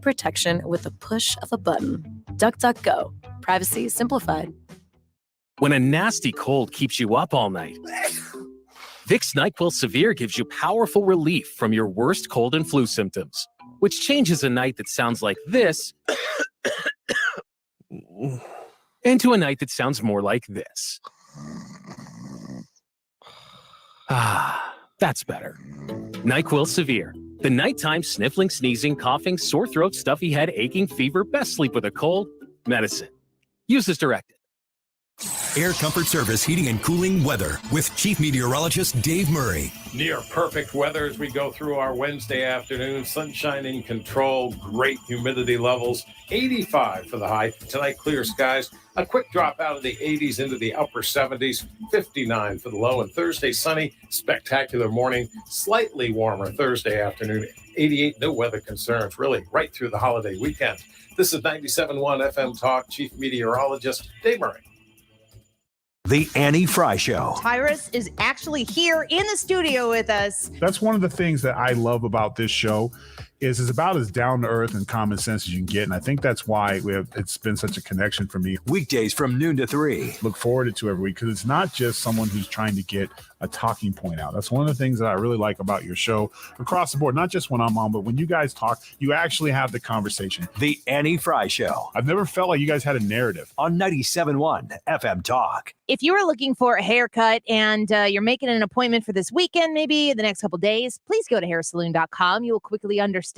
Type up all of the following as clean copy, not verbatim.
protection with the push of a button. DuckDuckGo. Privacy simplified. When a nasty cold keeps you up all night, Vicks NyQuil Severe gives you powerful relief from your worst cold and flu symptoms, which changes a night that sounds like this into a night that sounds more like this. Ah, that's better. NyQuil Severe. The nighttime sniffling, sneezing, coughing, sore throat, stuffy head, aching, fever, best sleep with a cold medicine. Use as directed. Air Comfort Service Heating and Cooling weather with Chief Meteorologist Dave Murray. Near perfect weather as we go through our Wednesday afternoon. Sunshine in control, great humidity levels. 85 for the high. Tonight, clear skies. A quick drop out of the 80s into the upper 70s. 59 for the low. And Thursday, sunny, spectacular morning. Slightly warmer Thursday afternoon. 88, no weather concerns, really, right through the holiday weekend. This is 97.1 FM Talk. Chief Meteorologist Dave Murray. The Annie Frey Show. Tyrus is actually here in the studio with us. That's one of the things that I love about this show is it's about as down to earth and common sense as you can get. And I think that's why it's been such a connection for me. Weekdays from noon to 3. Look forward to every week because it's not just someone who's trying to get a talking point out. That's one of the things that I really like about your show across the board, not just when I'm on, but when you guys talk, you actually have the conversation. The Annie Frey Show. I've never felt like you guys had a narrative. On 97.1 FM Talk. If you are looking for a haircut and you're making an appointment for this weekend, maybe the next couple days, please go to hairsaloon.com. You will quickly understand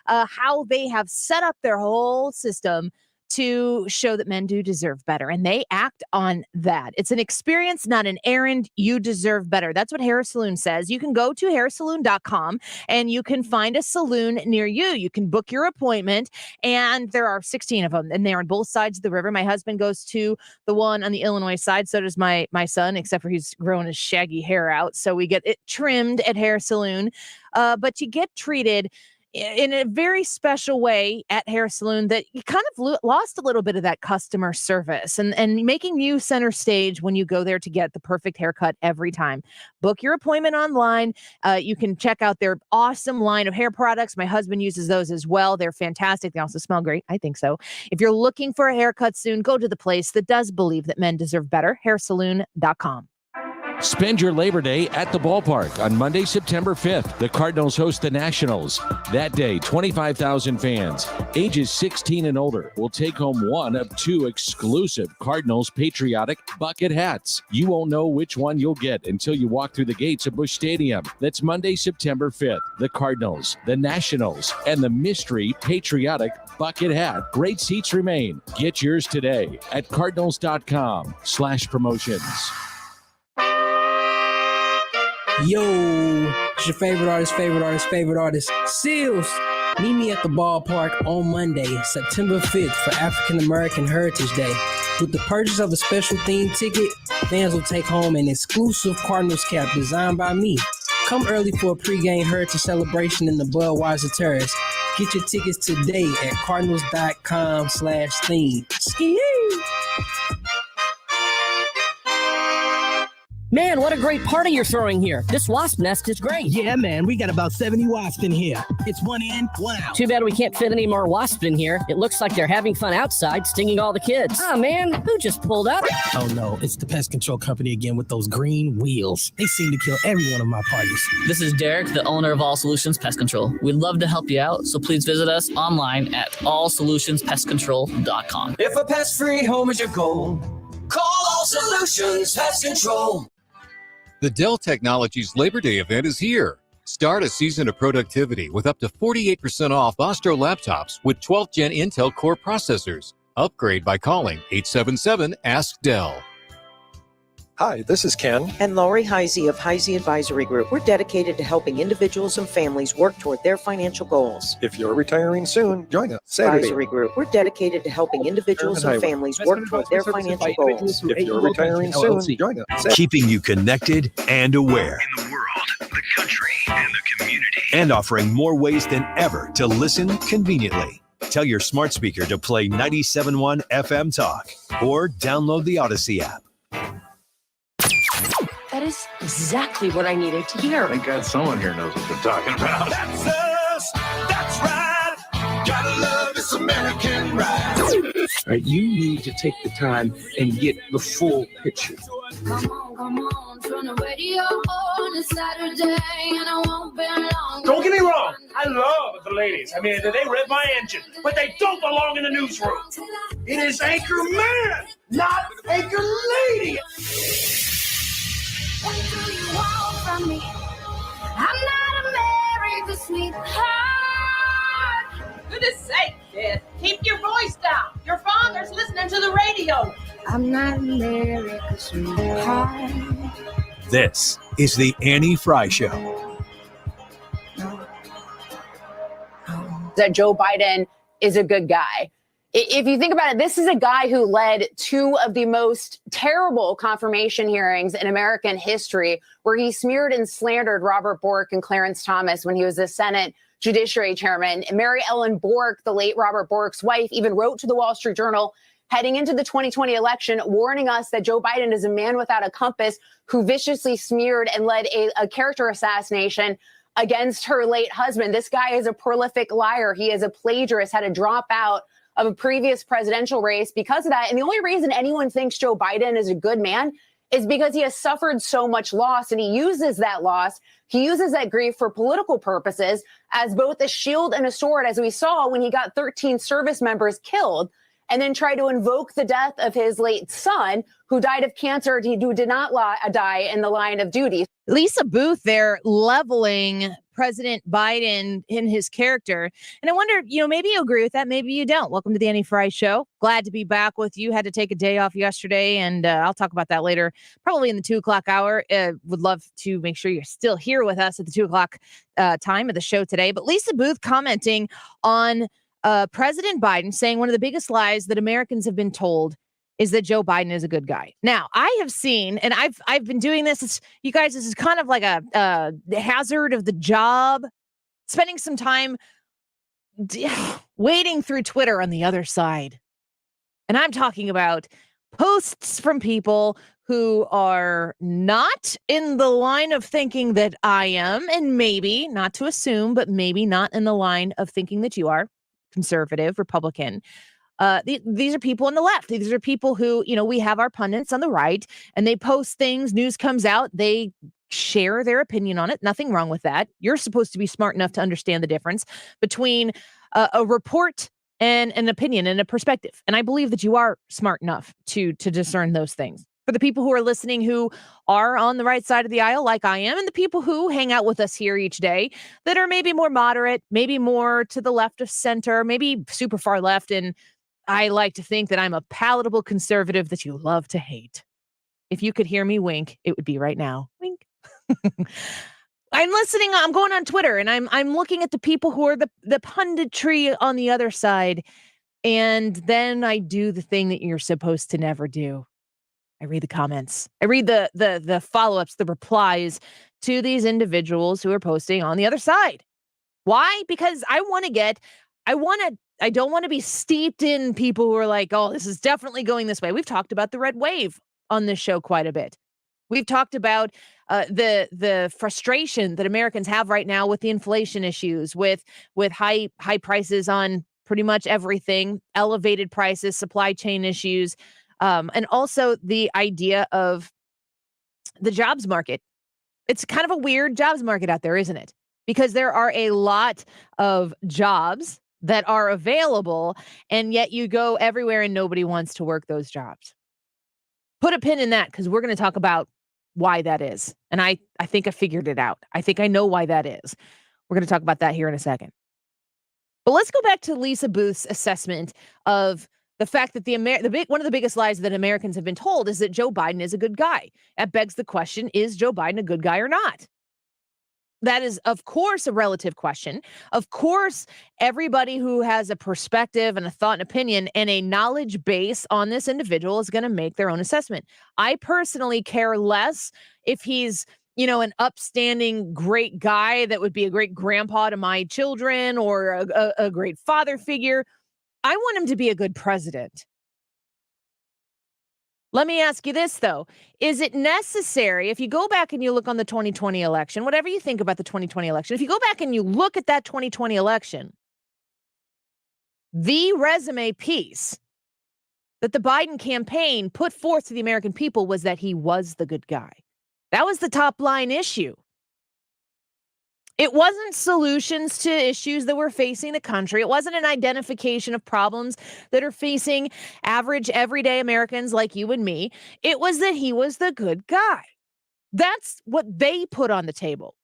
how they have set up their whole system to show that men do deserve better, and they act on that. It's an experience, not an errand. You deserve better. That's what Hair Saloon says. You can go to hairsaloon.com and you can find a saloon near you. You can book your appointment, and there are 16 of them, and they're on both sides of the river. My husband goes to the one on the Illinois side. So does my son, except for he's growing his shaggy hair out. So we get it trimmed at Hair Saloon, but you get treated in a very special way at Hair Saloon that you kind of lost a little bit of that customer service and making you center stage when you go there to get the perfect haircut every time. Book your appointment online. You can check out their awesome line of hair products. My husband uses those as well. They're fantastic. They also smell great. I think so. If you're looking for a haircut soon, go to the place that does believe that men deserve better, hairsaloon.com. Spend your Labor Day at the ballpark on Monday, September 5th. The Cardinals host the Nationals. That day, 25,000 fans, ages 16 and older, will take home one of 2 exclusive Cardinals patriotic bucket hats. You won't know which one you'll get until you walk through the gates of Busch Stadium. That's Monday, September 5th. The Cardinals, the Nationals, and the mystery patriotic bucket hat. Great seats remain. Get yours today at cardinals.com/promotions. Yo, it's your favorite artist, Seals. Meet me at the ballpark on Monday, September 5th for African American Heritage Day. With the purchase of a special themed ticket, fans will take home an exclusive Cardinals cap designed by me. Come early for a pregame heritage celebration in the Budweiser Terrace. Get your tickets today at cardinals.com/theme. Ski. Man, what a great party you're throwing here. This wasp nest is great. Yeah, man, we got about 70 wasps in here. It's one in, one out. Too bad we can't fit any more wasps in here. It looks like they're having fun outside, stinging all the kids. Oh, man, who just pulled up? Oh, no, it's the pest control company again with those green wheels. They seem to kill every one of my parties. This is Derek, the owner of All Solutions Pest Control. We'd love to help you out, so please visit us online at allsolutionspestcontrol.com. If a pest-free home is your goal, call All Solutions Pest Control. The Dell Technologies Labor Day event is here. Start a season of productivity with up to 48% off Ostro laptops with 12th Gen Intel Core processors. Upgrade by calling 877-ASK-DELL. Hi, this is Ken. And Lori Heisey of Heisey Advisory Group. We're dedicated to helping individuals and families work toward their financial goals. If you're retiring soon, join us. Saturday. Advisory Group. We're dedicated to helping individuals and families work toward their financial goals. If you're retiring soon, join us. Keeping you connected and aware. In the world, the country, and the community. And offering more ways than ever to listen conveniently. Tell your smart speaker to play 97.1 FM Talk or download the Odyssey app. That is exactly what I needed to hear. Thank God someone here knows what they're talking about. That's us. That's right. Gotta Right? You need to take the time and get the full picture. Come on, turn the radio on. It's Saturday and I won't be long. Don't get me wrong, I love the ladies. I mean, they rev my engine, but they don't belong in the newsroom. It is Anchor Man, not Anchor Lady. What do you want from me? I'm not America's sweetheart. Goodness sake, kid. Keep your voice down. Your father's listening to the radio. I'm not America's sweetheart. This is the Annie Frey Show. That Joe Biden is a good guy. If you think about it, this is a guy who led two of the most terrible confirmation hearings in American history, where he smeared and slandered Robert Bork and Clarence Thomas when he was the Senate Judiciary Chairman. And Mary Ellen Bork, the late Robert Bork's wife, even wrote to the Wall Street Journal heading into the 2020 election, warning us that Joe Biden is a man without a compass who viciously smeared and led a character assassination against her late husband. This guy is a prolific liar. He is a plagiarist, had to drop out of a previous presidential race because of that. And the only reason anyone thinks Joe Biden is a good man is because he has suffered so much loss, and he uses that loss, he uses that grief for political purposes as both a shield and a sword, as we saw when he got 13 service members killed and then tried to invoke the death of his late son, who died of cancer, who did not die in the line of duty. Lisa Booth there leveling President Biden in his character. And I wonder, maybe you agree with that. Maybe you don't. Welcome to the Annie Frey Show. Glad to be back with you. Had to take a day off yesterday, and I'll talk about that later, probably in the 2 o'clock hour. Would love to make sure you're still here with us at the 2 o'clock time of the show today. But Lisa Booth commenting on President Biden, saying one of the biggest lies that Americans have been told is that Joe Biden is a good guy. Now, I have seen, and I've been doing this. You guys, this is kind of like a hazard of the job, spending some time wading through Twitter on the other side. And I'm talking about posts from people who are not in the line of thinking that I am, and maybe, not to assume, but maybe not in the line of thinking that you are, conservative, Republican. These are people on the left. These are people who, we have our pundits on the right, and they post things, news comes out, they share their opinion on it. Nothing wrong with that. You're supposed to be smart enough to understand the difference between a report and an opinion and a perspective. And I believe that you are smart enough to discern those things. For the people who are listening who are on the right side of the aisle, like I am, and the people who hang out with us here each day that are maybe more moderate, maybe more to the left of center, maybe super far left, and I like to think that I'm a palatable conservative that you love to hate. If you could hear me wink, it would be right now. Wink. I'm listening. I'm going on Twitter, and I'm looking at the people who are the punditry on the other side. And then I do the thing that you're supposed to never do. I read the comments. I read the follow-ups, the replies to these individuals who are posting on the other side. Why? Because I don't want to be steeped in people who are like, oh, this is definitely going this way. We've talked about the red wave on this show quite a bit. We've talked about the frustration that Americans have right now with the inflation issues, with high prices on pretty much everything, elevated prices, supply chain issues, and also the idea of the jobs market. It's kind of a weird jobs market out there, isn't it? Because there are a lot of jobs that are available, and yet you go everywhere and nobody wants to work those jobs. Put a pin in that, because we're going to talk about why that is. And I think I figured it out. I think I know why that is. We're going to talk about that here in a second. But let's go back to Lisa Booth's assessment of the fact that one of the biggest lies that Americans have been told is that Joe Biden is a good guy. That begs the question, is Joe Biden a good guy or not? That is, of course, a relative question. Of course, everybody who has a perspective and a thought and opinion and a knowledge base on this individual is going to make their own assessment. I personally care less if he's, an upstanding, great guy that would be a great grandpa to my children or a great father figure. I want him to be a good president. Let me ask you this, though. Is it necessary, if you go back and you look on the 2020 election, whatever you think about the 2020 election, if you go back and you look at that 2020 election, the resume piece that the Biden campaign put forth to the American people was that he was the good guy. That was the top line issue. It wasn't solutions to issues that were facing the country. It wasn't an identification of problems that are facing average, everyday Americans like you and me. It was that he was the good guy. That's what they put on the table.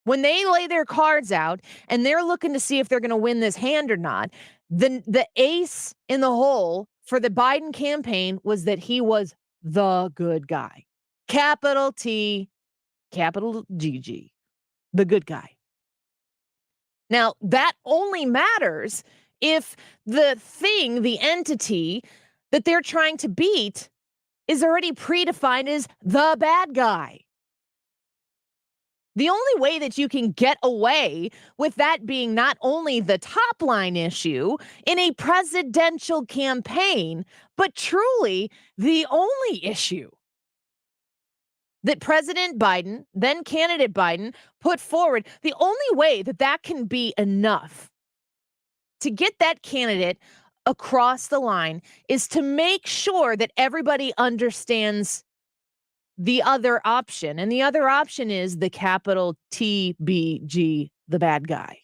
When they lay their cards out and they're looking to see if they're going to win this hand or not, the ace in the hole for the Biden campaign was that he was the good guy. Capital T, capital GG. The good guy. Now, that only matters if the thing, the entity that they're trying to beat is already predefined as the bad guy. The only way that you can get away with that being not only the top line issue in a presidential campaign, but truly the only issue that President Biden, then candidate Biden, put forward, the only way that that can be enough to get that candidate across the line is to make sure that everybody understands the other option. And the other option is the capital TBG, the bad guy.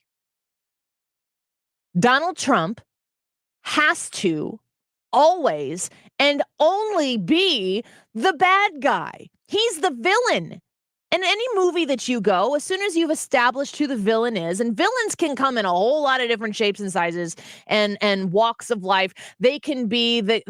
Donald Trump has to always and only be the bad guy. He's the villain. In any movie that you go, as soon as you've established who the villain is, and villains can come in a whole lot of different shapes and sizes and walks of life. They can be the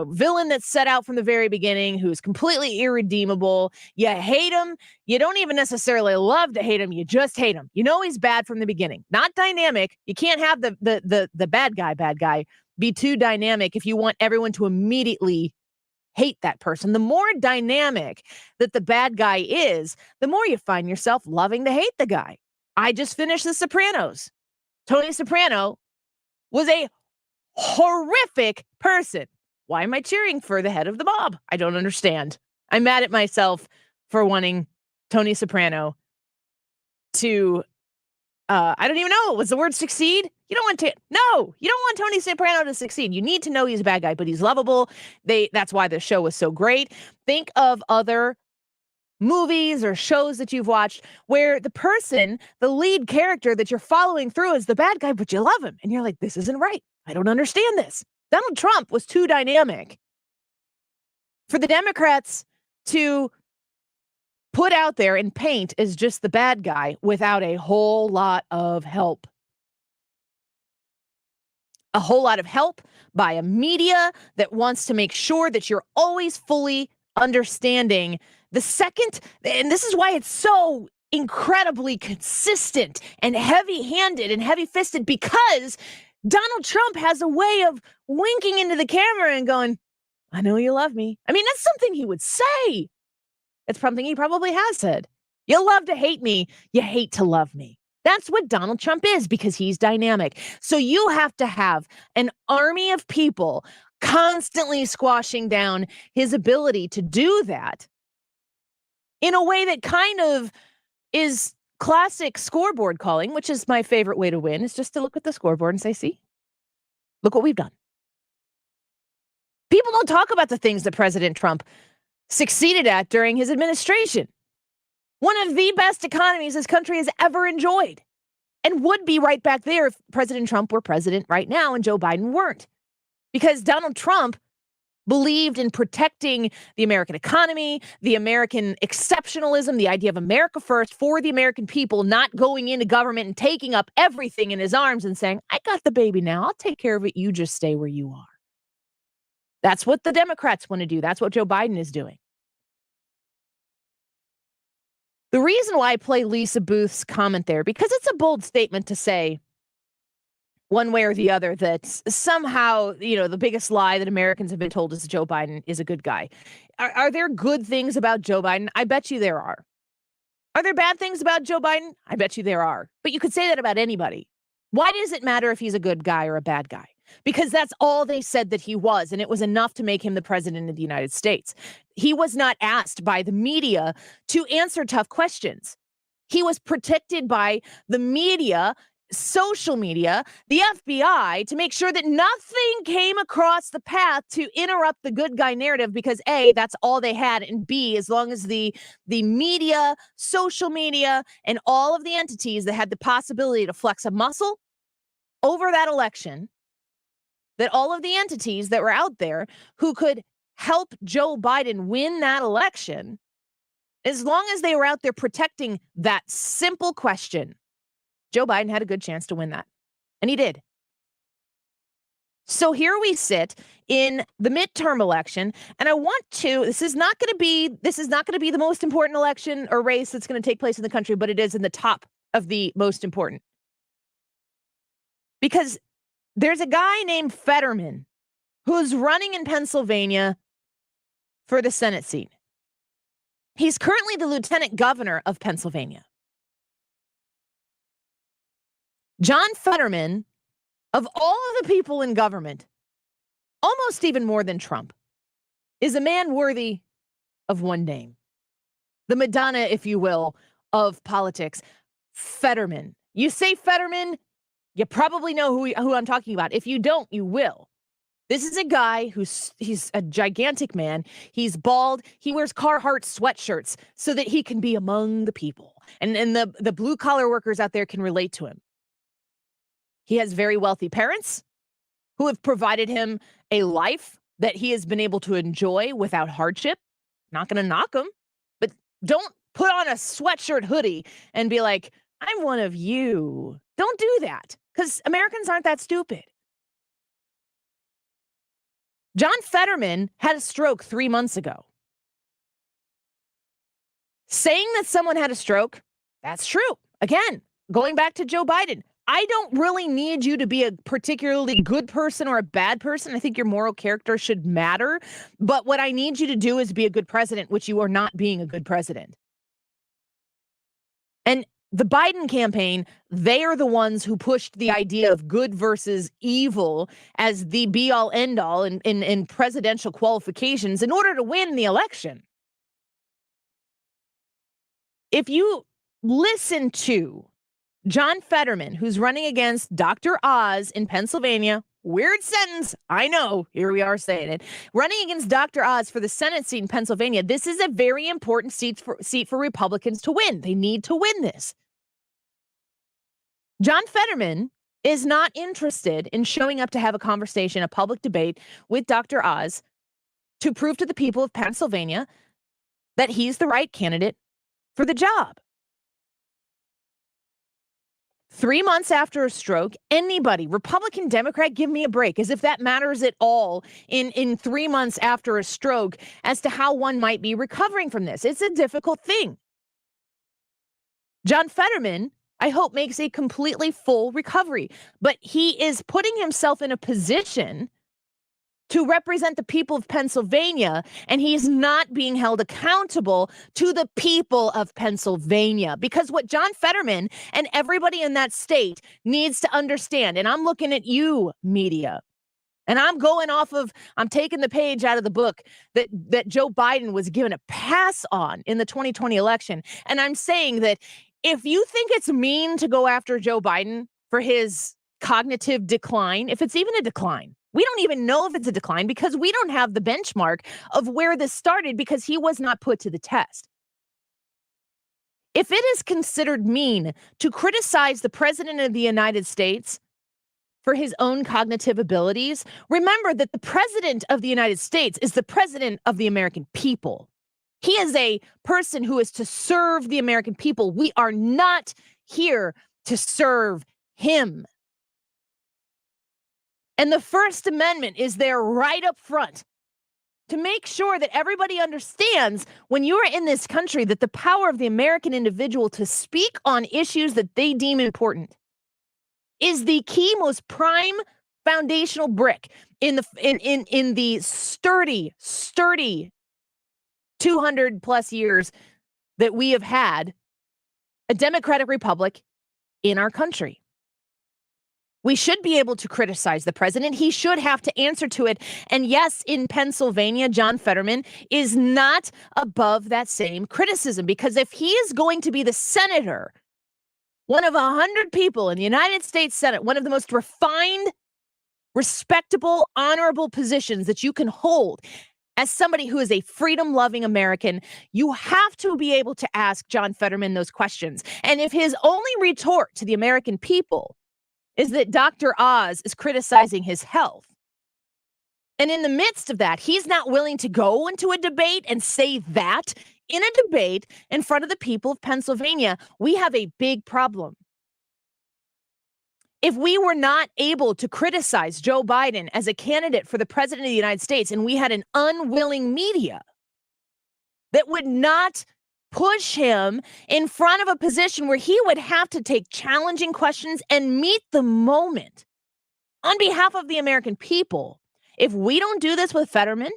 villain that's set out from the very beginning, who's completely irredeemable. You hate him. You don't even necessarily love to hate him. You just hate him. You know he's bad from the beginning. Not dynamic. You can't have the bad guy be too dynamic if you want everyone to immediately hate that person. The more dynamic that the bad guy is, the more you find yourself loving to hate the guy. I just finished The Sopranos. Tony Soprano was a horrific person. Why am I cheering for the head of the mob? I don't understand. I'm mad at myself for wanting Tony Soprano to I don't even know. Was the word succeed? You don't want Tony Soprano to succeed. You need to know he's a bad guy, but he's lovable. That's why the show was so great. Think of other movies or shows that you've watched where the person, the lead character that you're following through is the bad guy, but you love him. And you're like, this isn't right. I don't understand this. Donald Trump was too dynamic for the Democrats to put out there and paint as just the bad guy without a whole lot of help. A whole lot of help by a media that wants to make sure that you're always fully understanding the second, and this is why it's so incredibly consistent and heavy-handed and heavy-fisted, because Donald Trump has a way of winking into the camera and going, I know you love me. I mean, that's something he would say. It's something he probably has said. You love to hate me. You hate to love me. That's what Donald Trump is, because he's dynamic. So you have to have an army of people constantly squashing down his ability to do that in a way that kind of is classic scoreboard calling, which is my favorite way to win, is just to look at the scoreboard and say, see, look what we've done. People don't talk about the things that President Trump succeeded at during his administration. One of the best economies this country has ever enjoyed, and would be right back there if President Trump were president right now and Joe Biden weren't. Because Donald Trump believed in protecting the American economy, the American exceptionalism, the idea of America first for the American people, not going into government and taking up everything in his arms and saying, I got the baby now. I'll take care of it. You just stay where you are. That's what the Democrats want to do. That's what Joe Biden is doing. The reason why I play Lisa Booth's comment there, because it's a bold statement to say one way or the other that somehow, the biggest lie that Americans have been told is that Joe Biden is a good guy. Are there good things about Joe Biden? I bet you there are. Are there bad things about Joe Biden? I bet you there are. But you could say that about anybody. Why does it matter if he's a good guy or a bad guy? Because that's all they said that he was, and it was enough to make him the president of the United States. He was not asked by the media to answer tough questions. He was protected by the media social media, the FBI, to make sure that nothing came across the path to interrupt the good guy narrative because A, that's all they had, and B, as long as the media, social media, and all of the entities that had the possibility to flex a muscle over that election, that all of the entities that were out there who could help Joe Biden win that election, as long as they were out there protecting that simple question, Joe Biden had a good chance to win that. And he did. So here we sit in the midterm election, and I want to, this is not going to be the most important election or race that's going to take place in the country, but it is in the top of the most important. Because there's a guy named Fetterman who's running in Pennsylvania for the Senate seat. He's currently the lieutenant governor of Pennsylvania. John Fetterman, of all of the people in government, almost even more than Trump, is a man worthy of one name. The Madonna, if you will, of politics. Fetterman. You say Fetterman, you probably know who I'm talking about. If you don't, you will. This is a guy he's a gigantic man. He's bald. He wears Carhartt sweatshirts so that he can be among the people. And the blue collar workers out there can relate to him. He has very wealthy parents who have provided him a life that he has been able to enjoy without hardship. Not going to knock him, but don't put on a sweatshirt hoodie and be like, I'm one of you. Don't do that, because Americans aren't that stupid. John Fetterman had a stroke 3 months ago. Saying that someone had a stroke, that's true. Again, going back to Joe Biden, I don't really need you to be a particularly good person or a bad person. I think your moral character should matter. But what I need you to do is be a good president, which you are not being a good president. And the Biden campaign, they are the ones who pushed the idea of good versus evil as the be-all, end-all in presidential qualifications in order to win the election. If you listen to John Fetterman, who's running against Dr. Oz in Pennsylvania, weird sentence, I know, here we are saying it, running against Dr. Oz for the Senate seat in Pennsylvania, this is a very important seat for Republicans to win. They need to win this. John Fetterman is not interested in showing up to have a conversation, a public debate with Dr. Oz to prove to the people of Pennsylvania that he's the right candidate for the job. 3 months after a stroke, anybody, Republican, Democrat, give me a break, as if that matters at all in 3 months after a stroke as to how one might be recovering from this. It's a difficult thing. John Fetterman, I hope, makes a completely full recovery, but he is putting himself in a position to represent the people of Pennsylvania, and he's not being held accountable to the people of Pennsylvania. Because what John Fetterman and everybody in that state needs to understand, and I'm looking at you, media, and I'm taking the page out of the book that Joe Biden was given a pass on in the 2020 election, and I'm saying that if you think it's mean to go after Joe Biden for his cognitive decline, if it's even a decline, we don't even know if it's a decline because we don't have the benchmark of where this started because he was not put to the test. If it is considered mean to criticize the president of the United States for his own cognitive abilities, remember that the president of the United States is the president of the American people. He is a person who is to serve the American people. We are not here to serve him. And the First Amendment is there right up front to make sure that everybody understands when you are in this country that the power of the American individual to speak on issues that they deem important is the key, most prime foundational brick in the sturdy 200 plus years that we have had a democratic republic in our country. We should be able to criticize the president. He should have to answer to it. And yes, in Pennsylvania, John Fetterman is not above that same criticism, because if he is going to be the senator one of 100 people in the United States Senate, one of the most refined, respectable, honorable positions that you can hold as somebody who is a freedom-loving American, you have to be able to ask John Fetterman those questions. And if his only retort to the American people is that Dr. Oz is criticizing his health, and in the midst of that, he's not willing to go into a debate and say that in a debate in front of the people of Pennsylvania, we have a big problem. If we were not able to criticize Joe Biden as a candidate for the president of the United States, and we had an unwilling media that would not push him in front of a position where he would have to take challenging questions and meet the moment on behalf of the American people, if we don't do this with Fetterman,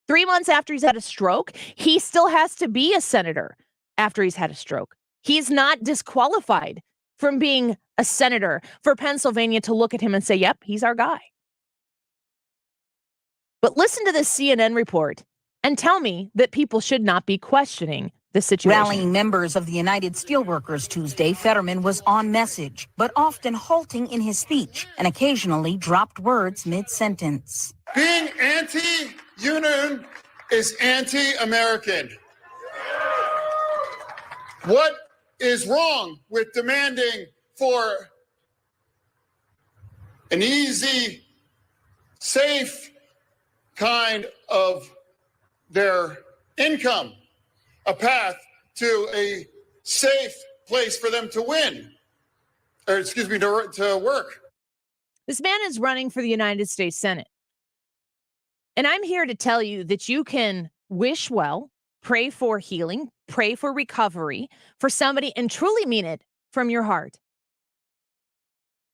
3 months after he's had a stroke, he still has to be a senator after he's had a stroke. He's not disqualified from being a senator for Pennsylvania to look at him and say, yep, he's our guy. But listen to this CNN report and tell me that people should not be questioning the situation. Rallying members of the United Steelworkers Tuesday, Fetterman was on message, but often halting in his speech and occasionally dropped words mid-sentence. Being anti-union is anti-American. What is wrong with demanding for an easy, safe kind of their income, a path to a safe place for them to win, or to work? This man is running for the United States Senate. And I'm here to tell you that you can wish well, pray for healing, pray for recovery for somebody and truly mean it from your heart.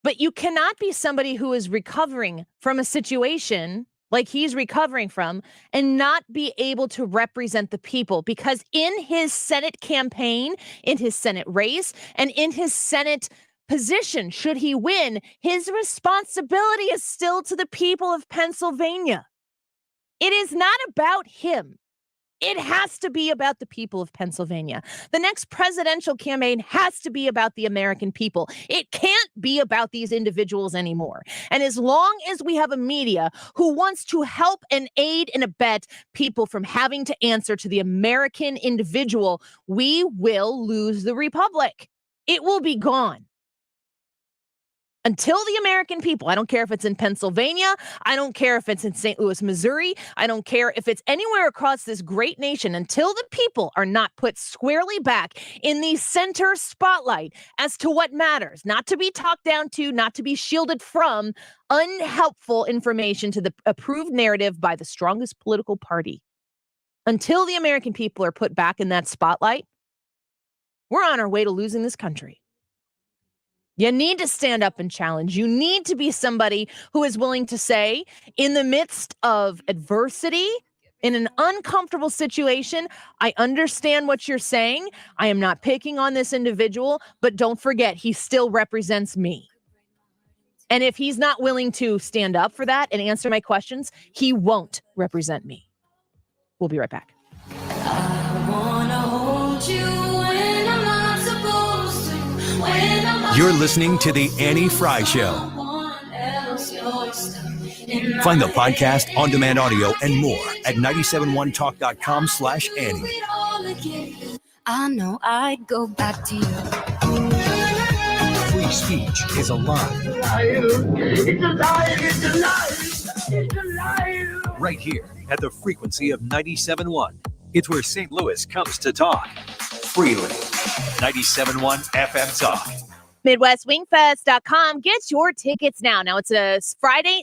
But you cannot be somebody who is recovering from a situation like he's recovering from and not be able to represent the people, because in his Senate campaign, in his Senate race, and in his Senate position, should he win, his responsibility is still to the people of Pennsylvania. It is not about him. It has to be about the people of Pennsylvania. The next presidential campaign has to be about the American people. It can't be about these individuals anymore. And as long as we have a media who wants to help and aid and abet people from having to answer to the American individual, we will lose the republic. It will be gone. Until the American people, I don't care if it's in Pennsylvania, I don't care if it's in St. Louis, Missouri, I don't care if it's anywhere across this great nation, until the people are not put squarely back in the center spotlight as to what matters, not to be talked down to, not to be shielded from unhelpful information to the approved narrative by the strongest political party. Until the American people are put back in that spotlight, we're on our way to losing this country. You need to stand up and challenge. You need to be somebody who is willing to say, in the midst of adversity, in an uncomfortable situation, I understand what you're saying. I am not picking on this individual, but don't forget, he still represents me. And if he's not willing to stand up for that and answer my questions, he won't represent me. We'll be right back. I wanna hold you when I'm not supposed to. You're listening to The Annie Frey Show. Find the podcast, on-demand audio, and more at 971talk.com/Annie. I know I'd go back to you. Free speech is a lie. It's a lie. It's a lie. It's a lie. Right here at the frequency of 97.1. It's where St. Louis comes to talk freely. 97.1 FM Talk. MidwestWingFest.com. Get your tickets now. Now it's this Friday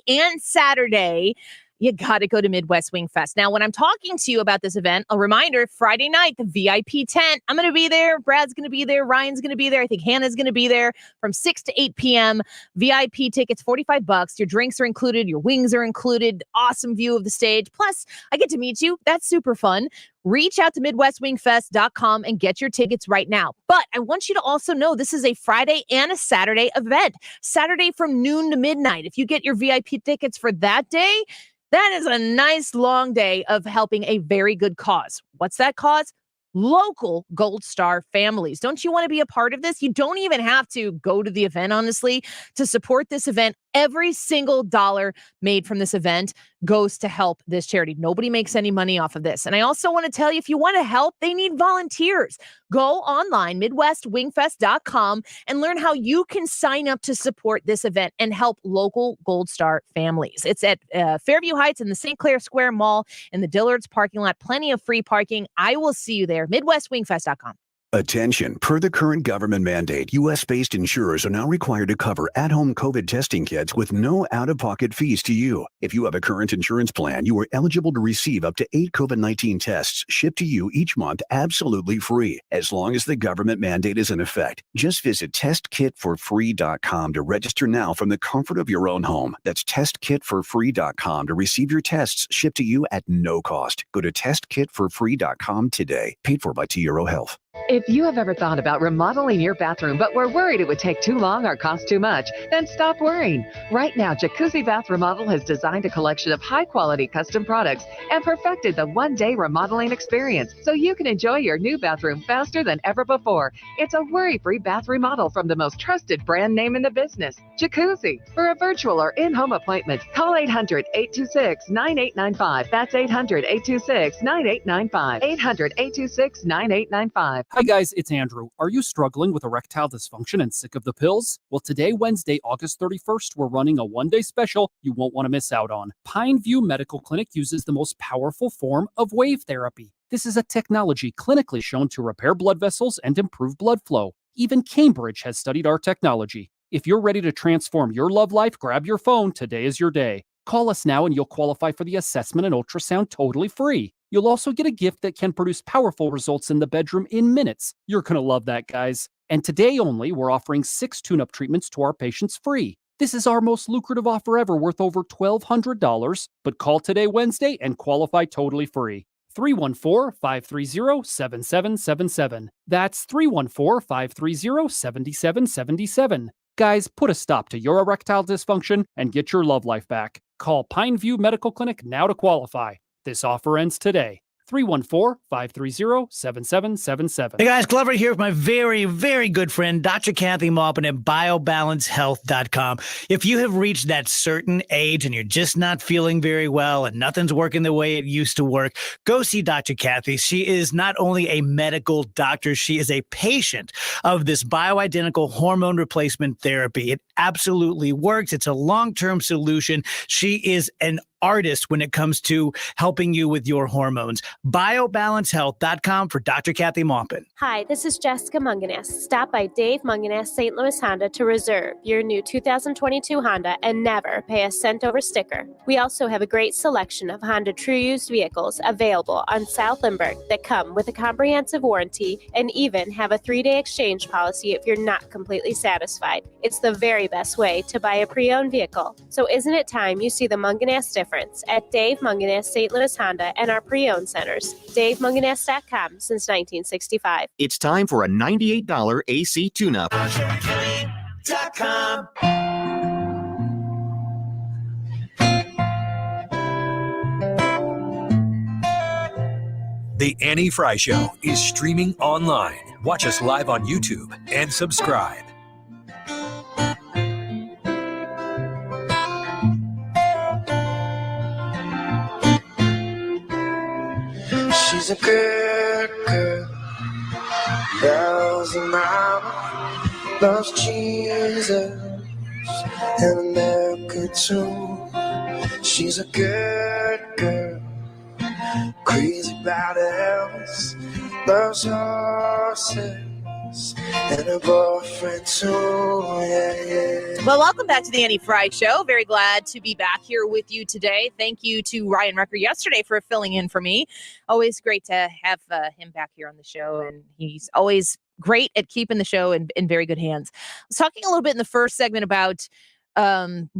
and Saturday. You got to go to Midwest Wing Fest. Now, when I'm talking to you about this event, a reminder, Friday night, the VIP tent. I'm going to be there. Brad's going to be there. Ryan's going to be there. I think Hannah's going to be there from 6 to 8 p.m. VIP tickets, $45. Your drinks are included. Your wings are included. Awesome view of the stage. Plus, I get to meet you. That's super fun. Reach out to MidwestWingFest.com and get your tickets right now. But I want you to also know this is a Friday and a Saturday event. Saturday from noon to midnight. If you get your VIP tickets for that day, that is a nice long day of helping a very good cause. What's that cause? local Gold Star families. Don't you want to be a part of this? You don't even have to go to the event, honestly, to support this event. Every single dollar made from this event goes to help this charity. Nobody makes any money off of this. And I also want to tell you, if you want to help, they need volunteers. Go online, MidwestWingFest.com, and learn how you can sign up to support this event and help local Gold Star families. It's at Fairview Heights in the St. Clair Square Mall in the Dillard's parking lot. Plenty of free parking. I will see you there. MidwestWingFest.com. Attention, per the current government mandate, U.S.-based insurers are now required to cover at-home COVID testing kits with no out-of-pocket fees to you. If you have a current insurance plan, you are eligible to receive up to 8 COVID-19 tests shipped to you each month absolutely free, as long as the government mandate is in effect. Just visit testkitforfree.com to register now from the comfort of your own home. That's testkitforfree.com to receive your tests shipped to you at no cost. Go to testkitforfree.com today. Paid for by T Euro Health. If you have ever thought about remodeling your bathroom but were worried it would take too long or cost too much, then stop worrying. Right now, Jacuzzi Bath Remodel has designed a collection of high-quality custom products and perfected the one-day remodeling experience so you can enjoy your new bathroom faster than ever before. It's a worry-free bath remodel from the most trusted brand name in the business, Jacuzzi. For a virtual or in-home appointment, call 800-826-9895. That's 800-826-9895. 800-826-9895. Hi guys, it's Andrew. Are you struggling with erectile dysfunction and sick of the pills? Well, today, Wednesday, August 31st, we're running a one-day special you won't want to miss out on. Pineview Medical Clinic uses the most powerful form of wave therapy. This is a technology clinically shown to repair blood vessels and improve blood flow. Even Cambridge has studied our technology. If you're ready to transform your love life, grab your phone. Today is your day. Call us now and you'll qualify for the assessment and ultrasound totally free. You'll also get a gift that can produce powerful results in the bedroom in minutes. You're going to love that, guys. And today only, we're offering 6 tune-up treatments to our patients free. This is our most lucrative offer ever, worth over $1,200. But call today, Wednesday, and qualify totally free. 314-530-7777. That's 314-530-7777. Guys, put a stop to your erectile dysfunction and get your love life back. Call Pineview Medical Clinic now to qualify. This offer ends today. 314-530-7777. Hey guys, Glover here with my very, very good friend, Dr. Kathy Maupin at BioBalanceHealth.com. If you have reached that certain age and you're just not feeling very well and nothing's working the way it used to work, go see Dr. Kathy. She is not only a medical doctor, she is a patient of this bioidentical hormone replacement therapy. It absolutely works. It's a long-term solution. She is an artist when it comes to helping you with your hormones. BioBalanceHealth.com for Dr. Kathy Maupin. Hi, this is Jessica Munganess. Stop by Dave Munganess St. Louis Honda to reserve your new 2022 Honda and never pay a cent over sticker. We also have a great selection of Honda True Used vehicles available on South Lindbergh that come with a comprehensive warranty and even have a 3-day exchange policy if you're not completely satisfied. It's the very best way to buy a pre-owned vehicle. So isn't it time you see the Munganess difference at Dave Munganess St. Louis Honda and our pre-owned centers? DaveMunganess.com since 1965. It's time for a $98 AC tune-up. The Annie Frey Show is streaming online. Watch us live on YouTube and subscribe. She's a good girl, loves a mama, loves Jesus and America too. She's a good girl, crazy about Elvis, loves horses and a boyfriend too. Yeah. Well, welcome back to the Annie Frey Show. Very glad to be back here with you today. Thank you to Ryan Rucker yesterday for filling in for me. Always great to have him back here on the show, and he's always great at keeping the show in very good hands. I was talking a little bit in the first segment about John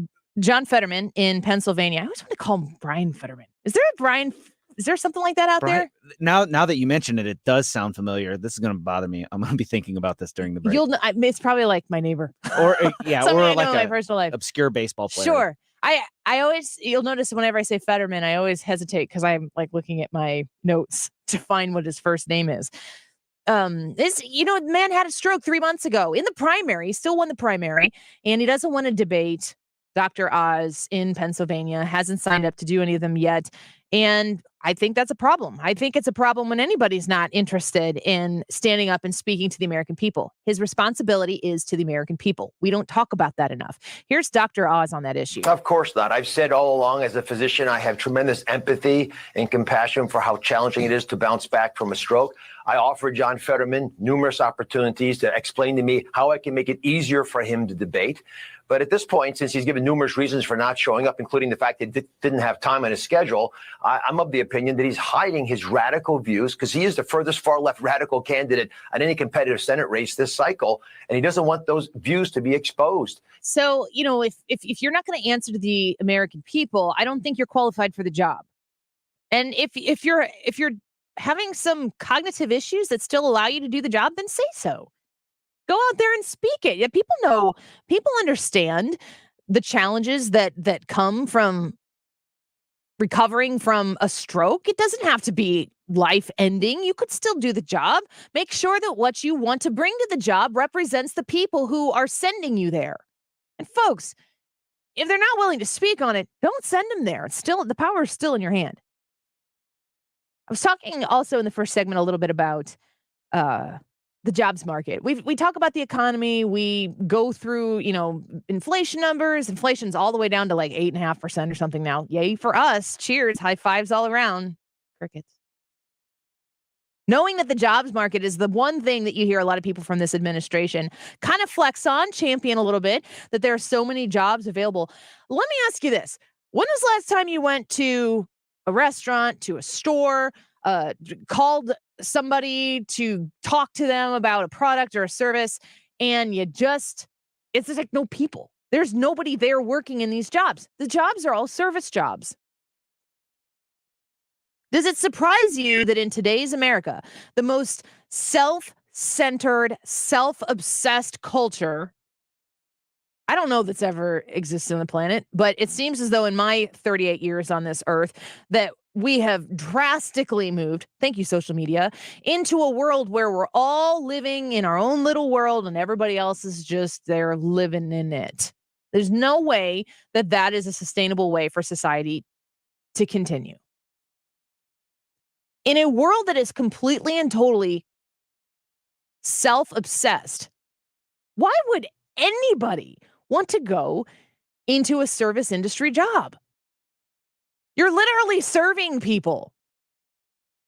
Fetterman in Pennsylvania. I always want to call him Brian Fetterman. Is there a Brian? Is there something like that out there? Now that you mention it, it does sound familiar. This is going to bother me. I'm going to be thinking about this during the break. It's probably like my neighbor, or yeah, or like my personal life. Obscure baseball player. Sure. I always, you'll notice whenever I say Fetterman, I always hesitate because I'm like looking at my notes define what his first name is. The man had a stroke 3 months ago in the primary. He still won the primary, and he doesn't want to debate Dr. Oz in Pennsylvania. Hasn't signed up to do any of them yet. And I think that's a problem. I think it's a problem when anybody's not interested in standing up and speaking to the American people. His responsibility is to the American people. We don't talk about that enough. Here's Dr. Oz on that issue. Of course not. I've said all along, as a physician, I have tremendous empathy and compassion for how challenging it is to bounce back from a stroke. I offered John Fetterman numerous opportunities to explain to me how I can make it easier for him to debate. But at this point, since he's given numerous reasons for not showing up, including the fact that he didn't have time on his schedule, I'm of the opinion that he's hiding his radical views because he is the furthest far-left radical candidate on any competitive Senate race this cycle, and he doesn't want those views to be exposed. So, if you're not going to answer to the American people, I don't think you're qualified for the job. And if you're having some cognitive issues that still allow you to do the job, then say so. Go out there and speak it. Yeah, people understand the challenges that come from recovering from a stroke. It doesn't have to be life-ending. You could still do the job. Make sure that what you want to bring to the job represents the people who are sending you there. And folks, if they're not willing to speak on it, don't send them there. The power is still in your hand. I was talking also in the first segment a little bit about the jobs market. We talk about the economy. We go through, inflation numbers. Inflation's all the way down to like 8.5% or something now. Yay for us. Cheers. High fives all around. Crickets. Knowing that the jobs market is the one thing that you hear a lot of people from this administration kind of flex on, champion a little bit, that there are so many jobs available. Let me ask you this. When was the last time you went to a restaurant, to a store, called somebody to talk to them about a product or a service, and it's just like no people. There's nobody there working in these jobs. The jobs are all service jobs. Does it surprise you that in today's America, the most self-centered, self-obsessed culture, I don't know that's ever existed on the planet, but it seems as though in my 38 years on this earth that we have drastically moved, thank you, social media, into a world where we're all living in our own little world and everybody else is just there living in it. There's no way that is a sustainable way for society to continue. In a world that is completely and totally self-obsessed, why would anybody want to go into a service industry job? You're literally serving people.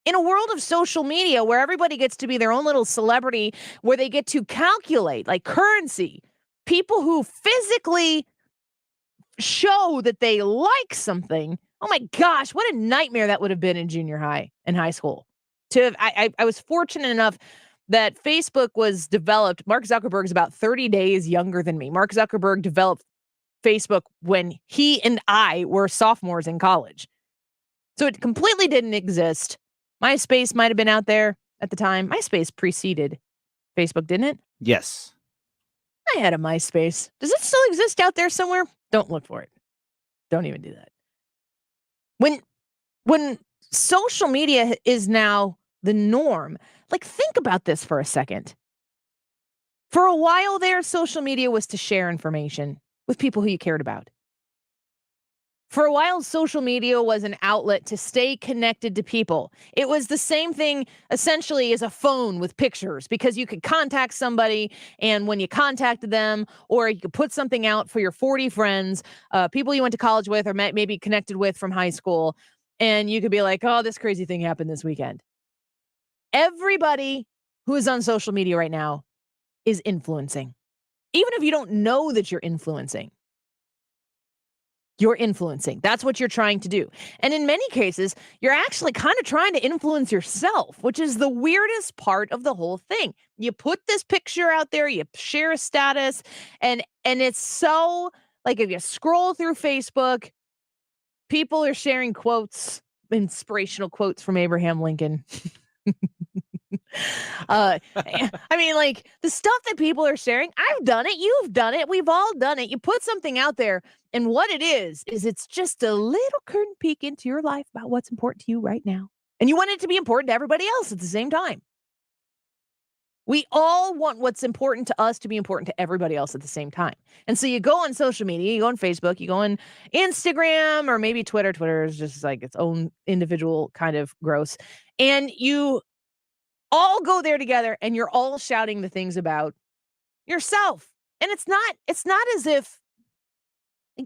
In a world of social media where everybody gets to be their own little celebrity, where they get to calculate like currency, people who physically show that they like something. Oh my gosh, what a nightmare that would have been in junior high and high school. I was fortunate enough that Facebook was developed. Mark Zuckerberg is about 30 days younger than me. Mark Zuckerberg developed Facebook when he and I were sophomores in college. So it completely didn't exist. MySpace might have been out there at the time. MySpace preceded Facebook, didn't it? Yes. I had a MySpace. Does it still exist out there somewhere? Don't look for it. Don't even do that. When social media is now the norm, like think about this for a second. For a while there, social media was to share information with people who you cared about. For a while, social media was an outlet to stay connected to people. It was the same thing, essentially, as a phone with pictures, because you could contact somebody, and when you contacted them, or you could put something out for your 40 friends, people you went to college with or maybe connected with from high school, and you could be like, oh, this crazy thing happened this weekend. Everybody who is on social media right now is influencing. Even if you don't know that you're influencing. You're influencing. That's what you're trying to do. And in many cases, you're actually kind of trying to influence yourself, which is the weirdest part of the whole thing. You put this picture out there, you share a status, and it's so, like, if you scroll through Facebook, people are sharing quotes, inspirational quotes from Abraham Lincoln. I mean, like, the stuff that people are sharing, I've done it, you've done it, we've all done it. You put something out there, and what it is it's just a little curtain peek into your life about what's important to you right now. And you want it to be important to everybody else at the same time. We all want what's important to us to be important to everybody else at the same time. And so you go on social media, you go on Facebook, you go on Instagram, or maybe Twitter. Twitter is just like its own individual kind of gross. And you all go there together and you're all shouting the things about yourself. And it's not as if,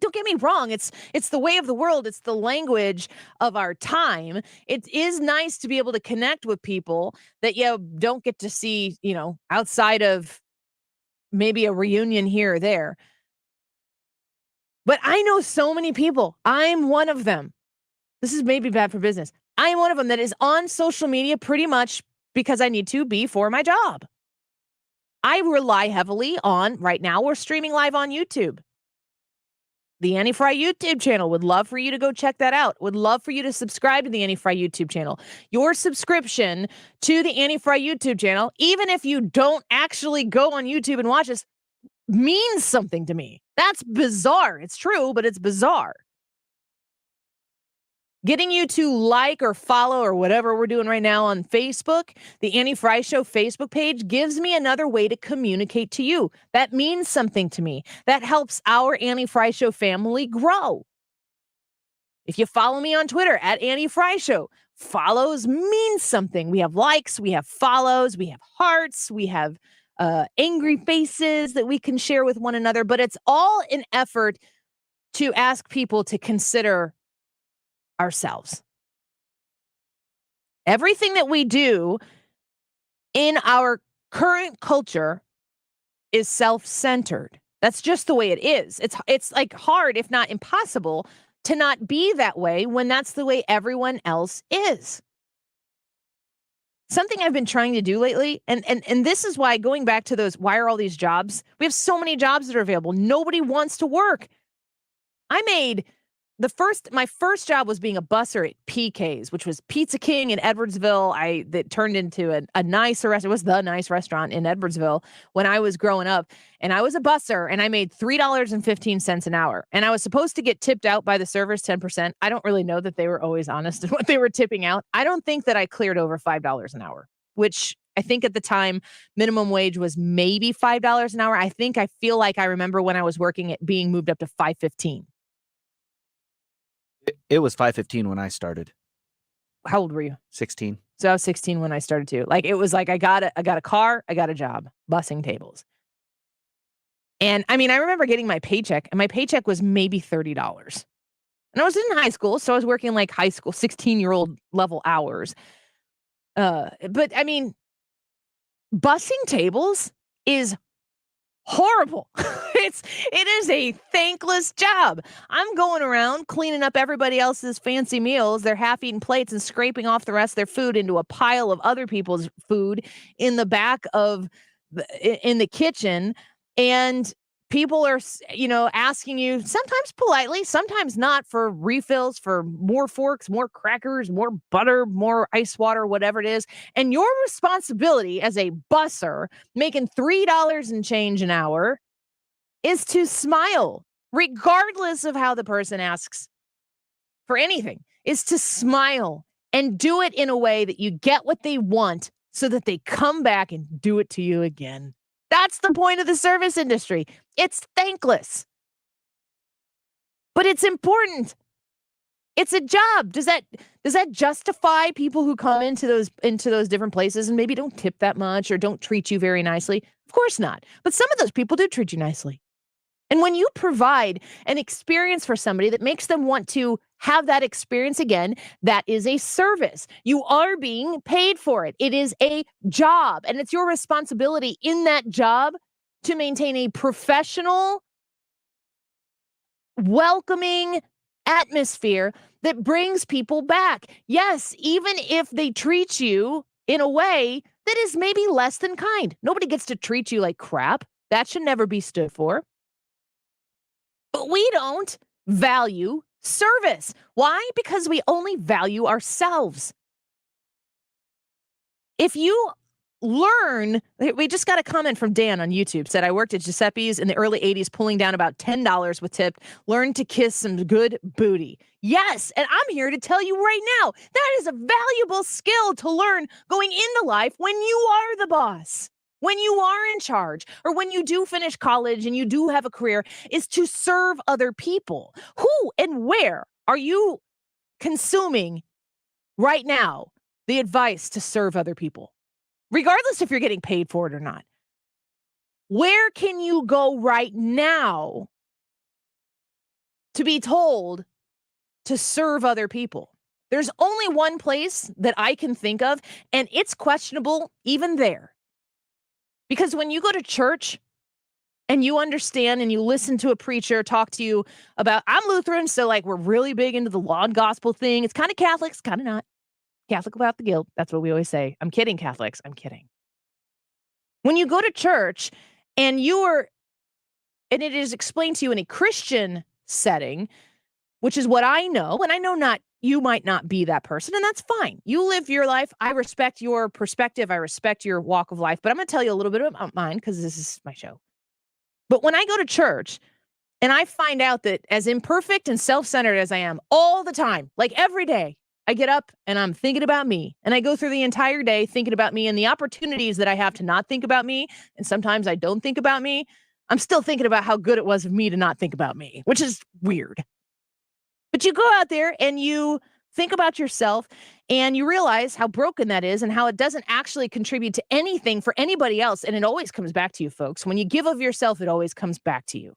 don't get me wrong, it's the way of the world. It's the language of our time. It is nice to be able to connect with people that you don't get to see, outside of maybe a reunion here or there. But I know so many people. I'm one of them. This is maybe bad for business. I am one of them that is on social media pretty much because I need to be for my job. I rely heavily on, right now we're streaming live on YouTube. The Annie Frey YouTube channel. Would love for you to go check that out. Would love for you to subscribe to the Annie Frey YouTube channel. Your subscription to the Annie Frey YouTube channel, even if you don't actually go on YouTube and watch us, means something to me. That's bizarre. It's true, but it's bizarre. Getting you to like or follow or whatever we're doing right now on Facebook, the Annie Frey Show Facebook page, gives me another way to communicate to you. That means something to me. That helps our Annie Frey Show family grow. If you follow me on Twitter at Annie Frey Show, follows means something. We have likes, we have follows, we have hearts, we have angry faces that we can share with one another, but it's all an effort to ask people to consider ourselves. Everything that we do in our current culture is self-centered. That's just the way it is. It's like hard, if not impossible, to not be that way when that's the way everyone else is. Something I've been trying to do lately, and this is why, going back to those, why are all these jobs? We have so many jobs that are available. Nobody wants to work. I made my first job was being a busser at PK's, which was Pizza King in Edwardsville. That turned into a nicer restaurant. It was the nice restaurant in Edwardsville when I was growing up. And I was a busser, and I made $3.15 an hour. And I was supposed to get tipped out by the servers 10%. I don't really know that they were always honest in what they were tipping out. I don't think that I cleared over $5 an hour, which I think at the time minimum wage was maybe $5 an hour. I feel like I remember when I was working it being moved up to $5.15. It was 5:15 when I started. How old were you? 16. So I was 16 when I started too. Like, it was like I got a car, I got a job bussing tables. And I mean, I remember getting my paycheck, and my paycheck was maybe $30. And I was in high school, so I was working like high school 16-year-old level hours. But I mean, bussing tables is horrible. It is a thankless job. I'm going around cleaning up everybody else's fancy meals, their half-eaten plates, and scraping off the rest of their food into a pile of other people's food in the back of in the kitchen. And people are, asking you, sometimes politely, sometimes not, for refills, for more forks, more crackers, more butter, more ice water, whatever it is. And your responsibility as a busser making $3 and change an hour is to smile, regardless of how the person asks for anything, is to smile and do it in a way that you get what they want so that they come back and do it to you again. That's the point of the service industry. It's thankless, but it's important. It's a job. Does that justify people who come into those different places and maybe don't tip that much or don't treat you very nicely? Of course not. But some of those people do treat you nicely. And when you provide an experience for somebody that makes them want to have that experience again, that is a service. You are being paid for it. It is a job, and it's your responsibility in that job to maintain a professional, welcoming atmosphere that brings people back. Yes, even if they treat you in a way that is maybe less than kind. Nobody gets to treat you like crap. That should never be stood for. But we don't value service. Why? Because we only value ourselves. If you learn. We just got a comment from Dan on YouTube. Said, I worked at Giuseppe's in the early 80s, pulling down about $10 with tip. Learned to kiss some good booty. Yes, and I'm here to tell you right now, that is a valuable skill to learn going into life when you are the boss, when you are in charge, or when you do finish college and you do have a career, is to serve other people. Who and where are you consuming right now the advice to serve other people? Regardless if you're getting paid for it or not. Where can you go right now to be told to serve other people? There's only one place that I can think of, and it's questionable even there. Because when you go to church and you understand and you listen to a preacher talk to you about, I'm Lutheran, so like we're really big into the law and gospel thing. It's kind of Catholic, it's kind of not. Catholic without the guilt. That's what we always say. I'm kidding, Catholics. I'm kidding. When you go to church and it is explained to you in a Christian setting, which is what I know, and I know you might not be that person, and that's fine. You live your life. I respect your perspective. I respect your walk of life, but I'm going to tell you a little bit about mine because this is my show. But when I go to church and I find out that as imperfect and self-centered as I am all the time, like every day, I get up and I'm thinking about me, and I go through the entire day thinking about me and the opportunities that I have to not think about me. And sometimes I don't think about me. I'm still thinking about how good it was of me to not think about me, which is weird. But you go out there and you think about yourself and you realize how broken that is and how it doesn't actually contribute to anything for anybody else. And it always comes back to you, folks. When you give of yourself, it always comes back to you.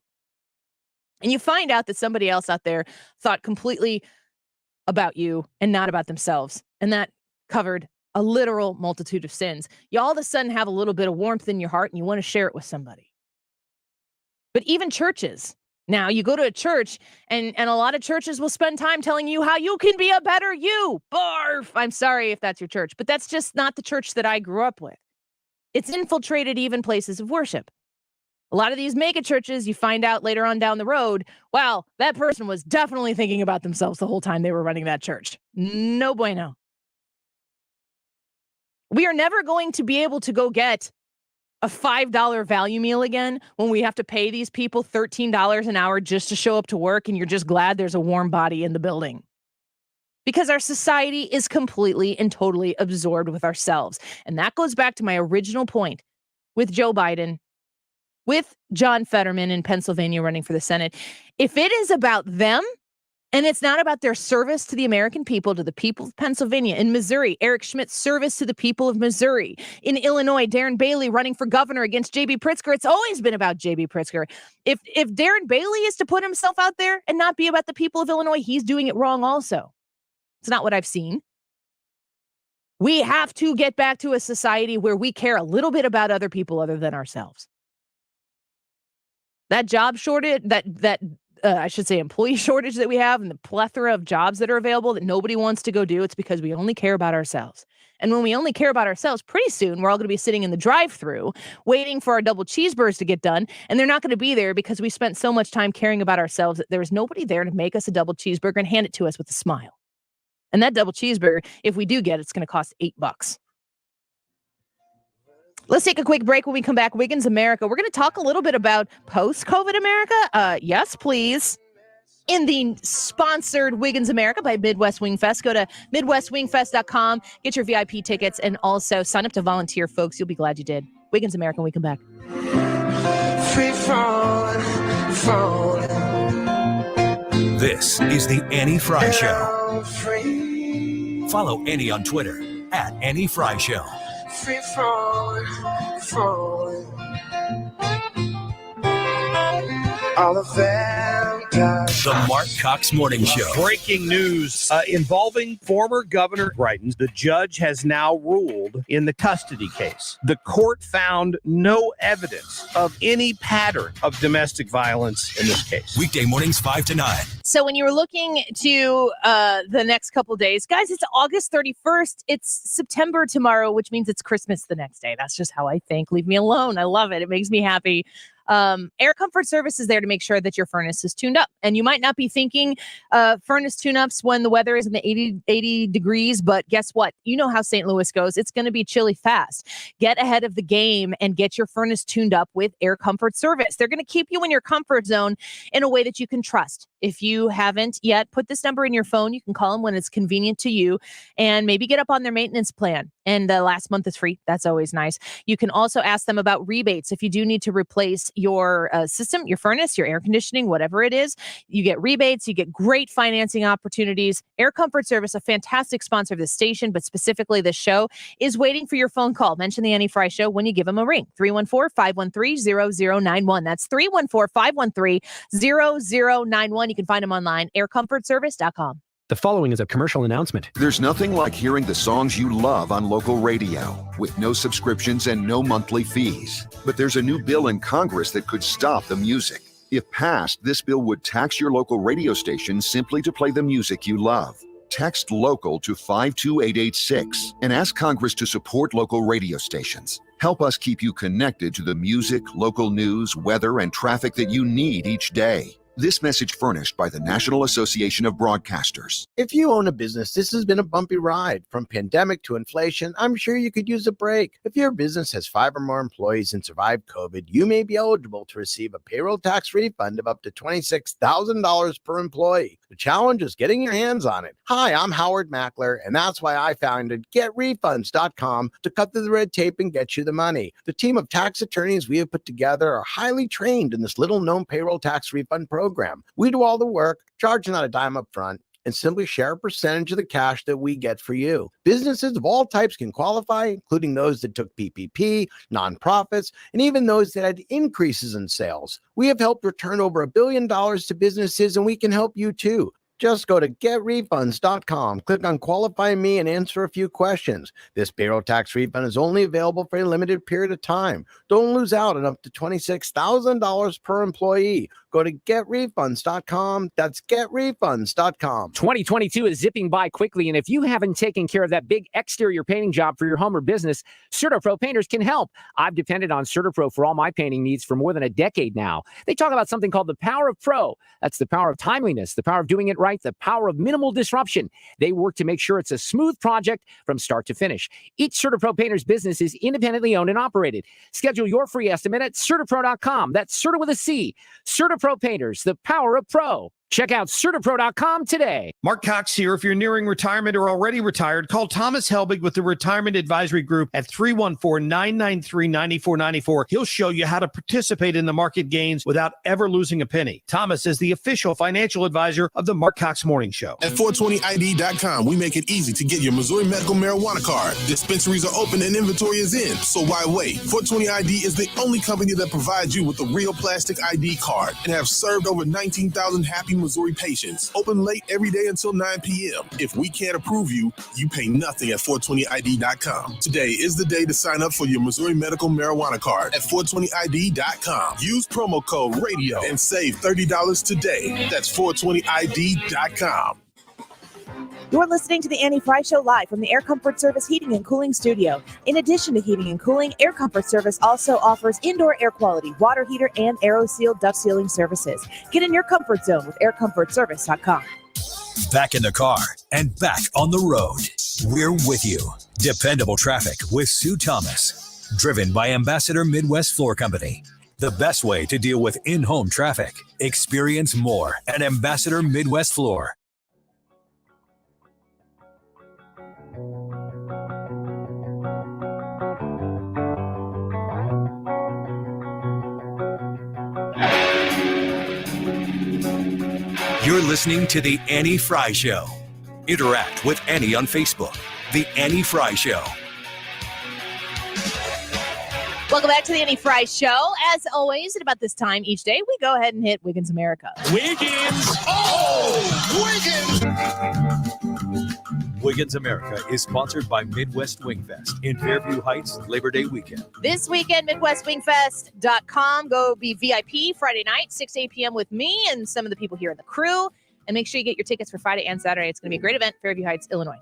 And you find out that somebody else out there thought completely about you and not about themselves. And that covered a literal multitude of sins. You all of a sudden have a little bit of warmth in your heart and you want to share it with somebody. But even churches, now you go to a church and a lot of churches will spend time telling you how you can be a better you. Barf. I'm sorry if that's your church, but that's just not the church that I grew up with. It's infiltrated even places of worship. A lot of these mega churches, you find out later on down the road, wow, that person was definitely thinking about themselves the whole time they were running that church. No bueno. We are never going to be able to go get a $5 value meal again when we have to pay these people $13 an hour just to show up to work and you're just glad there's a warm body in the building. Because our society is completely and totally absorbed with ourselves. And that goes back to my original point with Joe Biden, with John Fetterman in Pennsylvania running for the Senate. If it is about them and it's not about their service to the American people, to the people of Pennsylvania, in Missouri, Eric Schmidt's service to the people of Missouri, in Illinois, Darren Bailey running for governor against J.B. Pritzker, it's always been about J.B. Pritzker. If Darren Bailey is to put himself out there and not be about the people of Illinois, he's doing it wrong also. It's not what I've seen. We have to get back to a society where we care a little bit about other people other than ourselves. That job shortage, I should say employee shortage that we have and the plethora of jobs that are available that nobody wants to go do, it's because we only care about ourselves. And when we only care about ourselves, pretty soon we're all going to be sitting in the drive-thru waiting for our double cheeseburgers to get done. And they're not going to be there because we spent so much time caring about ourselves that there was nobody there to make us a double cheeseburger and hand it to us with a smile. And that double cheeseburger, if we do get it, it's going to cost $8. Let's take a quick break. When we come back, Wiggins America, we're going to talk a little bit about post-COVID America. Yes, please. In the sponsored Wiggins America by Midwest Wing Fest. Go to MidwestWingFest.com, get your VIP tickets, and also sign up to volunteer, folks. You'll be glad you did. Wiggins America when we come back. Free falling. This is the Annie Frey Show. Follow Annie on Twitter at Annie Frey Show. Free falling. All of them died. The Mark Cox Morning Show. Breaking news involving former Governor Brighton. The judge has now ruled in the custody case. The court found no evidence of any pattern of domestic violence in this case. Weekday mornings 5 to 9. So when you're looking to the next couple days, guys, it's August 31st. It's September tomorrow, which means it's Christmas the next day. That's just how I think. Leave me alone. I love it. It makes me happy. Air Comfort Service is there to make sure that your furnace is tuned up. And you might not be thinking furnace tune-ups when the weather is in the 80 degrees, but guess what? You know how St. Louis goes. It's going to be chilly fast. Get ahead of the game and get your furnace tuned up with Air Comfort Service. They're going to keep you in your comfort zone in a way that you can trust. If you haven't yet, put this number in your phone. You can call them when it's convenient to you and maybe get up on their maintenance plan. And the last month is free. That's always nice. You can also ask them about rebates. If you do need to replace your system, your furnace, your air conditioning, whatever it is, you get rebates. You get great financing opportunities. Air Comfort Service, a fantastic sponsor of this station, but specifically this show, is waiting for your phone call. Mention the Annie Frey Show when you give them a ring. 314-513-0091. That's 314-513-0091. You can find them online, aircomfortservice.com. The following is a commercial announcement. There's nothing like hearing the songs you love on local radio with no subscriptions and no monthly fees. But there's a new bill in Congress that could stop the music. If passed, this bill would tax your local radio station simply to play the music you love. Text LOCAL to 52886 and ask Congress to support local radio stations. Help us keep you connected to the music, local news, weather, and traffic that you need each day. This message furnished by the National Association of Broadcasters. If you own a business, this has been a bumpy ride. From pandemic to inflation, I'm sure you could use a break. If your business has 5 or more employees and survived COVID, you may be eligible to receive a payroll tax refund of up to $26,000 per employee. The challenge is getting your hands on it. Hi, I'm Howard Mackler, and that's why I founded GetRefunds.com to cut through the red tape and get you the money. The team of tax attorneys we have put together are highly trained in this little-known payroll tax refund program. We do all the work, charge not a dime up front, and simply share a percentage of the cash that we get for you. Businesses of all types can qualify, including those that took PPP, nonprofits, and even those that had increases in sales. We have helped return over $1 billion to businesses, and we can help you too. Just go to getrefunds.com, click on Qualify Me, and answer a few questions. This payroll tax refund is only available for a limited period of time. Don't lose out on up to $26,000 per employee. Go to getrefunds.com. That's getrefunds.com. 2022 is zipping by quickly, and if you haven't taken care of that big exterior painting job for your home or business, CertaPro Painters can help. I've depended on CertaPro for all my painting needs for more than a decade now. They talk about something called the power of pro. That's the power of timeliness, the power of doing it right, the power of minimal disruption. They work to make sure it's a smooth project from start to finish. Each CertaPro Painters business is independently owned and operated. Schedule your free estimate at CertaPro.com. That's Certa with a C. CertaPro Painters, the power of pro. Check out CertaPro.com today. Mark Cox here. If you're nearing retirement or already retired, call Thomas Helbig with the Retirement Advisory Group at 314-993-9494. He'll show you how to participate in the market gains without ever losing a penny. Thomas is the official financial advisor of the Mark Cox Morning Show. At 420ID.com, we make it easy to get your Missouri medical marijuana card. Dispensaries are open and inventory is in, so why wait? 420ID is the only company that provides you with a real plastic ID card and have served over 19,000 happy Missouri patients. Open late every day until 9 p.m. If we can't approve you, you pay nothing at 420ID.com. Today is the day to sign up for your Missouri medical marijuana card at 420ID.com. Use promo code RADIO and save $30 today. That's 420ID.com. You're listening to the Annie Frey Show live from the Air Comfort Service Heating and Cooling Studio. In addition to heating and cooling, Air Comfort Service also offers indoor air quality, water heater, and AeroSeal duct sealing services. Get in your comfort zone with aircomfortservice.com. Back in the car and back on the road. We're with you. Dependable traffic with Sue Thomas. Driven by Ambassador Midwest Floor Company. The best way to deal with in-home traffic. Experience more at Ambassador Midwest Floor. You're listening to The Annie Frey Show. Interact with Annie on Facebook. The Annie Frey Show. Welcome back to the Annie Frey Show. As always, at about this time each day, we go ahead and hit Wiggins America. Wiggins! Wiggins America is sponsored by Midwest Wing Fest in Fairview Heights Labor Day weekend. This weekend, MidwestWingFest.com. Go be VIP Friday night, 6 to 8 p.m. with me and some of the people here in the crew. And make sure you get your tickets for Friday and Saturday. It's going to be a great event, Fairview Heights, Illinois.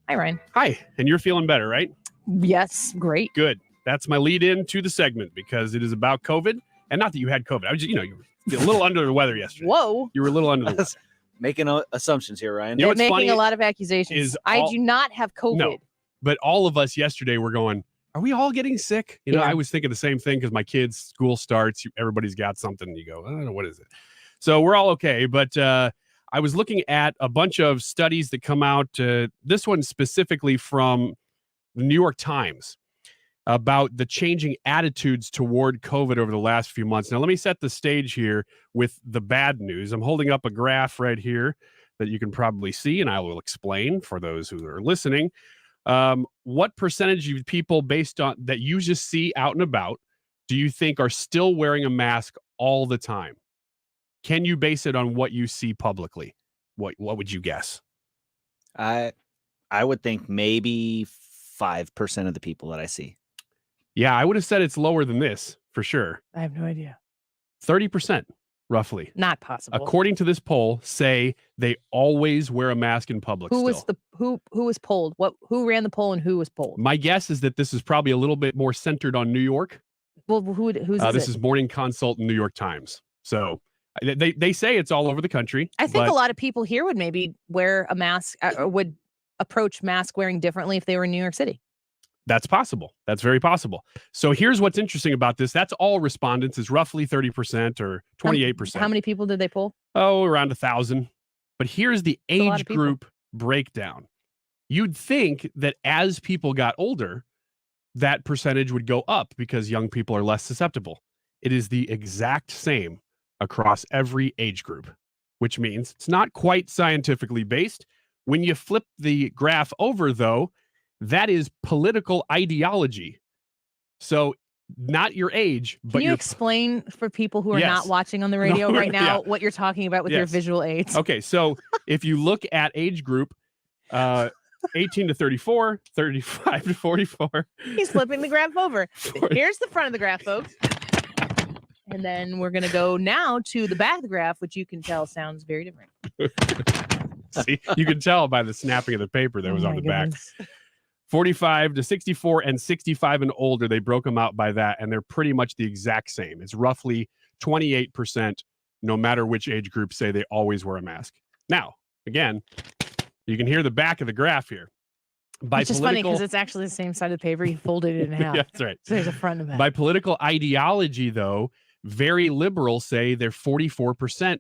Hi, Ryan. Hi, and you're feeling better, right? Yes, great. Good. That's my lead in to the segment because it is about COVID. And not that you had COVID. I was just, you were a little under the weather yesterday. Whoa. You were a little under the weather. Making assumptions here, Ryan. You know what's making funny a lot of accusations. I do not have COVID. No, but all of us yesterday were going, are we all getting sick? I was thinking the same thing because my kids' school starts. Everybody's got something. You go, I don't know, what is it? So we're all okay. But I was looking at a bunch of studies that come out. This one specifically from the New York Times about the changing attitudes toward COVID over the last few months. Now, let me set the stage here with the bad news. I'm holding up a graph right here that you can probably see, and I will explain for those who are listening. What percentage of people based on that you just see out and about do you think are still wearing a mask all the time? Can you base it on what you see publicly? What would you guess? I would think maybe 5% of the people that I see. Yeah, I would have said it's lower than this for sure. I have no idea. 30%, roughly. Not possible. According to this poll, say they always wear a mask in public. Who was polled? Who ran the poll and who was polled? My guess is that this is probably a little bit more centered on New York. Well, who's this is Morning Consult and New York Times. So they say it's all over the country. I think a lot of people here would maybe wear a mask or would approach mask wearing differently if they were in New York City. That's possible. That's very possible. So here's what's interesting about this. That's all respondents is roughly 30% or 28%. How many people did they poll? Oh, around 1,000. But here's the age group breakdown. You'd think that as people got older, that percentage would go up because young people are less susceptible. It is the exact same across every age group, which means it's not quite scientifically based. When you flip the graph over, though, that is political ideology. So not your age, but Can you explain for people who are not watching on the radio right now what you're talking about with your visual aids? Okay, so if you look at age group 18 to 34, 35 to 44. He's flipping the graph over. Here's the front of the graph, folks. And then we're going to go now to the back of the graph, which you can tell sounds very different. See, you can tell by the snapping of the paper that was on the back. 45 to 64 and 65 and older, they broke them out by that, and they're pretty much the exact same. It's roughly 28%, no matter which age group, say they always wear a mask. Now, again, you can hear the back of the graph here. Which is funny because it's actually the same side of the paper. You folded it in half. Yeah, that's right. So there's a front and back. By political ideology, though, very liberals say they're 44%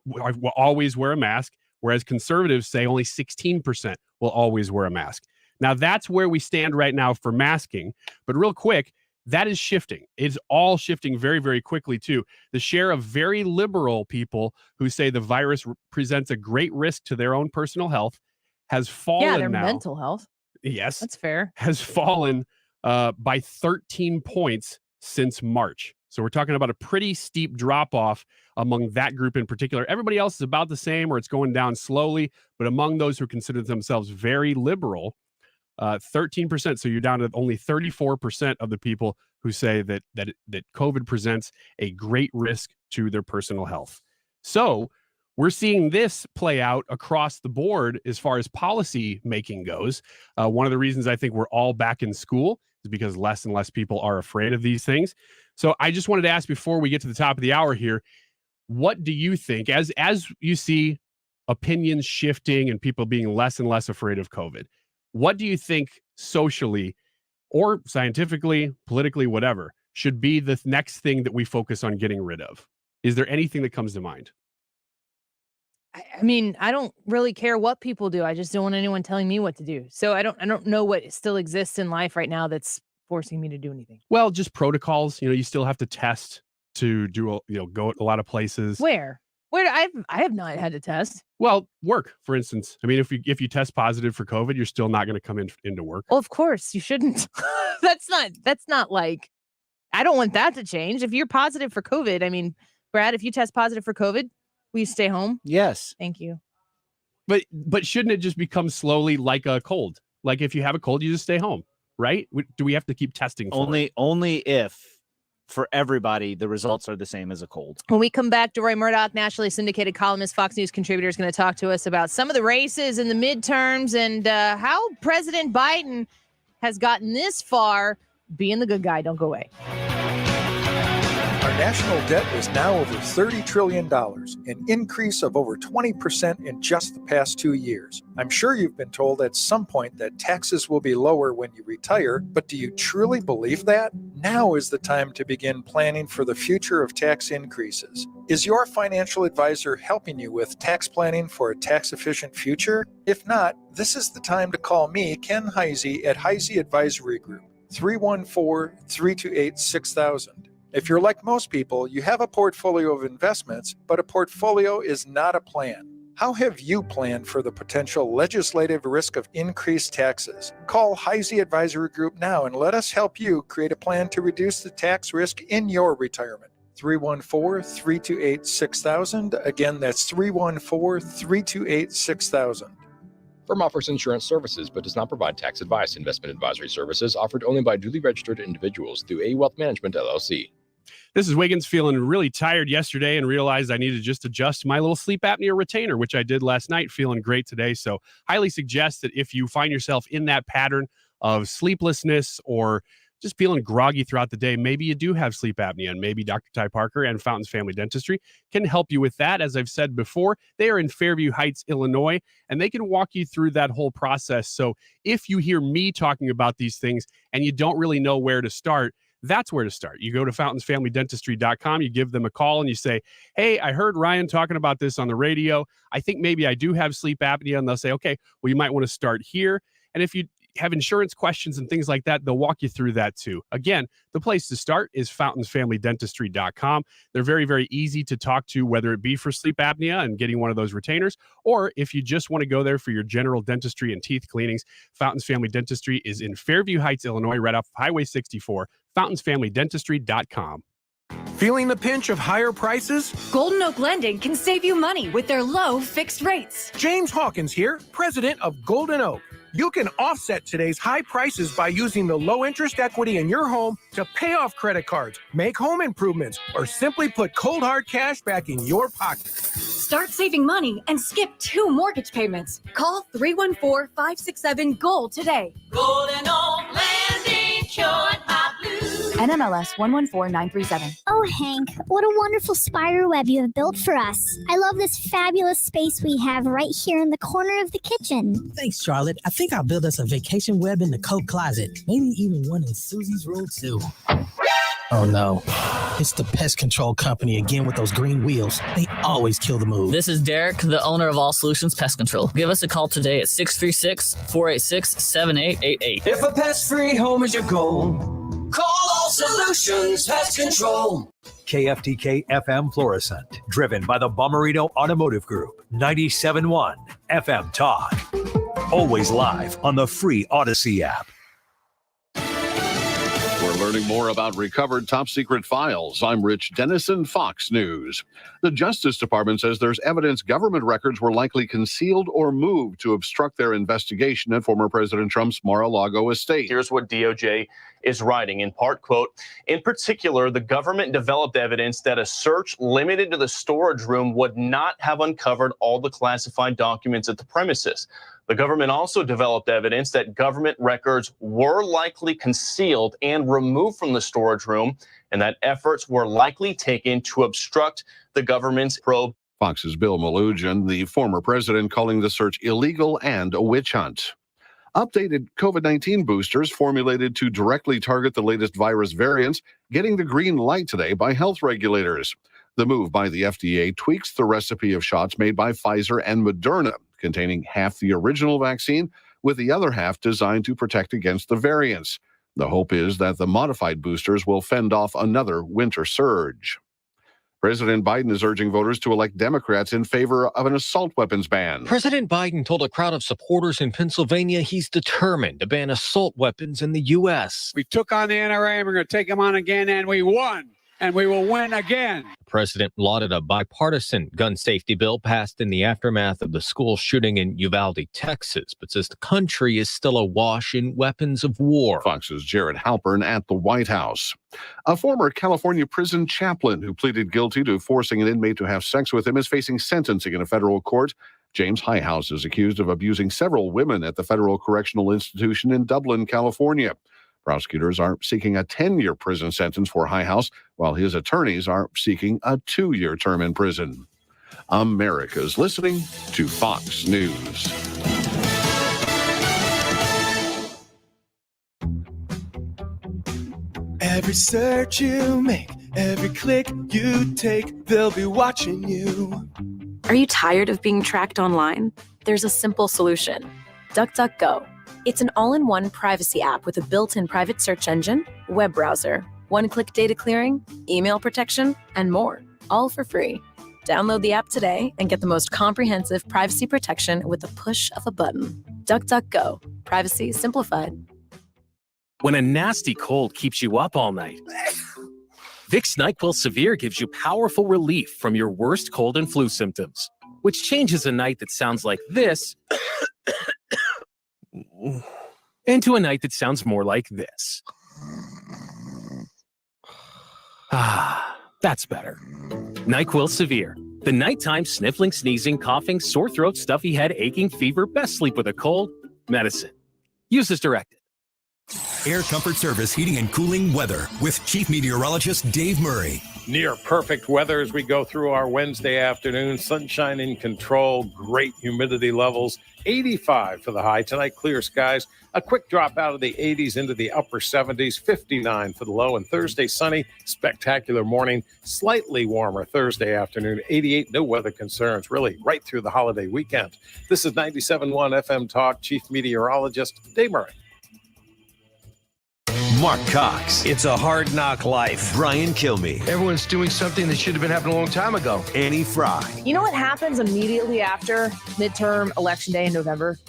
will always wear a mask, whereas conservatives say only 16% will always wear a mask. Now, that's where we stand right now for masking. But real quick, that is shifting. It's all shifting very, very quickly, too. The share of very liberal people who say the virus presents a great risk to their own personal health has fallen now. Yeah, their mental health. Yes. That's fair. Has fallen by 13 points since March. So we're talking about a pretty steep drop-off among that group in particular. Everybody else is about the same, or it's going down slowly. But among those who consider themselves very liberal, 13%. So you're down to only 34% of the people who say that COVID presents a great risk to their personal health. So we're seeing this play out across the board as far as policy making goes. One of the reasons I think we're all back in school is because less and less people are afraid of these things. So I just wanted to ask before we get to the top of the hour here, what do you think as you see opinions shifting and people being less and less afraid of COVID? What do you think socially or scientifically, politically, whatever, should be the next thing that we focus on getting rid of? Is there anything that comes to mind? I mean, I don't really care what people do. I just don't want anyone telling me what to do. So I don't know what still exists in life right now that's forcing me to do anything. Well, just protocols. You still have to test to do, go a lot of places. Where I have not had to test. Well, work, for instance. I mean, if you test positive for COVID, you're still not going to come into work. Well, of course you shouldn't. That's not like, I don't want that to change. If you're positive for COVID, I mean, Brad, if you test positive for COVID, will you stay home? Yes. Thank you. But shouldn't it just become slowly like a cold? Like if you have a cold, you just stay home, right? Do we have to keep testing for it? Only if for everybody, the results are the same as a cold. When we come back, Deroy Murdock, nationally syndicated columnist, Fox News contributor, is going to talk to us about some of the races in the midterms and how President Biden has gotten this far being the good guy. Don't go away. Our national debt is now over $30 trillion, an increase of over 20% in just the past 2 years. I'm sure you've been told at some point that taxes will be lower when you retire, but do you truly believe that? Now is the time to begin planning for the future of tax increases. Is your financial advisor helping you with tax planning for a tax-efficient future? If not, this is the time to call me, Ken Heisey, at Heisey Advisory Group, 314-328-6000. If you're like most people, you have a portfolio of investments, but a portfolio is not a plan. How have you planned for the potential legislative risk of increased taxes? Call Heisey Advisory Group now and let us help you create a plan to reduce the tax risk in your retirement. 314-328-6000. Again, that's 314-328-6000. Firm offers insurance services but does not provide tax advice. Investment advisory services offered only by duly registered individuals through A Wealth Management, LLC. This is Wiggins feeling really tired yesterday and realized I needed to just adjust my little sleep apnea retainer, which I did last night, feeling great today. So highly suggest that if you find yourself in that pattern of sleeplessness or just feeling groggy throughout the day, maybe you do have sleep apnea, and maybe Dr. Ty Parker and Fountains Family Dentistry can help you with that. As I've said before, they are in Fairview Heights, Illinois, and they can walk you through that whole process. So if you hear me talking about these things and you don't really know where to start, that's where to start. You go to fountainsfamilydentistry.com, you give them a call and you say, hey, I heard Ryan talking about this on the radio. I think maybe I do have sleep apnea. And they'll say, okay, well, you might want to start here. And if you have insurance questions and things like that, they'll walk you through that too. Again, the place to start is fountainsfamilydentistry.com. They're very, very easy to talk to, whether it be for sleep apnea and getting one of those retainers, or if you just want to go there for your general dentistry and teeth cleanings. Fountains Family Dentistry is in Fairview Heights, Illinois, right off Highway 64, fountainsfamilydentistry.com. Feeling the pinch of higher prices? Golden Oak Lending can save you money with their low fixed rates. James Hawkins here, president of Golden Oak. You can offset today's high prices by using the low interest equity in your home to pay off credit cards, make home improvements, or simply put cold hard cash back in your pocket. Start saving money and skip 2 mortgage payments. Call 314-567-GOLD today. Golden Oak Landing, short my blue. NMLS 114937. Oh, Hank, what a wonderful spider web you have built for us. I love this fabulous space we have right here in the corner of the kitchen. Thanks, Charlotte. I think I'll build us a vacation web in the coat closet. Maybe even one in Susie's room, too. Oh, no. It's the pest control company again with those green wheels. They always kill the move. This is Derek, the owner of All Solutions Pest Control. Give us a call today at 636-486-7888. If a pest-free home is your goal, call All Solutions Pest Control. KFTK FM Florissant, driven by the Bommarito Automotive Group, 97.1 FM Talk. Always live on the free Odyssey app. We're learning more about recovered top-secret files. I'm Rich Dennison, Fox News. The Justice Department says there's evidence government records were likely concealed or moved to obstruct their investigation at former President Trump's Mar-a-Lago estate. Here's what DOJ is writing, in part, quote, in particular, the government developed evidence that a search limited to the storage room would not have uncovered all the classified documents at the premises. The government also developed evidence that government records were likely concealed and removed from the storage room, and that efforts were likely taken to obstruct the government's probe. Fox's Bill Melugin, the former president, calling the search illegal and a witch hunt. Updated COVID-19 boosters formulated to directly target the latest virus variants, getting the green light today by health regulators. The move by the FDA tweaks the recipe of shots made by Pfizer and Moderna, containing half the original vaccine, with the other half designed to protect against the variants. The hope is that the modified boosters will fend off another winter surge. President Biden is urging voters to elect Democrats in favor of an assault weapons ban. President Biden told a crowd of supporters in Pennsylvania he's determined to ban assault weapons in the U.S. We took on the NRA and we're going to take them on again, and we won. and we will win again. The president lauded a bipartisan gun safety bill passed in the aftermath of the school shooting in Uvalde, Texas, but says the country is still awash in weapons of war. Fox's Jared Halpern at the White House. A former California prison chaplain who pleaded guilty to forcing an inmate to have sex with him is facing sentencing in a federal court. James Highhouse is accused of abusing several women at the Federal Correctional Institution in Dublin, California. Prosecutors are seeking a 10-year prison sentence for Highhouse, while his attorneys are seeking a 2-year term in prison. America's listening to Fox News. Every search you make, every click you take, they'll be watching you. Are you tired of being tracked online? There's a simple solution. DuckDuckGo. It's an all-in-one privacy app with a built-in private search engine, web browser, one-click data clearing, email protection, and more, all for free. Download the app today and get the most comprehensive privacy protection with the push of a button. DuckDuckGo. Privacy simplified. When a nasty cold keeps you up all night, Vicks NyQuil Severe gives you powerful relief from your worst cold and flu symptoms, which changes a night that sounds like this into a night that sounds more like this. Ah, that's better. NyQuil Severe. The nighttime sniffling, sneezing, coughing, sore throat, stuffy head, aching, fever, best sleep with a cold medicine. Use as directed. Air Comfort Service Heating and Cooling weather with Chief Meteorologist Dave Murray. Near perfect weather as we go through our Wednesday afternoon. Sunshine in control, great humidity levels. 85 for the high tonight, clear skies. A quick drop out of the 80s into the upper 70s, 59 for the low. And Thursday, sunny, spectacular morning, slightly warmer Thursday afternoon, 88, no weather concerns, really right through the holiday weekend. This is 97.1 FM Talk, Chief Meteorologist Dave Murray. Mark Cox. It's a hard knock life. Brian Kilmeade. Everyone's doing something that should have been happening a long time ago. Annie Frey. You know what happens immediately after midterm election day in November?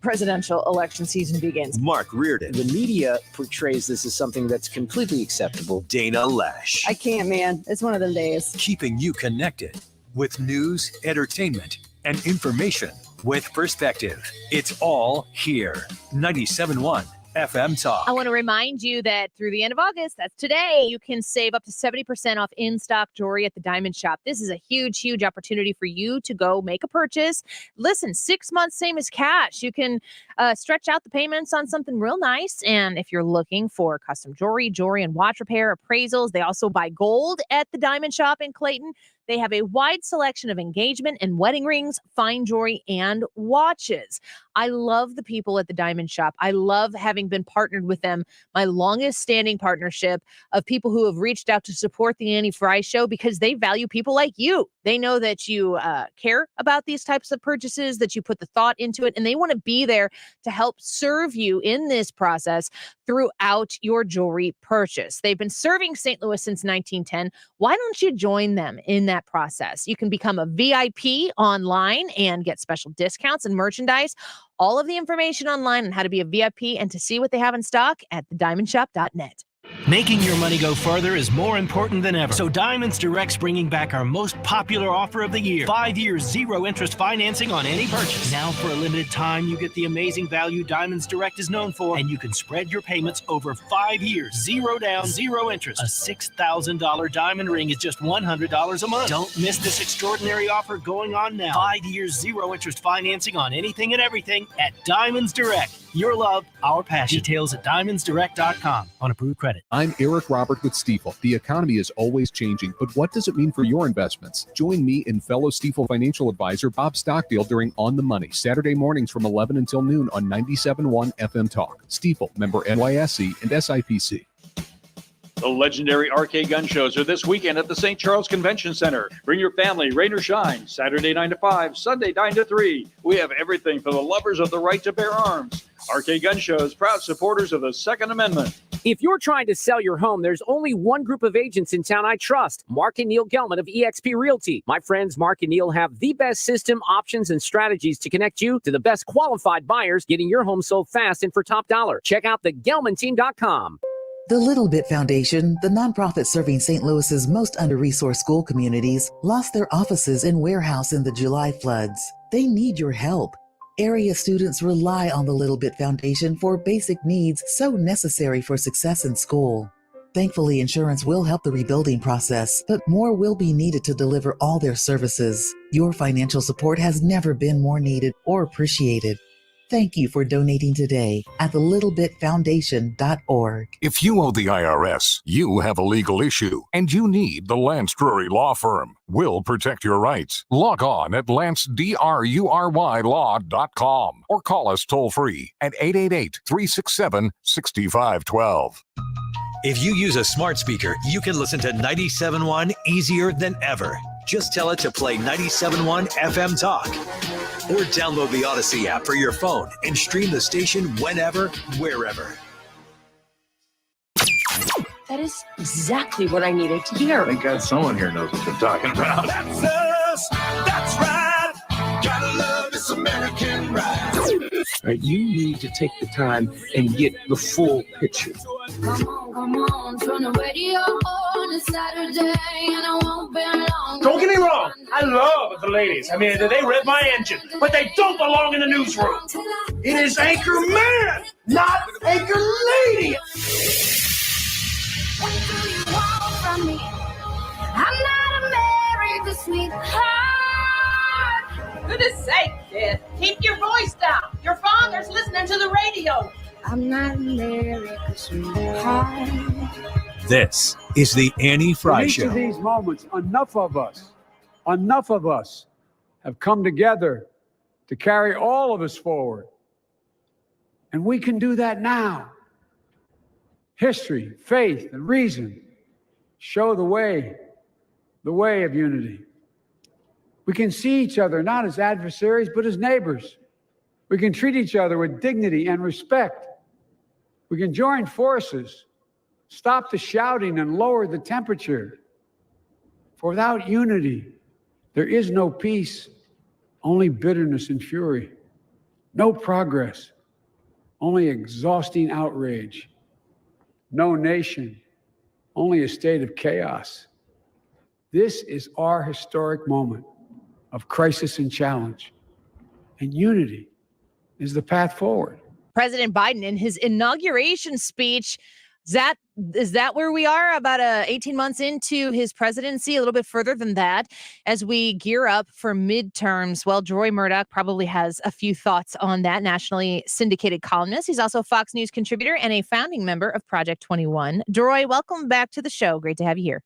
Presidential election season begins. Mark Reardon. The media portrays this as something that's completely acceptable. Dana Lesh. I can't, man. It's one of them days. Keeping you connected with news, entertainment, and information with perspective. It's all here. 97.1 FM Talk. I want to remind you that through the end of August, that's today, you can save up to 70% off in-stock jewelry at the Diamond Shop. This is a huge, huge opportunity for you to go make a purchase. Listen, 6 months, same as cash. You can stretch out the payments on something real nice. And if you're looking for custom jewelry and watch repair, appraisals, they also buy gold at the Diamond Shop in Clayton. They have a wide selection of engagement and wedding rings, fine jewelry, and watches. I love the people at the Diamond Shop. I love having been partnered with them, my longest standing partnership of people who have reached out to support the Annie Frey Show because they value people like you. They know that you care about these types of purchases, that you put the thought into it, and they want to be there to help serve you in this process throughout your jewelry purchase. They've been serving St. Louis since 1910. Why don't you join them in that process? You can become a VIP online and get special discounts and merchandise. All of the information online on how to be a VIP and to see what they have in stock at thediamondshop.net. Making your money go further is more important than ever. So Diamonds Direct's bringing back our most popular offer of the year. 5 years, zero interest financing on any purchase. Now for a limited time, you get the amazing value Diamonds Direct is known for, and you can spread your payments over 5 years. Zero down, zero interest. A $6,000 diamond ring is just $100 a month. Don't miss this extraordinary offer going on now. 5 years, zero interest financing on anything and everything at Diamonds Direct. Your love, our passion. Details at diamondsdirect.com on approved credit. I'm Eric Robert with Stifel. The economy is always changing, but what does it mean for your investments? Join me and fellow Stifel financial advisor Bob Stockdale during On the Money, Saturday mornings from 11 until noon on 97.1 FM Talk. Stifel, member NYSE and SIPC. The legendary RK Gun Shows are this weekend at the St. Charles Convention Center. Bring your family, rain or shine. Saturday 9 to 5, Sunday 9 to 3. We have everything for the lovers of the right to bear arms. RK Gun Shows, proud supporters of the Second Amendment. If you're trying to sell your home, there's only one group of agents in town I trust, Mark and Neil Gelman of eXp Realty. My friends Mark and Neil have the best system, options, and strategies to connect you to the best qualified buyers, getting your home sold fast and for top dollar. Check out thegelmanteam.com. The Little Bit Foundation, the nonprofit serving St. Louis's most under-resourced school communities, lost their offices and warehouse in the July floods. They need your help. Area students rely on the Little Bit Foundation for basic needs so necessary for success in school. Thankfully, insurance will help the rebuilding process, but more will be needed to deliver all their services. Your financial support has never been more needed or appreciated. Thank you for donating today at thelittlebitfoundation.org. If you owe the IRS, you have a legal issue, and you need the Lance Drury Law Firm. We'll protect your rights. Log on at lancedrurylaw.com or call us toll-free at 888-367-6512. If you use a smart speaker, you can listen to 97.1 easier than ever. Just tell it to play 97.1 FM Talk. Or download the Odyssey app for your phone and stream the station whenever, wherever. That is exactly what I needed to hear. Thank God someone here knows what they're talking about. That's us. That's right. Gotta love this American ride. Right, you need to take the time and get the full picture. Come on, turn the radio on. It's Saturday and I won't be long. Don't get me wrong. I love the ladies. I mean, they rev my engine, but they don't belong in the newsroom. It is Anchor Man, not Anchor Lady. What do you want from me? I'm not America's sweetheart. For goodness sake, kid, keep your voice down. Your father's listening to the radio. I'm not America's sweetheart. This is the Annie Frey In each Show. of these moments, enough of us have come together to carry all of us forward. And we can do that now. History, faith, and reason show the way of unity. We can see each other not as adversaries, but as neighbors. We can treat each other with dignity and respect. We can join forces, stop the shouting, and lower the temperature. For without unity, there is no peace, only bitterness and fury. No progress, only exhausting outrage. No nation, only a state of chaos. This is our historic moment of crisis and challenge, and unity is the path forward. President Biden in his inauguration speech, is that where we are about 18 months into his presidency, a little bit further than that, as we gear up for midterms? Well, Deroy Murdock probably has a few thoughts on that, nationally syndicated columnist. He's also a Fox News contributor and a founding member of Project 21. Deroy, welcome back to the show. Great to have you here.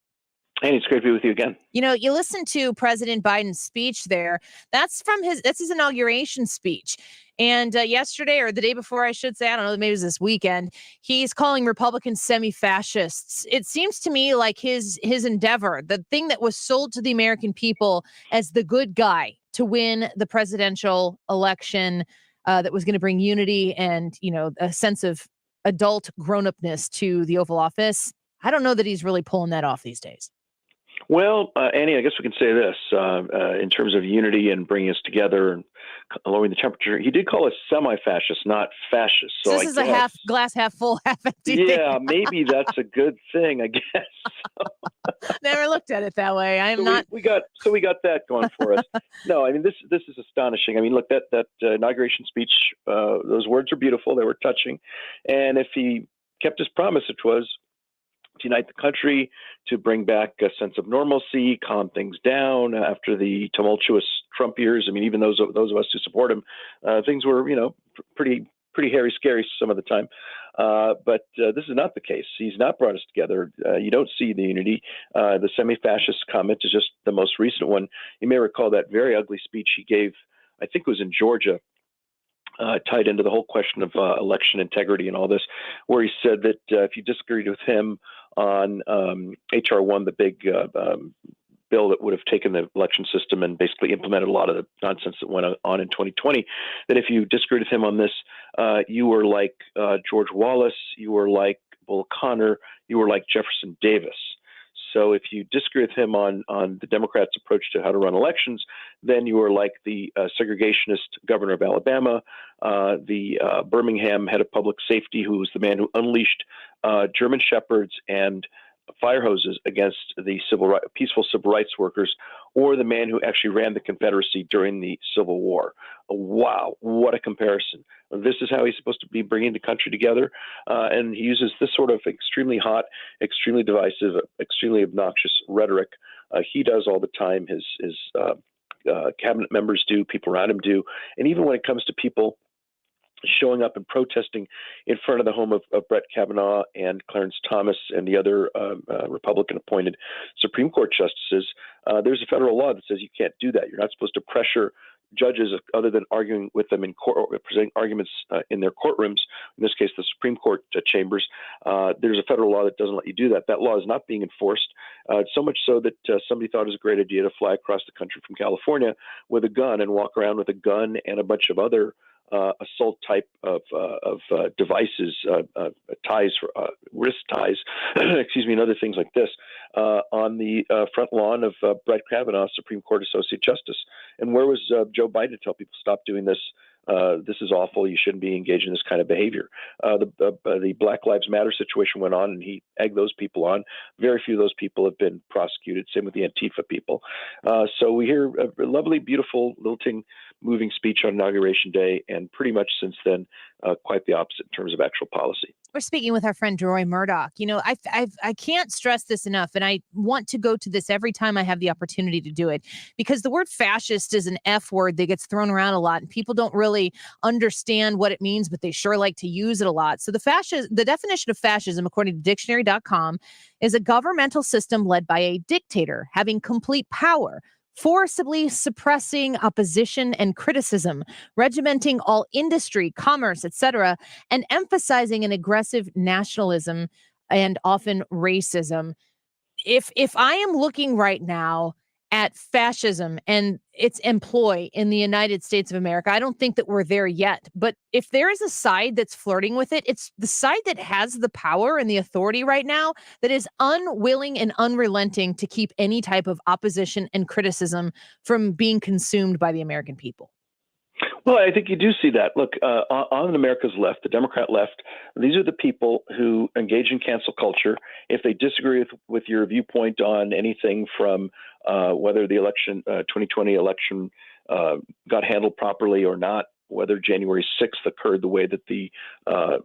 Hey, it's great to be with you again. You know, you listen to President Biden's speech there. That's his inauguration speech. And yesterday, or the day before, I should say, I don't know, maybe it was this weekend, he's calling Republicans semi-fascists. It seems to me like his endeavor, the thing that was sold to the American people as the good guy to win the presidential election, that was going to bring unity and, you know, a sense of adult grown-upness to the Oval Office. I don't know that he's really pulling that off these days. Well, Annie, I guess we can say this in terms of unity and bringing us together and lowering the temperature. He did call us semi-fascist, not fascist. So this is a glass half full, half empty. Yeah, maybe that's a good thing, I guess. Never looked at it that way. We got that going for us. No, I mean this is astonishing. I mean, look, that inauguration speech, those words are beautiful. They were touching, and if he kept his promise, which was to unite the country, to bring back a sense of normalcy, calm things down after the tumultuous Trump years. I mean, even those of us who support him, things were, pretty hairy, scary some of the time. But this is not the case. He's not brought us together. You don't see the unity. The semi-fascist comment is just the most recent one. You may recall that very ugly speech he gave, I think it was in Georgia, tied into the whole question of election integrity and all this, where he said that if you disagreed with him on H.R. 1, the big bill that would have taken the election system and basically implemented a lot of the nonsense that went on in 2020, that if you disagreed with him on this, you were like George Wallace, you were like Bull Connor, you were like Jefferson Davis. So if you disagree with him on the Democrats' approach to how to run elections, then you are like the segregationist governor of Alabama, the Birmingham head of public safety, who was the man who unleashed German shepherds and fire hoses against the peaceful civil rights workers, or the man who actually ran the Confederacy during the Civil War. Wow, what a comparison. This is how he's supposed to be bringing the country together. And he uses this sort of extremely hot, extremely divisive, extremely obnoxious rhetoric. He does all the time. His cabinet members do, people around him do. And even when it comes to people showing up and protesting in front of the home of Brett Kavanaugh and Clarence Thomas and the other Republican-appointed Supreme Court justices, there's a federal law that says you can't do that. You're not supposed to pressure judges other than arguing with them in court, or presenting arguments in their courtrooms, in this case the Supreme Court chambers. There's a federal law that doesn't let you do that. That law is not being enforced, so much so that somebody thought it was a great idea to fly across the country from California with a gun and walk around with a gun and a bunch of other assault type of devices, ties, wrist ties, excuse me, and other things like this on the front lawn of Brett Kavanaugh, Supreme Court Associate Justice. And where was Joe Biden to tell people, stop doing this? This is awful. You shouldn't be engaged in this kind of behavior. The Black Lives Matter situation went on, and he egged those people on. Very few of those people have been prosecuted. Same with the Antifa people. So we hear a lovely, beautiful, lilting, moving speech on Inauguration Day, and pretty much since then, quite the opposite in terms of actual policy. We're speaking with our friend Deroy Murdock. You know, I can't stress this enough, and I want to go to this every time I have the opportunity to do it, because the word fascist is an F word that gets thrown around a lot, and people don't really understand what it means, but they sure like to use it a lot. So the definition of fascism, according to dictionary.com, is a governmental system led by a dictator having complete power, forcibly suppressing opposition and criticism, regimenting all industry, commerce, etc., and emphasizing an aggressive nationalism and often racism. If I am looking right now at fascism and its employ in the United States of America, I don't think that we're there yet. But if there is a side that's flirting with it, it's the side that has the power and the authority right now that is unwilling and unrelenting to keep any type of opposition and criticism from being consumed by the American people. Well, I think you do see that. Look, on America's left, the Democrat left, these are the people who engage in cancel culture. If they disagree with your viewpoint on anything from whether the 2020 election got handled properly or not, whether January 6th occurred the way that the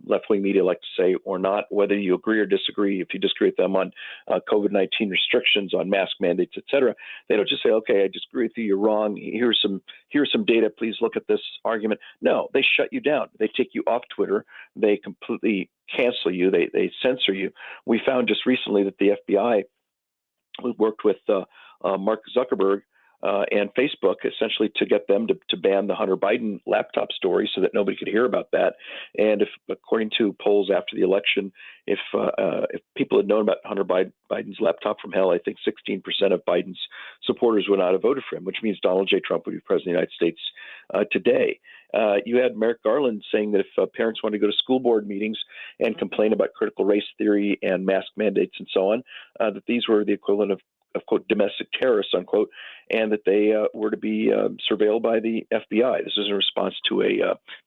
left-wing media like to say or not, whether you agree or disagree, if you disagree with them on COVID-19 restrictions, on mask mandates, et cetera, they don't just say, okay, I disagree with you, you're wrong, here's some data, please look at this argument. No, they shut you down. They take you off Twitter. They completely cancel you. They censor you. We found just recently that the FBI worked with Mark Zuckerberg and Facebook essentially to get them to ban the Hunter Biden laptop story so that nobody could hear about that. And if, according to polls after the election, if people had known about Hunter Biden's laptop from hell, I think 16% of Biden's supporters would not have voted for him, which means Donald J. Trump would be president of the United States today. You had Merrick Garland saying that if parents want to go to school board meetings and complain about critical race theory and mask mandates and so on, that these were the equivalent of quote, domestic terrorists, unquote, and that they were to be surveilled by the FBI. This is in response to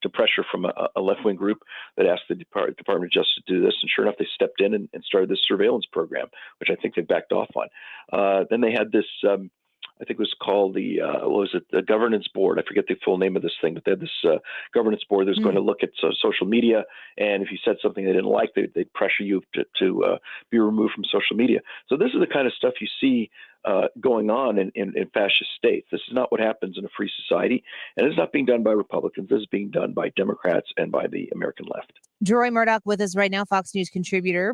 to pressure from a left-wing group that asked the Department of Justice to do this. And sure enough, they stepped in and started this surveillance program, which I think they backed off on. Then they had this, I think it was called the governance board. I forget the full name of this thing, but they had this governance board that was going to look at social media. And if you said something they didn't like, they'd pressure you to be removed from social media. So this is the kind of stuff you see going on in fascist states. This is not what happens in a free society. And it's not being done by Republicans. This is being done by Democrats and by the American left. Deroy Murdock with us right now, Fox News contributor,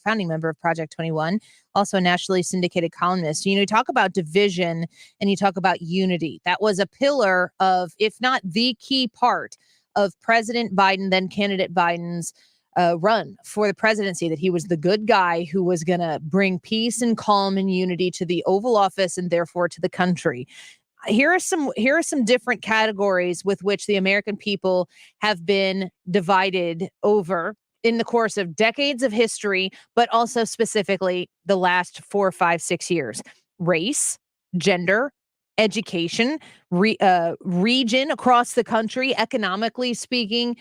founding member of Project 21, also a nationally syndicated columnist. You talk about division and you talk about unity. That was a pillar of, if not the key part of President Biden, then candidate Biden's run for the presidency, that he was the good guy who was going to bring peace and calm and unity to the Oval Office and therefore to the country. Here are some different categories with which the American people have been divided over in the course of decades of history, but also specifically the last 4, 5, 6 years. Race, gender, education, region across the country, economically speaking.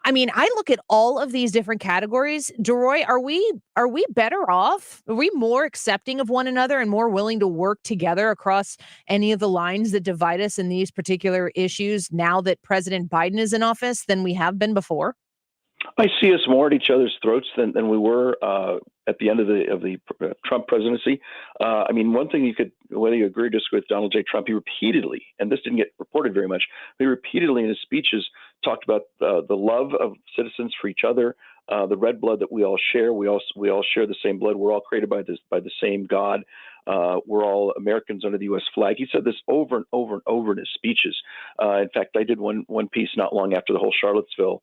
I mean, I look at all of these different categories. Deroy, are we better off? Are we more accepting of one another and more willing to work together across any of the lines that divide us in these particular issues now that President Biden is in office than we have been before? I see us more at each other's throats than we were at the end of the Trump presidency. I mean, one thing whether you agree or disagree with Donald J. Trump, he repeatedly, and this didn't get reported very much, he repeatedly in his speeches talked about the love of citizens for each other, the red blood that we all share. We all share the same blood. We're all created by the same God. We're all Americans under the U.S. flag. He said this over and over and over in his speeches. In fact, I did one piece not long after the whole Charlottesville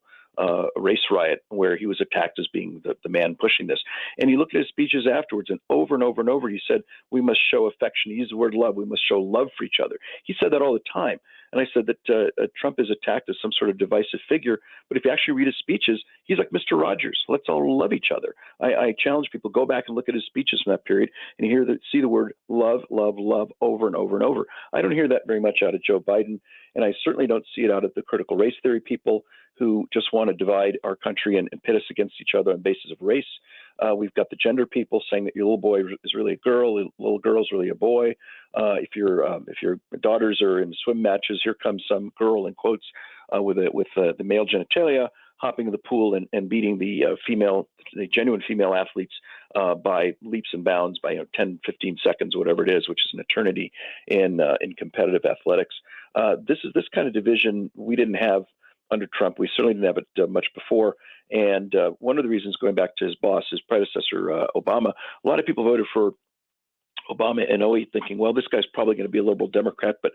race riot where he was attacked as being the man pushing this. And he looked at his speeches afterwards, and over he said, we must show affection. He used the word love. We must show love for each other. He said that all the time. And I said that Trump is attacked as some sort of divisive figure. But if you actually read his speeches, he's like Mr. Rogers. Let's all love each other. I challenge people, go back and look at his speeches from that period and see the word love, love, love over and over and over. I don't hear that very much out of Joe Biden. And I certainly don't see it out of the critical race theory people who just want to divide our country and pit us against each other on the basis of race. We've got the gender people saying that your little boy is really a girl, your little girl is really a boy. If your daughters are in swim matches, here comes some girl in quotes with the male genitalia hopping in the pool and beating the genuine female athletes by leaps and bounds by 10, 15 seconds, whatever it is, which is an eternity in competitive athletics. This kind of division we didn't have under Trump. We certainly didn't have it much before. And one of the reasons, going back to his boss, his predecessor, Obama, a lot of people voted for Obama in 08 thinking, well, this guy's probably going to be a liberal Democrat, but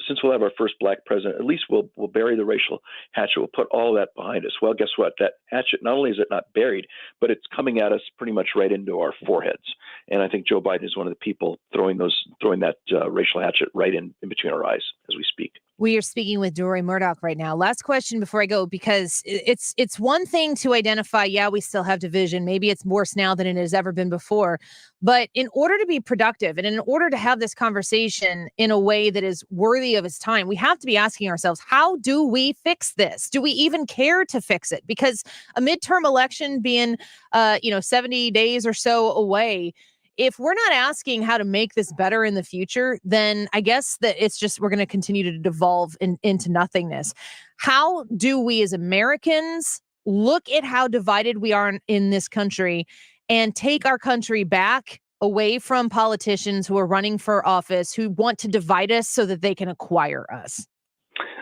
since we'll have our first black president, at least we'll bury the racial hatchet. We'll put all that behind us. Well, guess what? That hatchet, not only is it not buried, but it's coming at us pretty much right into our foreheads. And I think Joe Biden is one of the people throwing that racial hatchet right in between our eyes as we speak. We are speaking with Deroy Murdock right now. Last question before I go, because it's one thing to identify, yeah, we still have division. Maybe it's worse now than it has ever been before. But in order to be productive and in order to have this conversation in a way that is worthy of its time, we have to be asking ourselves, how do we fix this? Do we even care to fix it? Because a midterm election being, 70 days or so away, if we're not asking how to make this better in the future, then I guess that it's just we're going to continue to devolve into nothingness. How do we as Americans look at how divided we are in this country and take our country back away from politicians who are running for office, who want to divide us so that they can acquire us?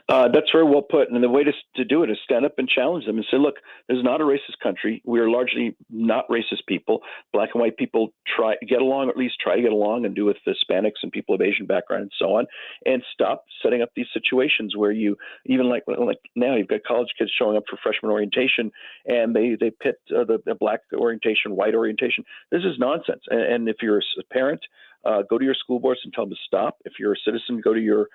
That's very well put. And the way to do it is stand up and challenge them and say, look, this is not a racist country. We are largely not racist people. Black and white people try to get along, or at least try to get along and do with Hispanics and people of Asian background and so on, and stop setting up these situations where you, even like now, you've got college kids showing up for freshman orientation and they pit the black orientation, white orientation. This is nonsense. And if you're a parent, go to your school boards and tell them to stop. If you're a citizen, go to your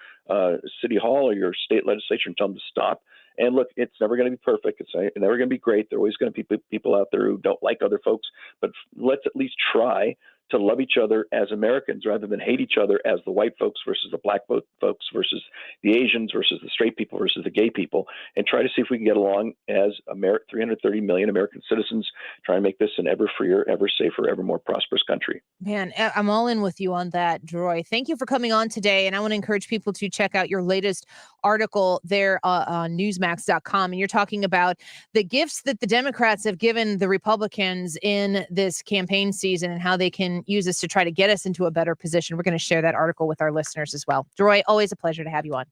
city hall or your state legislature and tell them to stop. And look, it's never going to be perfect. It's never going to be great. There are always going to be people out there who don't like other folks. But let's at least try to love each other as Americans rather than hate each other as the white folks versus the black folks versus the Asians versus the straight people versus the gay people, and try to see if we can get along as 330 million American citizens, try and make this an ever freer, ever safer, ever more prosperous country. Man, I'm all in with you on that, Deroy. Thank you for coming on today. And I want to encourage people to check out your latest article there on newsmax.com. And you're talking about the gifts that the Democrats have given the Republicans in this campaign season and how they can use this to try to get us into a better position. We're going to share that article with our listeners as well. Deroy, always a pleasure to have you on.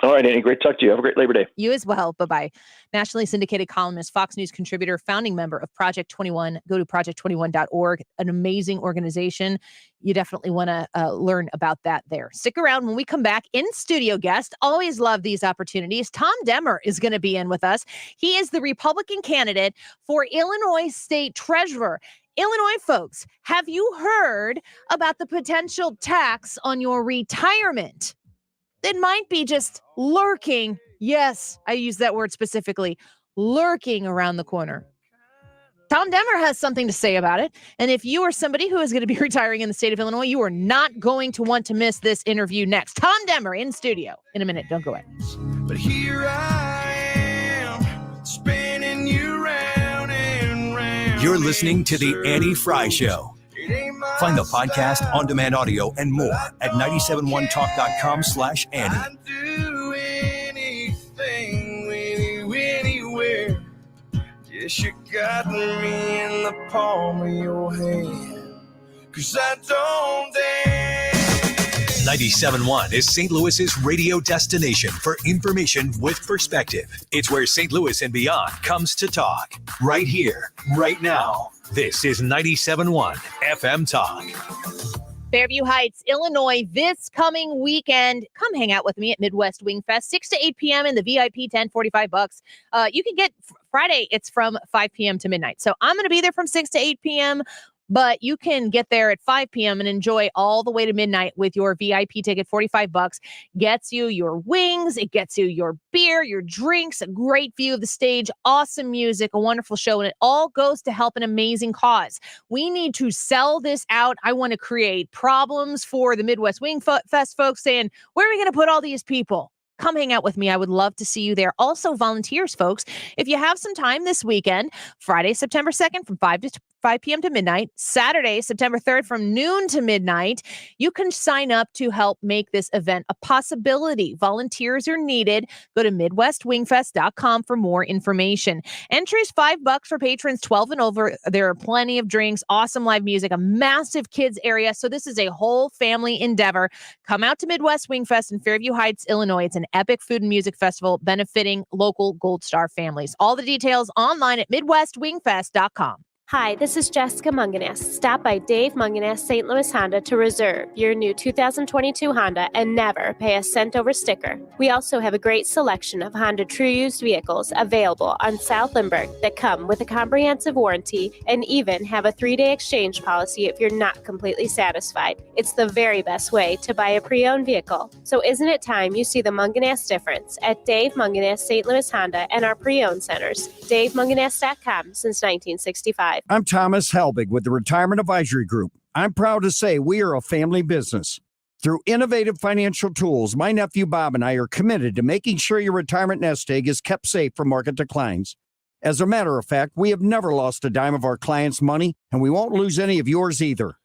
All right, Annie, great to talk to you. Have a great Labor Day. You as well. Bye-bye. Nationally syndicated columnist, Fox News contributor, founding member of Project 21. Go to project21.org, an amazing organization. You definitely want to learn about that there. Stick around when we come back. In studio guest, always love these opportunities. Tom Demmer is going to be in with us. He is the Republican candidate for Illinois State Treasurer. Illinois folks, have you heard about the potential tax on your retirement that might be just lurking? Yes, I use that word specifically, lurking around the corner. Tom Demmer has something to say about it. And if you are somebody who is going to be retiring in the state of Illinois, you are not going to want to miss this interview next. Tom Demmer in studio in a minute. Don't go away. But here I am, spinning you round and round. You're listening to The Annie Frey Show. Find the podcast, on-demand audio, and more at 971talk.com/Annie. I'd do anything, anywhere. Yes, you got me in the palm of your hand. 'Cause I don't dare. 97.1 is St. Louis's radio destination for information with perspective. It's where St. Louis and beyond comes to talk. Right here, right now. This is 97.1 FM Talk. Fairview Heights, Illinois, this coming weekend. Come hang out with me at Midwest Wing Fest, 6 to 8 p.m. in the VIP tent, $45. You can get Friday, it's from 5 p.m. to midnight. So I'm going to be there from 6 to 8 p.m., but you can get there at 5 p.m. and enjoy all the way to midnight with your VIP ticket. $45 gets you your wings. It gets you your beer, your drinks, a great view of the stage, awesome music, a wonderful show, and it all goes to help an amazing cause. We need to sell this out. I want to create problems for the Midwest Wing Fest folks saying, where are we going to put all these people? Come hang out with me. I would love to see you there. Also, volunteers, folks, if you have some time this weekend, Friday, September 2nd from 5 p.m. to midnight, Saturday, September 3rd from noon to midnight, you can sign up to help make this event a possibility. Volunteers are needed. Go to MidwestWingFest.com for more information. Entry is $5 for patrons 12 and over. There are plenty of drinks, awesome live music, a massive kids area. So this is a whole family endeavor. Come out to Midwest Wing Fest in Fairview Heights, Illinois. It's an epic food and music festival benefiting local Gold Star families. All the details online at MidwestWingFest.com. Hi, this is Jessica Munganess. Stop by Dave Munganess St. Louis Honda to reserve your new 2022 Honda and never pay a cent over sticker. We also have a great selection of Honda True used vehicles available on South Lindbergh that come with a comprehensive warranty and even have a 3-day exchange policy if you're not completely satisfied. It's the very best way to buy a pre-owned vehicle. So isn't it time you see the Munganess difference at Dave Munganess St. Louis Honda and our pre-owned centers? DaveMunganess.com since 1965. I'm Thomas Helbig with the Retirement Advisory Group. I'm proud to say we are a family business. Through innovative financial tools, my nephew Bob and I are committed to making sure your retirement nest egg is kept safe from market declines. As a matter of fact, we have never lost a dime of our clients' money, and we won't lose any of yours either.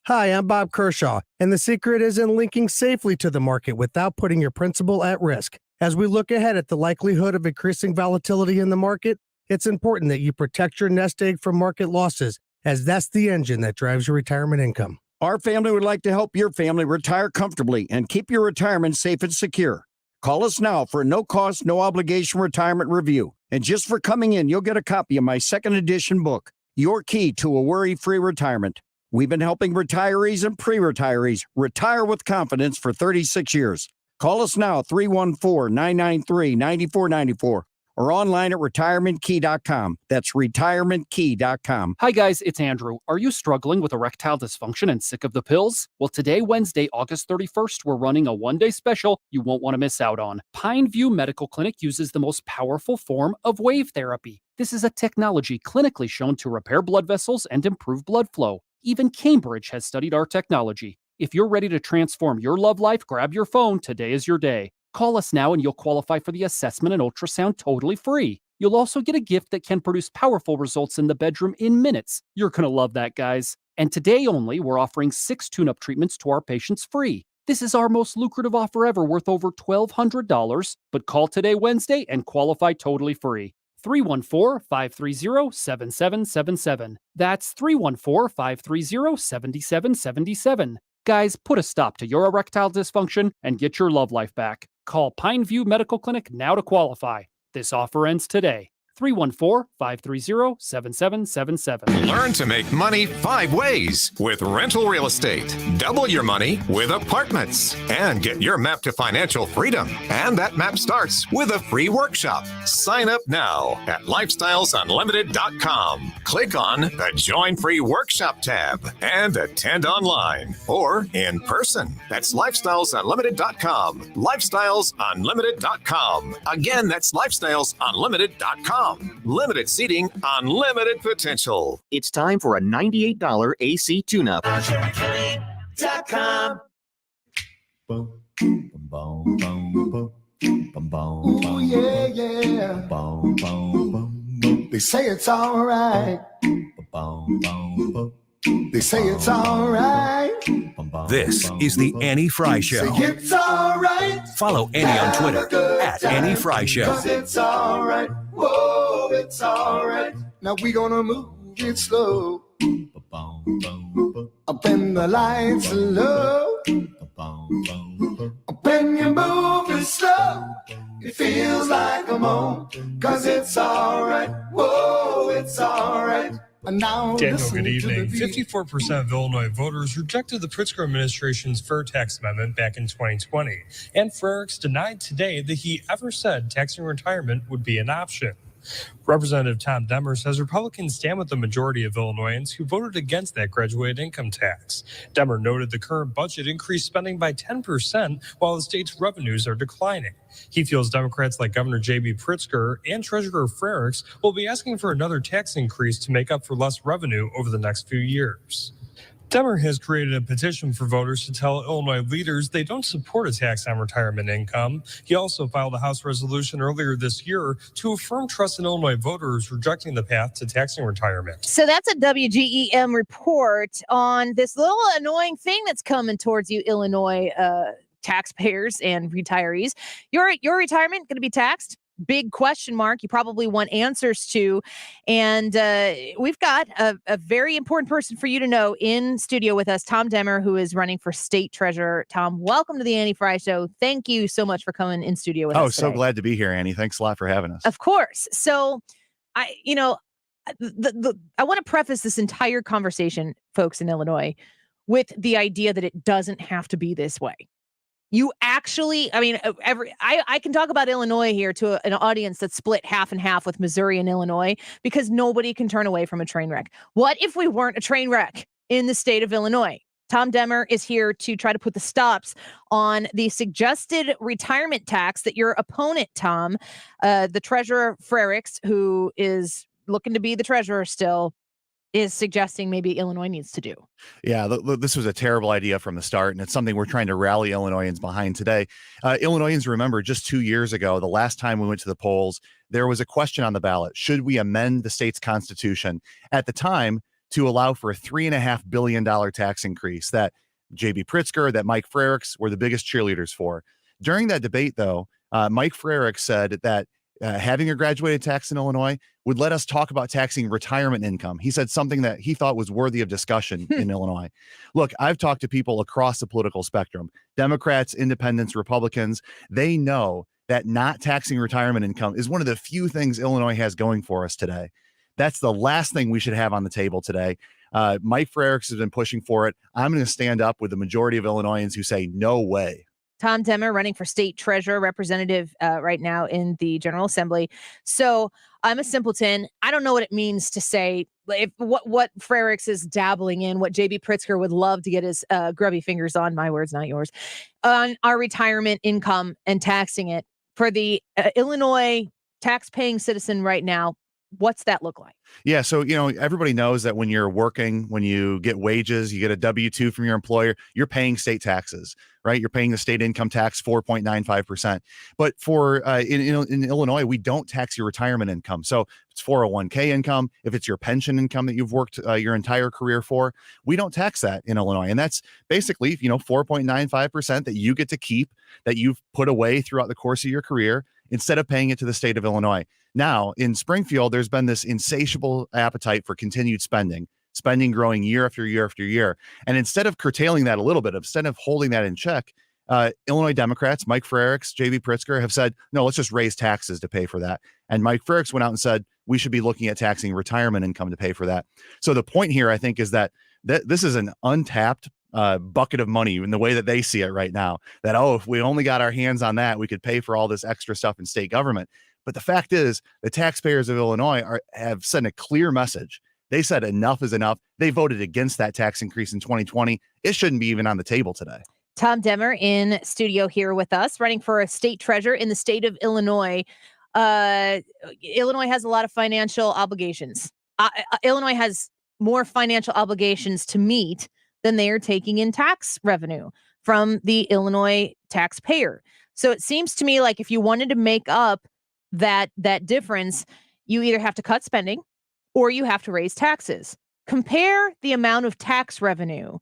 Hi, I'm Bob Kershaw, and the secret is in linking safely to the market without putting your principal at risk. As we look ahead at the likelihood of increasing volatility in the market, it's important that you protect your nest egg from market losses, as that's the engine that drives your retirement income. Our family would like to help your family retire comfortably and keep your retirement safe and secure. Call us now for a no-cost, no-obligation retirement review. And just for coming in, you'll get a copy of my second edition book, Your Key to a Worry-Free Retirement. We've been helping retirees and pre-retirees retire with confidence for 36 years. Call us now, 314-993-9494. or online at retirementkey.com. That's retirementkey.com. Hi guys, it's Andrew. Are you struggling with erectile dysfunction and sick of the pills? Well, today, Wednesday, August 31st, we're running a one-day special you won't want to miss out on. Pineview Medical Clinic uses the most powerful form of wave therapy. This is a technology clinically shown to repair blood vessels and improve blood flow. Even Cambridge has studied our technology. If you're ready to transform your love life, grab your phone. Today is your day. Call us now and you'll qualify for the assessment and ultrasound totally free. You'll also get a gift that can produce powerful results in the bedroom in minutes. You're going to love that, guys. And today only, we're offering 6 tune-up treatments to our patients free. This is our most lucrative offer ever, worth over $1,200. But call today, Wednesday, and qualify totally free. 314-530-7777. That's 314-530-7777. Guys, put a stop to your erectile dysfunction and get your love life back. Call Pineview Medical Clinic now to qualify. This offer ends today. 314-530-7777. Learn to make money 5 ways with rental real estate. Double your money with apartments and get your map to financial freedom. And that map starts with a free workshop. Sign up now at lifestylesunlimited.com. Click on the Join Free Workshop tab and attend online or in person. That's lifestylesunlimited.com. Lifestylesunlimited.com. Again, that's lifestylesunlimited.com. TreasurePros.com. Limited seating, unlimited potential. It's time for a $98 AC tune-up. CherryClinic.com. Ooh, yeah, yeah. They say it's all right. They say it's all right. This is the Annie Frey Show. Say it's all right. Follow Annie on Twitter at Annie Frey Show. 'Cause it's all right. Whoa, it's all right. Now we gonna move it slow. Up in the lights are low. When you move it slow, it feels like a moan. 'Cause it's all right. Whoa, it's all right. Now Daniel, good evening. 54% of Illinois voters rejected the Pritzker administration's fair tax amendment back in 2020. And Frericks denied today that he ever said taxing retirement would be an option. Representative Tom Demmer says Republicans stand with the majority of Illinoisans who voted against that graduated income tax. Demmer noted the current budget increased spending by 10% while the state's revenues are declining. He feels Democrats like Governor J.B. Pritzker and Treasurer Frericks will be asking for another tax increase to make up for less revenue over the next few years. Demmer has created a petition for voters to tell Illinois leaders they don't support a tax on retirement income. He also filed a House resolution earlier this year to affirm trust in Illinois voters, rejecting the path to taxing retirement. So that's a WGEM report on this little annoying thing that's coming towards you, Illinois taxpayers and retirees. Your retirement going to be taxed? Big question mark. You probably want answers to. And we've got a very important person for you to know in studio with us, Tom Demmer, who is running for state treasurer. Tom, welcome to the Annie Frey Show. Thank you so much for coming in studio with us. Oh, so glad to be here, Annie. Thanks a lot for having us. Of course. So I want to preface this entire conversation, folks in Illinois, with the idea that it doesn't have to be this way. You actually, I can talk about Illinois here to an audience that's split half and half with Missouri and Illinois because nobody can turn away from a train wreck. What if we weren't a train wreck in the state of Illinois? Tom Demmer is here to try to put the stops on the suggested retirement tax that your opponent, Tom, the treasurer Frericks, who is looking to be the treasurer still, is suggesting maybe Illinois needs to do. Yeah, this was a terrible idea from the start, and it's something we're trying to rally Illinoisans behind today. Illinoisans remember just 2 years ago, the last time we went to the polls, there was a question on the ballot. Should we amend the state's constitution at the time to allow for a $3.5 billion tax increase that J.B. Pritzker, that Mike Frericks were the biggest cheerleaders for? During that debate, though, Mike Frericks said that having a graduated tax in Illinois would let us talk about taxing retirement income. He said something that he thought was worthy of discussion in Illinois. Look, I've talked to people across the political spectrum, Democrats, independents, Republicans. They know that not taxing retirement income is one of the few things Illinois has going for us today. That's the last thing we should have on the table today. Mike Frericks has been pushing for it. I'm going to stand up with the majority of Illinoisans who say no way. Tom Demmer running for state treasurer representative right now in the General Assembly. So I'm a simpleton. I don't know what it means to say what Frericks is dabbling in, what J.B. Pritzker would love to get his grubby fingers on, my words, not yours, on our retirement income and taxing it. For the Illinois tax-paying citizen right now, what's that look like? Yeah. So, everybody knows that when you're working, when you get wages, you get a W-2 from your employer, you're paying state taxes, right? You're paying the state income tax 4.95%. But for in Illinois, we don't tax your retirement income. So it's 401k income. If it's your pension income that you've worked your entire career for, we don't tax that in Illinois. And that's basically, 4.95% that you get to keep, that you've put away throughout the course of your career instead of paying it to the state of Illinois. Now, in Springfield, there's been this insatiable appetite for continued spending growing year after year after year. And instead of curtailing that a little bit, instead of holding that in check, Illinois Democrats, Mike Frericks, J.B. Pritzker have said, no, let's just raise taxes to pay for that. And Mike Frericks went out and said, we should be looking at taxing retirement income to pay for that. So the point here, I think, is that this is an untapped bucket of money in the way that they see it right now, that, if we only got our hands on that, we could pay for all this extra stuff in state government. But the fact is, the taxpayers of Illinois have sent a clear message. They said enough is enough. They voted against that tax increase in 2020. It shouldn't be even on the table today. Tom Demmer in studio here with us, running for a state treasurer in the state of Illinois. Illinois has a lot of financial obligations. Illinois has more financial obligations to meet than they are taking in tax revenue from the Illinois taxpayer. So it seems to me like if you wanted to make up that difference, you either have to cut spending or you have to raise taxes. Compare the amount of tax revenue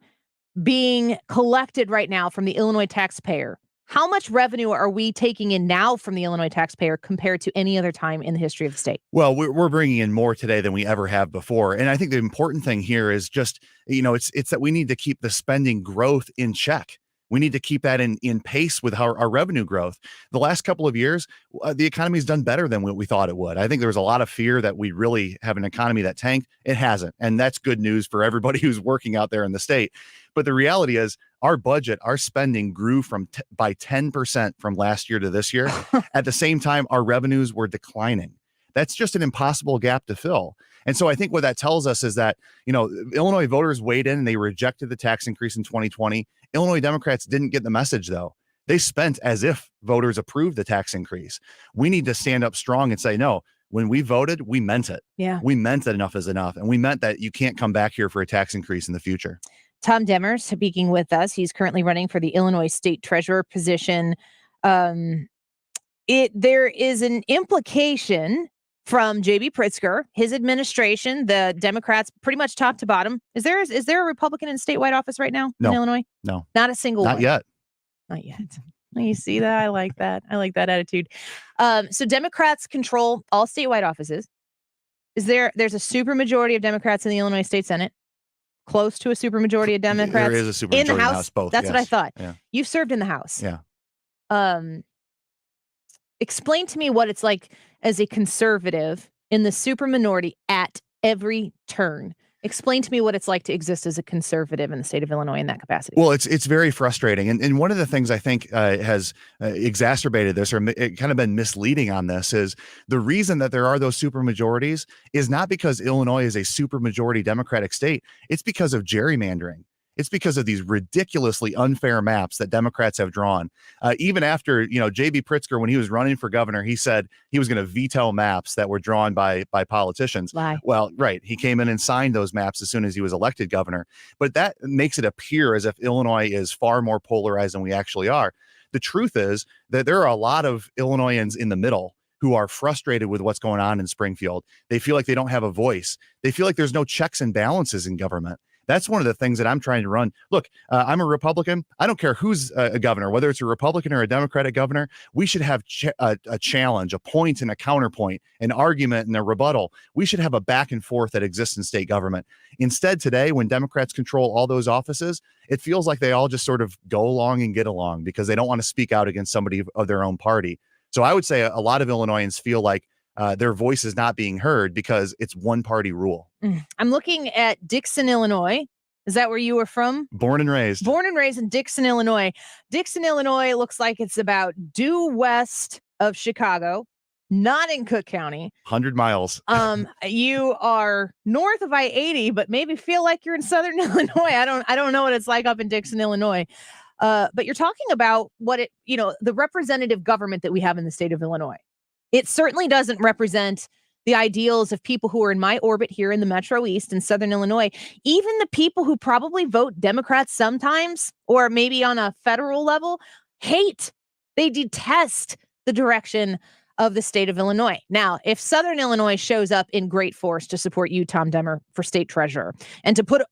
being collected right now from the Illinois taxpayer. How much revenue are we taking in now from the Illinois taxpayer compared to any other time in the history of the state? Well, we're bringing in more today than we ever have before. And I think the important thing here is just, it's that we need to keep the spending growth in check. We need to keep that in pace with our revenue growth. The last couple of years, the economy's done better than what we thought it would. I think there was a lot of fear that we really have an economy that tanked. It hasn't. And that's good news for everybody who's working out there in the state. But the reality is our budget, our spending grew by 10% from last year to this year. At the same time, our revenues were declining. That's just an impossible gap to fill. And so I think what that tells us is that, Illinois voters weighed in and they rejected the tax increase in 2020. Illinois Democrats didn't get the message, though. They spent as if voters approved the tax increase. We need to stand up strong and say, no, when we voted, we meant it. Yeah. We meant that enough is enough. And we meant that you can't come back here for a tax increase in the future. Tom Demmer speaking with us. He's currently running for the Illinois state treasurer position. There is an implication from J.B. Pritzker, his administration, the Democrats, pretty much top to bottom. Is there a Republican in statewide office right now in Illinois? No. Not a single one. Not yet. Not yet. You see that? I like that. I like that attitude. So Democrats control all statewide offices. There's a supermajority of Democrats in the Illinois State Senate? Close to a supermajority of Democrats? There is a supermajority in the House, both. That's yes. what I thought. Yeah. You've served in the House. Yeah. Explain to me what it's like as a conservative in the superminority at every turn. Explain to me what it's like to exist as a conservative in the state of Illinois in that capacity. Well, it's very frustrating. And one of the things I think has exacerbated this, or it kind of been misleading on this, is the reason that there are those supermajorities is not because Illinois is a supermajority Democratic state. It's because of gerrymandering. It's because of these ridiculously unfair maps that Democrats have drawn. Even after, J.B. Pritzker, when he was running for governor, he said he was going to veto maps that were drawn by politicians. Lie. Well, right. He came in and signed those maps as soon as he was elected governor. But that makes it appear as if Illinois is far more polarized than we actually are. The truth is that there are a lot of Illinoisans in the middle who are frustrated with what's going on in Springfield. They feel like they don't have a voice. They feel like there's no checks and balances in government. That's one of the things that I'm trying to run. Look, I'm a Republican. I don't care who's a governor, whether it's a Republican or a Democratic governor. We should have a challenge, a point and a counterpoint, an argument and a rebuttal. We should have a back and forth that exists in state government. Instead, today, when Democrats control all those offices, it feels like they all just sort of go along and get along because they don't want to speak out against somebody of their own party. So I would say a lot of Illinoisans feel like their voice is not being heard because it's one party rule. I'm looking at Dixon, Illinois. Is that where you were from? Born and raised. Born and raised in Dixon, Illinois. Dixon, Illinois looks like it's about due west of Chicago, not in Cook County. 100 miles. You are north of I-80, but maybe feel like you're in Southern Illinois. I don't know what it's like up in Dixon, Illinois. But you're talking about the representative government that we have in the state of Illinois. It certainly doesn't represent the ideals of people who are in my orbit here in the Metro East and Southern Illinois. Even the people who probably vote Democrats sometimes, or maybe on a federal level, they detest the direction of the state of Illinois. Now, if Southern Illinois shows up in great force to support you, Tom Demmer, for state treasurer, and to put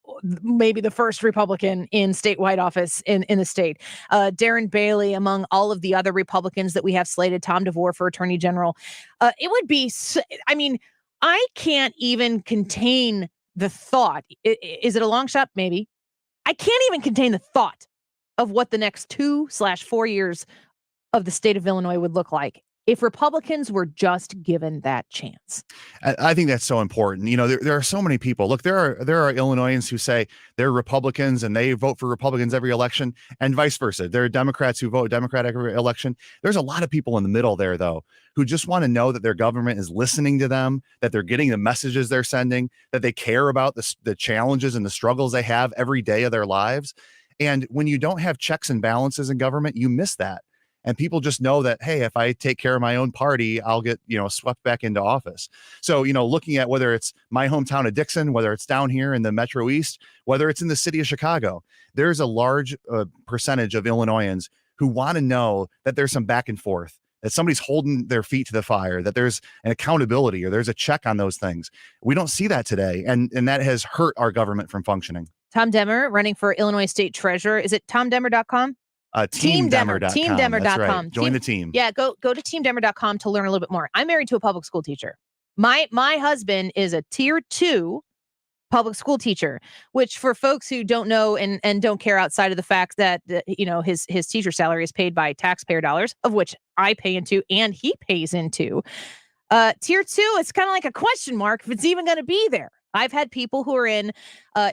maybe the first Republican in statewide office in the state, Darren Bailey, among all of the other Republicans that we have slated, Tom DeVore for attorney general, it would be, I can't even contain the thought. Is it a long shot? Maybe. I can't even contain the thought of what the next 2/4 years of the state of Illinois would look like if Republicans were just given that chance. I think that's so important. There are so many people. Look, there are Illinoisans who say they're Republicans and they vote for Republicans every election, and vice versa. There are Democrats who vote Democrat every election. There's a lot of people in the middle there, though, who just want to know that their government is listening to them, that they're getting the messages they're sending, that they care about the challenges and the struggles they have every day of their lives. And when you don't have checks and balances in government, you miss that. And people just know that, hey, if I take care of my own party, I'll get, swept back into office. So, looking at whether it's my hometown of Dixon, whether it's down here in the Metro East, whether it's in the city of Chicago, there's a large percentage of Illinoisans who want to know that there's some back and forth, that somebody's holding their feet to the fire, that there's an accountability or there's a check on those things. We don't see that today. And that has hurt our government from functioning. Tom Demmer running for Illinois State Treasurer. Is it TomDemmer.com? TeamDemmer.com. TeamDemmer.com. That's right. Join the team. Yeah, go to TeamDemmer.com to learn a little bit more. I'm married to a public school teacher. My husband is a tier 2 public school teacher, which for folks who don't know and don't care outside of the fact that his teacher salary is paid by taxpayer dollars, of which I pay into and he pays into. Tier 2, it's kind of like a question mark if it's even going to be there. I've had people who are in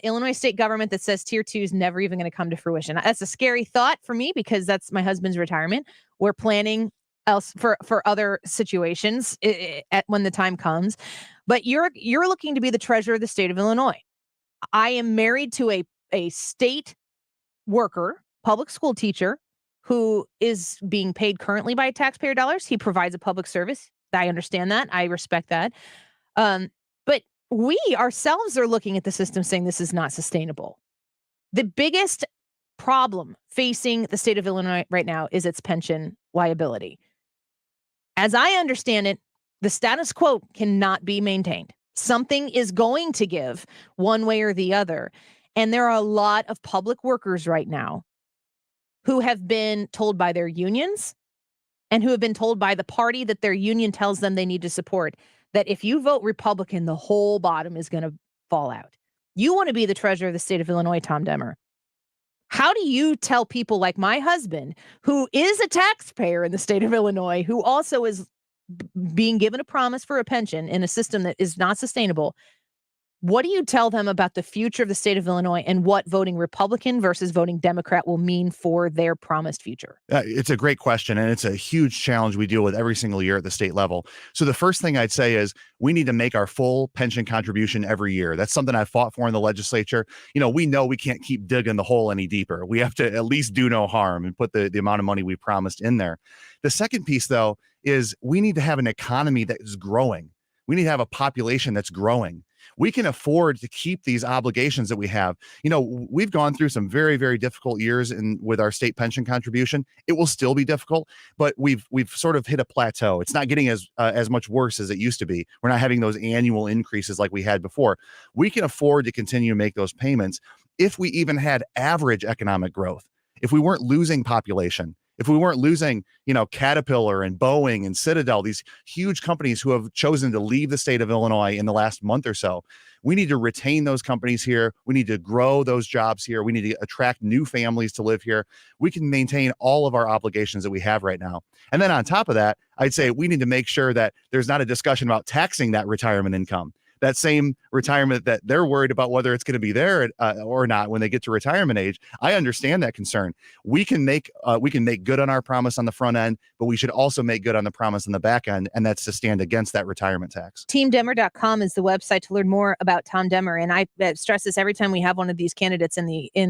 Illinois state government that says tier 2 is never even going to come to fruition. That's a scary thought for me because that's my husband's retirement. We're planning else for other situations when the time comes. But you're looking to be the treasurer of the state of Illinois. I am married to a state worker, public school teacher, who is being paid currently by taxpayer dollars. He provides a public service. I understand that. I respect that. But we ourselves are looking at the system saying this is not sustainable. The biggest problem facing the state of Illinois right now is its pension liability. As I understand it, the status quo cannot be maintained. Something is going to give one way or the other. And there are a lot of public workers right now who have been told by their unions and who have been told by the party that their union tells them they need to support that if you vote Republican, the whole bottom is going to fall out. You want to be the treasurer of the state of Illinois, Tom Demmer. How do you tell people like my husband, who is a taxpayer in the state of Illinois, who also is being given a promise for a pension in a system that is not sustainable? What do you tell them about the future of the state of Illinois and what voting Republican versus voting Democrat will mean for their promised future? It's a great question, and it's a huge challenge we deal with every single year at the state level. So the first thing I'd say is we need to make our full pension contribution every year. That's something I fought for in the legislature. We know we can't keep digging the hole any deeper. We have to at least do no harm and put the amount of money we promised in there. The second piece, though, is we need to have an economy that is growing. We need to have a population that's growing. We can afford to keep these obligations that we have. We've gone through some very, very difficult years with our state pension contribution. It will still be difficult, but we've sort of hit a plateau. It's not getting as much worse as it used to be. We're not having those annual increases like we had before. We can afford to continue to make those payments if we even had average economic growth, if we weren't losing population. If we weren't losing, Caterpillar and Boeing and Citadel, these huge companies who have chosen to leave the state of Illinois in the last month or so, we need to retain those companies here. We need to grow those jobs here. We need to attract new families to live here. We can maintain all of our obligations that we have right now. And then on top of that, I'd say we need to make sure that there's not a discussion about taxing that retirement income. That same retirement that they're worried about whether it's going to be there or not when they get to retirement age. I understand that concern. We can make good on our promise on the front end, but we should also make good on the promise on the back end, and that's to stand against that retirement tax. TeamDemmer.com is the website to learn more about Tom Demmer. And I stress this every time we have one of these candidates in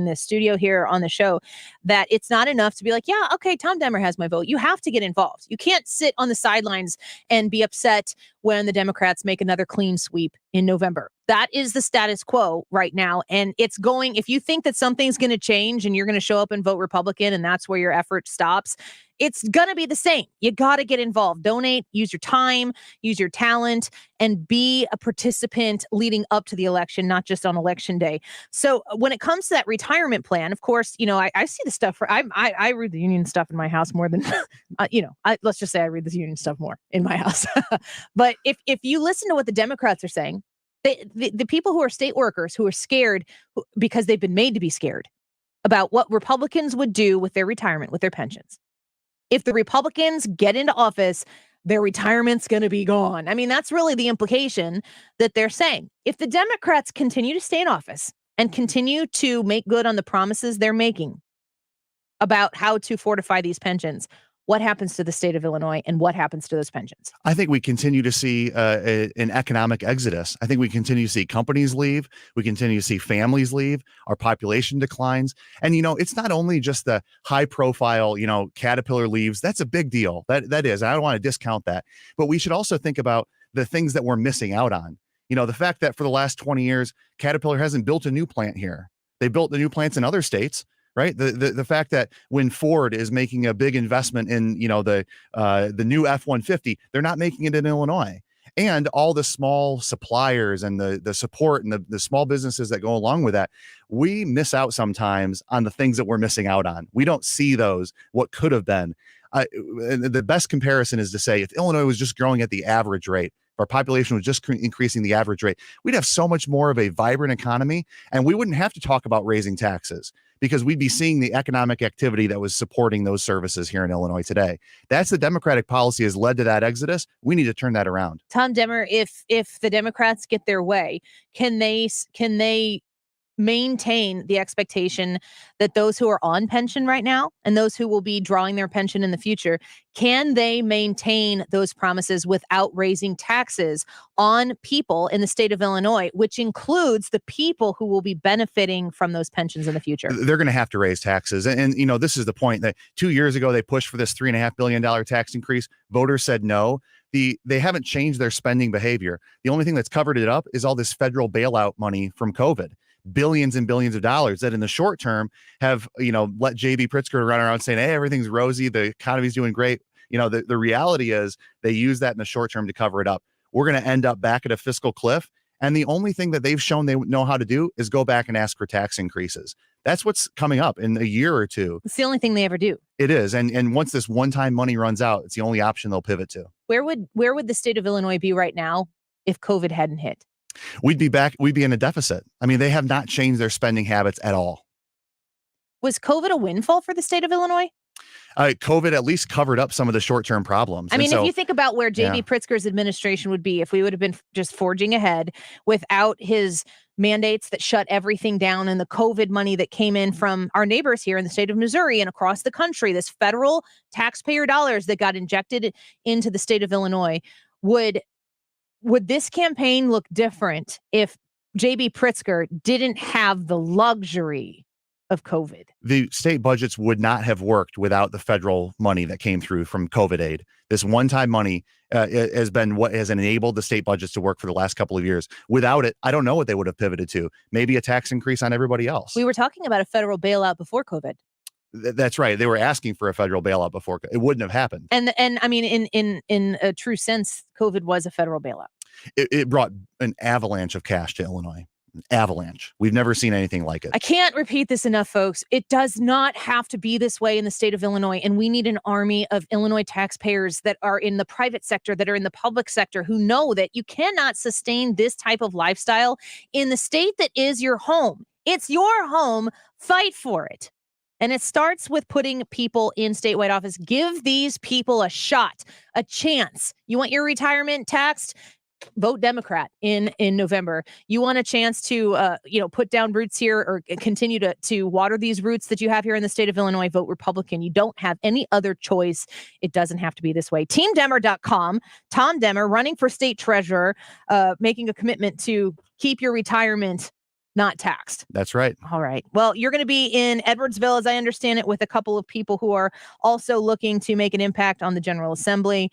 the studio here on the show, that it's not enough to be like, yeah, okay, Tom Demmer has my vote. You have to get involved. You can't sit on the sidelines and be upset when the Democrats make another clean sweep in November. That is the status quo right now. And it's going, if you think that something's going to change and you're going to show up and vote Republican and that's where your effort stops, it's going to be the same. You got to get involved, donate, use your time, use your talent, and be a participant leading up to the election, not just on election day. So when it comes to that retirement plan, of course, I see the stuff I read the union stuff in my house more than, let's just say I read the union stuff more in my house. But if you listen to what the Democrats are saying, the people who are state workers who are scared because they've been made to be scared about what Republicans would do with their retirement, with their pensions. If the Republicans get into office, their retirement's going to be gone. I mean, that's really the implication that they're saying. If the Democrats continue to stay in office and continue to make good on the promises they're making about how to fortify these pensions, what happens to the state of Illinois and what happens to those pensions? I think we continue to see an economic exodus. I think we continue to see companies leave. We continue to see families leave. Our population declines. And, it's not only just the high profile, Caterpillar leaves. That's a big deal. That is. I don't want to discount that. But we should also think about the things that we're missing out on. The fact that for the last 20 years, Caterpillar hasn't built a new plant here. They built the new plants in other states. Right. The fact that when Ford is making a big investment in, the new F-150, they're not making it in Illinois. And all the small suppliers and the support and the small businesses that go along with that, we miss out sometimes on the things that we're missing out on. We don't see those, what could have been. The best comparison is to say if Illinois was just growing at the average rate, if our population was just increasing the average rate, we'd have so much more of a vibrant economy, and we wouldn't have to talk about raising taxes because we'd be seeing the economic activity that was supporting those services here in Illinois today. That's the Democratic policy has led to that exodus. We need to turn that around. Tom Demmer, if the Democrats get their way, can they maintain the expectation that those who are on pension right now and those who will be drawing their pension in the future, can they maintain those promises without raising taxes on people in the state of Illinois, which includes the people who will be benefiting from those pensions in the future? They're going to have to raise taxes. And this is the point that 2 years ago, they pushed for this $3.5 billion tax increase. Voters said no. They haven't changed their spending behavior. The only thing that's covered it up is all this federal bailout money from COVID. Billions and billions of dollars that in the short term have, let J.B. Pritzker run around saying, hey, everything's rosy. The economy's doing great. The reality is they use that in the short term to cover it up. We're going to end up back at a fiscal cliff. And the only thing that they've shown they know how to do is go back and ask for tax increases. That's what's coming up in a year or two. It's the only thing they ever do. It is. And once this one-time money runs out, it's the only option they'll pivot to. Where would the state of Illinois be right now if COVID hadn't hit? We'd be back. We'd be in a deficit. I mean, they have not changed their spending habits at all. Was COVID a windfall for the state of Illinois? COVID at least covered up some of the short-term problems. I mean, if you think about where J.B. Pritzker's administration would be, if we would have been just forging ahead without his mandates that shut everything down and the COVID money that came in from our neighbors here in the state of Missouri and across the country, this federal taxpayer dollars that got injected into the state of Illinois, would this campaign look different if J.B. Pritzker didn't have the luxury of COVID? The state budgets would not have worked without the federal money that came through from COVID aid. This one-time money has been what has enabled the state budgets to work for the last couple of years. Without it, I don't know what they would have pivoted to. Maybe a tax increase on everybody else. We were talking about a federal bailout before COVID. That's right. They were asking for a federal bailout before. It wouldn't have happened. And I mean, in a true sense, COVID was a federal bailout. It brought an avalanche of cash to Illinois. An avalanche. We've never seen anything like it. I can't repeat this enough, folks. It does not have to be this way in the state of Illinois. And we need an army of Illinois taxpayers that are in the private sector, that are in the public sector, who know that you cannot sustain this type of lifestyle in the state that is your home. It's your home. Fight for it. And it starts with putting people in statewide office. Give these people a shot, a chance. You want your retirement taxed? Vote Democrat in November. You want a chance to, put down roots here or continue to water these roots that you have here in the state of Illinois, vote Republican. You don't have any other choice. It doesn't have to be this way. TeamDemmer.com. Tom Demmer running for state treasurer, making a commitment to keep your retirement not taxed. That's right. All right. Well, you're going to be in Edwardsville, as I understand it, with a couple of people who are also looking to make an impact on the General Assembly.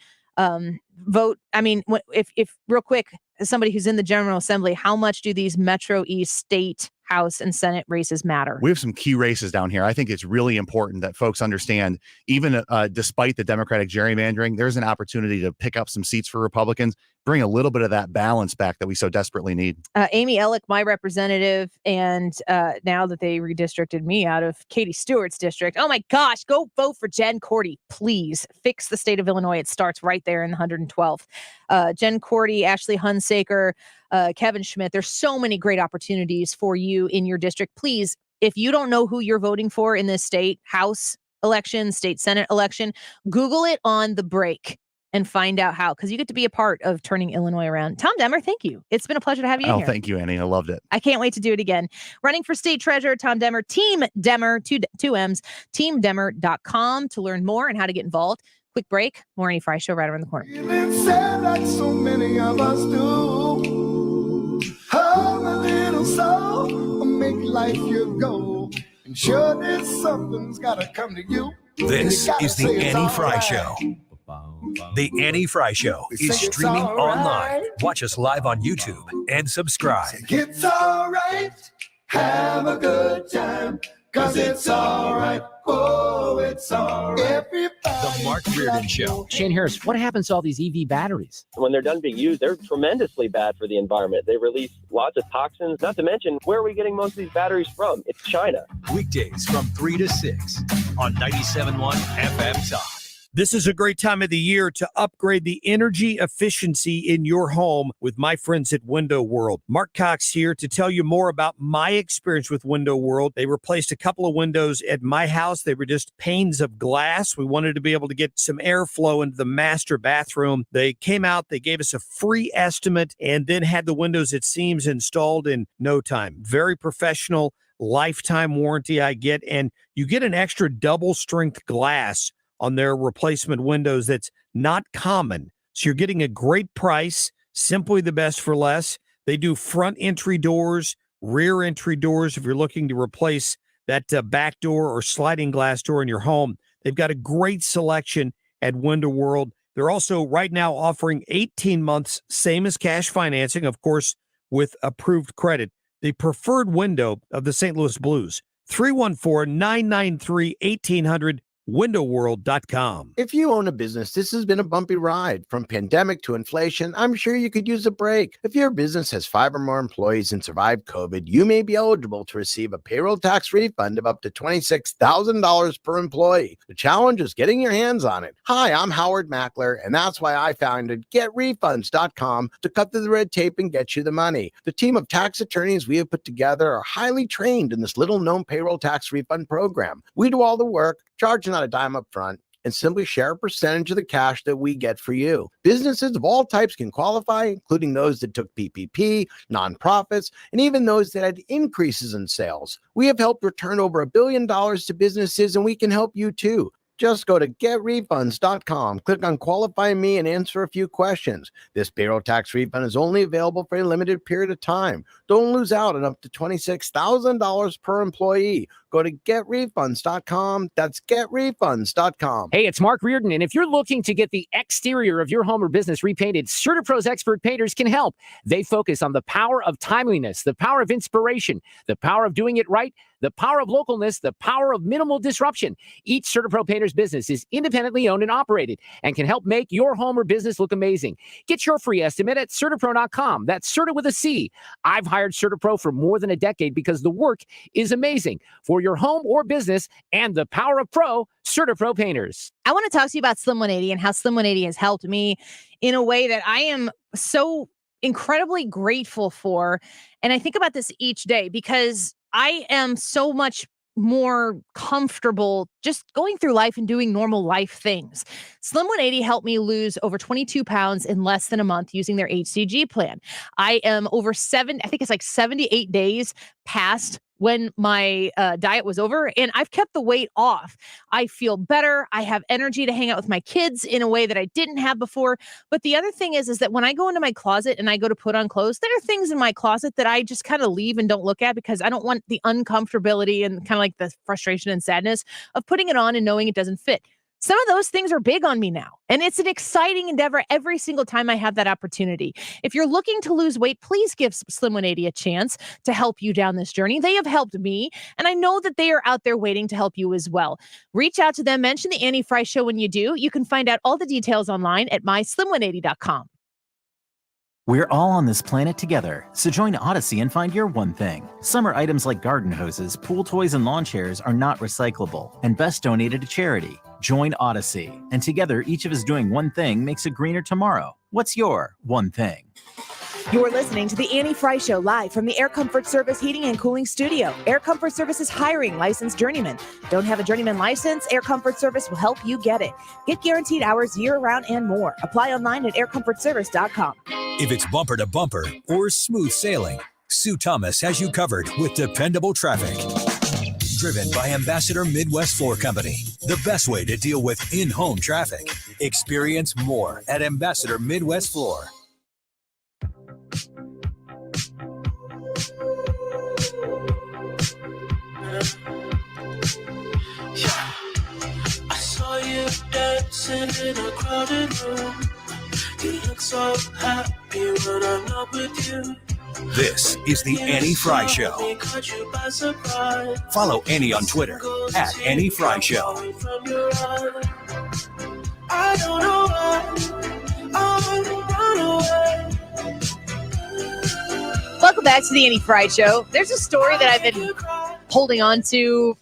Vote. I mean, if real quick, as somebody who's in the General Assembly, how much do these Metro East state House and Senate races matter? We have some key races down here. I think it's really important that folks understand, even despite the Democratic gerrymandering, there's an opportunity to pick up some seats for Republicans, bring a little bit of that balance back that we so desperately need. Amy Ellick, my representative, and now that they redistricted me out of Katie Stewart's district, oh my gosh, go vote for Jen Cordy, please. Fix the state of Illinois. It starts right there in the 112th. Jen Cordy, Ashley Hunsaker, Kevin Schmidt. There's so many great opportunities for you in your district. Please, if you don't know who you're voting for in this state House election, state Senate election, Google it on the break. and find out how, because you get to be a part of turning Illinois around. Tom Demmer, thank you. It's been a pleasure to have you in Oh, here. thank you, Annie. I loved it. I can't wait to do it again. Running for state treasurer, Tom Demmer, Team Demmer, two M's, teamdemmer.com to learn more and how to get involved. Quick break. More Annie Frey Show right around the corner. Feeling sad like so many of us do. Have a little soul, make life your goal. And sure there's something's gotta come to you. This is the Annie Frey Show. The Annie Frey Show is streaming online. Watch us live on YouTube and subscribe. It's all right. Have a good time. Cause it's all right. Oh, it's all right. The Mark Reardon Show. Shane Harris, what happens to all these EV batteries? When they're done being used, they're tremendously bad for the environment. They release lots of toxins. Not to mention, where are we getting most of these batteries from? It's China. Weekdays from 3 to 6 on 97.1 FM Talk. This is a great time of the year to upgrade the energy efficiency in your home with my friends at Window World. Mark Cox here to tell you more about my experience with Window World. They replaced a couple of windows at my house. They were just panes of glass. We wanted to be able to get some airflow into the master bathroom. They came out, they gave us a free estimate, and then had the windows at seams installed in no time. Very professional, lifetime warranty I get, and you get an extra double strength glass on their replacement windows that's not common. So you're getting a great price, simply the best for less. They do front entry doors, rear entry doors if you're looking to replace that back door or sliding glass door in your home. They've got a great selection at Window World. They're also right now offering 18 months, same as cash financing, of course, with approved credit. The preferred window of the St. Louis Blues, 314-993-1800. windowworld.com. If you own a business, this has been a bumpy ride. From pandemic to inflation, I'm sure you could use a break. If your business has 5 or more employees and survived COVID, you may be eligible to receive a payroll tax refund of up to $26,000 per employee. The challenge is getting your hands on it. Hi, I'm Howard Mackler, and that's why I founded GetRefunds.com to cut through the red tape and get you the money. The team of tax attorneys we have put together are highly trained in this little-known payroll tax refund program. We do all the work, charge not a dime up front, and simply share a percentage of the cash that we get for you. Businesses of all types can qualify, including those that took PPP, nonprofits, and even those that had increases in sales. We have helped return over $1 billion to businesses, and we can help you too. Just go to getrefunds.com, click on Qualify Me, and answer a few questions. This payroll tax refund is only available for a limited period of time. Don't lose out on up to $26,000 per employee. Go to getrefunds.com. That's getrefunds.com. Hey, it's Mark Reardon, and if you're looking to get the exterior of your home or business repainted, CertaPro's expert painters can help. They focus on the power of timeliness, the power of inspiration, the power of doing it right, the power of localness, the power of minimal disruption. Each CertaPro painter's business is independently owned and operated and can help make your home or business look amazing. Get your free estimate at CertaPro.com. That's Certa with a C. I've hired CertaPro for more than a decade because the work is amazing for your home or business, and the power of pro, CertaPro painters. I want to talk to you about Slim 180 and how Slim 180 has helped me in a way that I am so incredibly grateful for. And I think about this each day because I am so much more comfortable just going through life and doing normal life things. Slim 180 helped me lose over 22 pounds in less than a month using their HCG plan. I am over 78 days past when my diet was over, and I've kept the weight off. I feel better. I have energy to hang out with my kids in a way that I didn't have before. But the other thing is that when I go into my closet and I go to put on clothes, there are things in my closet that I just kind of leave and don't look at because I don't want the uncomfortability and kind of like the frustration and sadness of putting it on and knowing it doesn't fit. Some of those things are big on me now, and it's an exciting endeavor every single time I have that opportunity. If you're looking to lose weight, please give Slim 180 a chance to help you down this journey. They have helped me, and I know that they are out there waiting to help you as well. Reach out to them. Mention the Annie Frey Show when you do. You can find out all the details online at myslim180.com. We're all on this planet together, so join Odyssey and find your one thing. Summer items like garden hoses, pool toys, and lawn chairs are not recyclable and best donated to charity. Join Odyssey, and together each of us doing one thing makes a greener tomorrow. What's your one thing? You're listening to the Annie Frey Show live from the Air Comfort Service Heating and Cooling Studio. Air Comfort Service is hiring licensed journeymen. Don't have a journeyman license? Air Comfort Service will help you get it. Get guaranteed hours year-round and more. Apply online at aircomfortservice.com. If it's bumper to bumper or smooth sailing, Sue Thomas has you covered with dependable traffic. Driven by Ambassador Midwest Floor Company, the best way to deal with in-home traffic. Experience more at Ambassador Midwest Floor. I saw you dancing in a crowded room. You look so happy when I'm not with you. This is the Annie Frey Show. Follow Annie on Twitter at Annie Frey Show. I don't know why I run away. Welcome back to the Annie Frey Show. There's a story that I've been holding on to